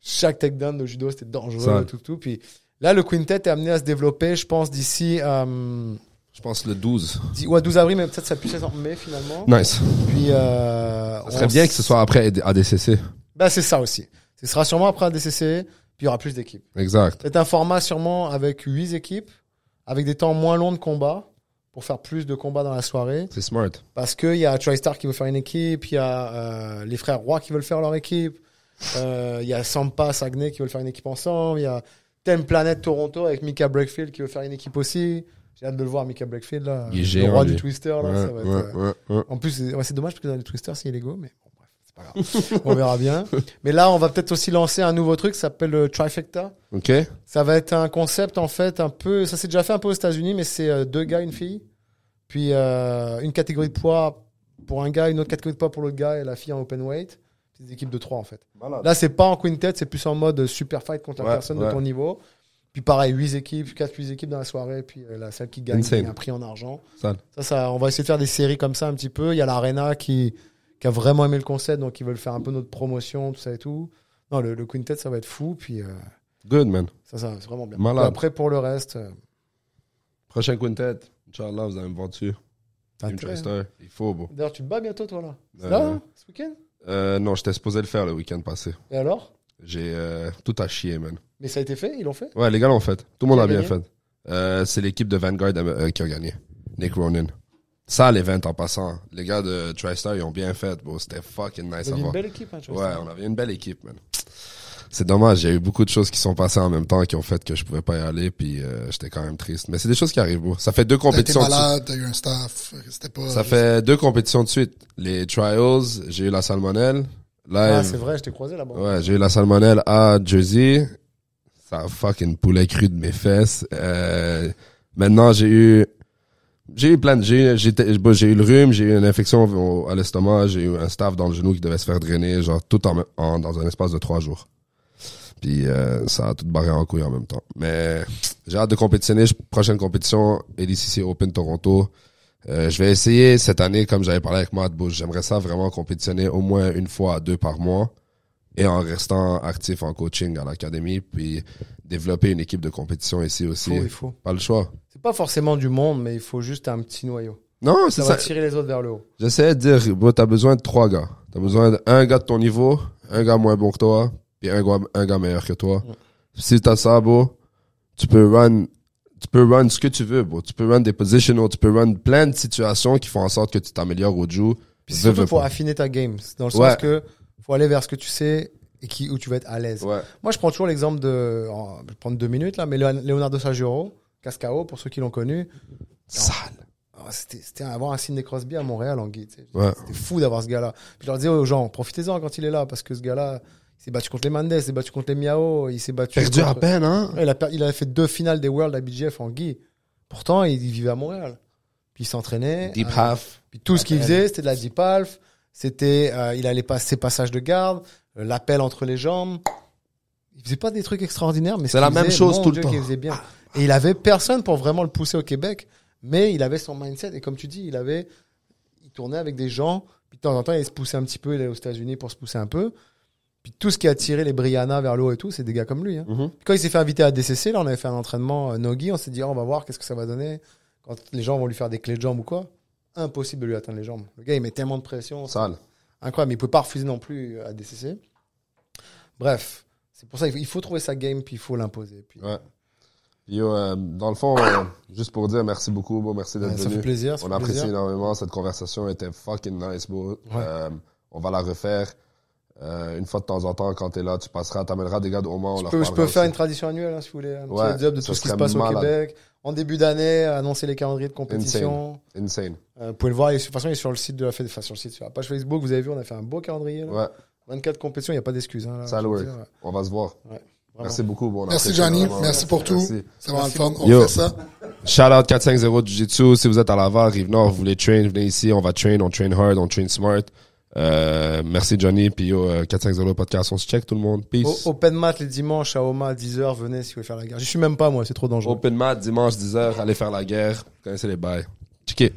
S3: chaque takedown de judo, c'était dangereux, tout. Puis là, le Quintet est amené à se développer, je pense, d'ici...
S2: Je pense le 12.
S3: 12 avril, mais peut-être ça puisse être en mai finalement.
S2: Nice.
S3: Puis...
S2: Ça serait bien que ce soit après ADCC.
S3: Ben, c'est ça aussi. Ce sera sûrement après un DCC, puis il y aura plus d'équipes.
S2: Exact.
S3: C'est un format sûrement avec 8 équipes, avec des temps moins longs de combat, pour faire plus de combats dans la soirée.
S2: C'est smart.
S3: Parce qu'il y a TriStar qui veut faire une équipe, il y a les frères Roy qui veulent faire leur équipe, il y a Sampa, Saguenay qui veulent faire une équipe ensemble, il y a Thème Planet Toronto avec Mika Breakfield qui veut faire une équipe aussi. J'ai hâte de le voir, Mika Breakfield, là.
S2: Il est
S3: le
S2: géant,
S3: roi
S2: lui.
S3: du Twister, là.
S2: Ouais,
S3: Ça va être,
S2: ouais.
S3: En plus, c'est dommage parce que dans les Twister, c'est illégaux, mais bon, bref, c'est pas grave. On verra bien. Mais là, on va peut-être aussi lancer un nouveau truc qui s'appelle le Trifecta.
S2: OK.
S3: Ça va être un concept, en fait, un peu. Ça s'est déjà fait un peu aux États-Unis, mais c'est 2 gars, une fille. Puis une catégorie de poids pour un gars, une autre catégorie de poids pour l'autre gars et la fille en open weight. C'est des équipes de 3, en fait.
S2: Malade.
S3: Là, c'est pas en quintet, c'est plus en mode super fight contre la
S2: Ouais,
S3: personne de
S2: ouais.
S3: ton niveau. Puis pareil, 8 équipes, 4-8 équipes dans la soirée, puis celle qui gagne
S2: Insane.
S3: gagne un prix en argent.
S2: Sale.
S3: Ça, on va essayer de faire des séries comme ça un petit peu. Il y a l'Arena qui a vraiment aimé le concept, donc ils veulent faire un peu notre promotion, tout ça et tout. Non, le quintet, ça va être fou, puis
S2: Good, man.
S3: ça c'est vraiment bien.
S2: Malade.
S3: Puis après, pour le reste,
S2: Prochain quintet. Inch'Allah, vous allez me voir dessus.
S3: t'as
S2: Team
S3: intérêt, hein.
S2: TriStar. Il faut, bro.
S3: D'ailleurs, tu te bats bientôt, toi, là. C'est
S2: Euh,
S3: là, hein, ce week-end?
S2: Non, j'étais supposé le faire le week-end passé.
S3: Et alors?
S2: J'ai tout à chier, man.
S3: Mais ça a été fait? Ils l'ont fait?
S2: Ouais, les gars l'ont fait. Tout le monde
S3: Qui a
S2: a bien
S3: gagné?
S2: fait. C'est l'équipe de Vanguard qui a gagné. Nick Ronin. Ça, l'event en passant. Les gars de TriStar, ils ont bien fait, bro. C'était fucking nice
S3: Vous
S2: à
S3: avez une
S2: voir.
S3: belle équipe, hein, tu vois
S2: Ouais,
S3: ça.
S2: on avait une belle équipe, man. C'est dommage, il y a eu beaucoup de choses qui sont passées en même temps qui ont fait que je pouvais pas y aller, puis j'étais quand même triste. Mais c'est des choses qui arrivent, bro. Ça fait 2
S1: T'as été
S2: compétitions de suite.
S1: malade, t'as eu un staff, c'était pas...
S2: Ça fait 2 compétitions de suite. Les trials, j'ai eu la salmonelle. Là,
S3: Ah, c'est vrai, je t'ai croisé là-bas.
S2: ouais, j'ai eu la salmonelle à Jersey. Ça a fucking poulet cru de mes fesses. Maintenant, j'ai eu plein de, j'ai eu le rhume, j'ai eu une infection à l'estomac, j'ai eu un staph dans le genou qui devait se faire drainer, genre tout dans un espace de 3 jours. Puis ça a tout barré en couille en même temps. Mais j'ai hâte de compétitionner. Prochaine compétition, ADCC Open Toronto. Je vais essayer cette année, comme j'avais parlé avec Matt Bush, j'aimerais ça vraiment compétitionner au moins 1 fois à 2 par mois et en restant actif en coaching à l'académie, puis développer une équipe de compétition ici aussi.
S3: Il faut.
S2: Pas le choix.
S3: C'est pas forcément du monde, mais il faut juste un petit noyau.
S2: Non, c'est
S3: Ça
S2: ça.
S3: va tirer les autres vers le haut.
S2: J'essaie de dire, bro, t'as besoin de 3 gars. T'as besoin d'un gars de ton niveau, un gars moins bon que toi, puis un gars meilleur que toi. Si t'as ça, bro, tu peux run ce que tu veux, bro. Tu peux run des positionals, tu peux run plein de situations qui font en sorte que tu t'améliores au Drew.
S3: Puis surtout pour affiner ta game. Dans le sens que faut aller vers ce que tu sais et où tu vas être à l'aise.
S2: Ouais.
S3: Moi, je prends toujours l'exemple je vais prendre 2 minutes là, mais Leonardo Sagiro, Cascao, pour ceux qui l'ont connu.
S2: Sale.
S3: C'était avoir un Sidney Crosby à Montréal en Guy.
S2: Ouais.
S3: C'était fou d'avoir ce gars-là. Puis je leur disais aux gens, profitez-en quand il est là, parce que ce gars-là, il s'est battu contre les Mendes, il s'est battu contre les Miao, il s'est battu.
S2: Perdu à peine, hein?
S3: Ouais, il a fait 2 finales des World à BGF en Guy. Pourtant, il vivait à Montréal. Puis il s'entraînait.
S2: Deep half.
S3: Puis tout ce qu'il faisait, c'était de la deep half. C'était, il allait passer ses passages de garde, l'appel entre les jambes. Il faisait pas des trucs extraordinaires, mais
S2: c'est la même chose tout le temps.
S3: Il faisait bien. Et il avait personne pour vraiment le pousser au Québec, mais il avait son mindset. Et comme tu dis, il tournait avec des gens. Puis de temps en temps, il se poussait un petit peu. Il allait aux États-Unis pour se pousser un peu. Puis tout ce qui a tiré les Brianna vers le haut et tout, c'est des gars comme lui. Hein.
S2: Mm-hmm.
S3: Puis quand il s'est fait inviter à DCC, là, on avait fait un entraînement Nogi. On s'est dit, on va voir qu'est-ce que ça va donner quand les gens vont lui faire des clés de jambes ou quoi. Impossible de lui atteindre les jambes. Le gars, il met tellement de pression.
S2: Sale.
S3: Incroyable. Il peut pas refuser non plus à DCC. Bref, c'est pour ça qu'il faut trouver sa game puis il faut l'imposer. Puis...
S2: Ouais. Yo, dans le fond, juste pour dire merci beaucoup, bro, merci d'être venu.
S3: Ça fait plaisir.
S2: On apprécie énormément. Cette conversation était fucking nice, bro.
S3: Ouais.
S2: On va la refaire. Une fois de temps en temps, quand t'es là, tu t'amèneras des gars au Mans.
S3: Je peux faire une tradition annuelle, hein, si vous voulez. Un petit heads-up de tout ce qui se passe au Québec. En début d'année, annoncer les calendriers de compétition.
S2: Insane.
S3: Vous pouvez le voir. De toute façon, il est sur le site de la fête. Enfin, sur le site, sur la page Facebook. Vous avez vu, on a fait un beau calendrier. Là.
S2: Ouais.
S3: 24 compétitions, il n'y a pas d'excuses. Hein,
S2: ça work. On va se voir.
S3: Ouais.
S2: Merci beaucoup. Bon,
S1: merci Johnny. Merci pour tout. C'est vraiment le fun. On fait ça.
S2: Shout out 450 Jiu-Jitsu. Si vous êtes à Laval, Rive-Nord, vous voulez train, venez ici. On va train hard, on train smart. Merci Johnny. Puis 450 podcast, on se check tout le monde. Peace.
S3: Open mat les dimanches à Oma à 10h. Venez si vous voulez faire la guerre. Je suis même pas moi, c'est trop dangereux.
S2: Open mat dimanche 10h. Allez faire la guerre. Vous connaissez les bails. Checkez.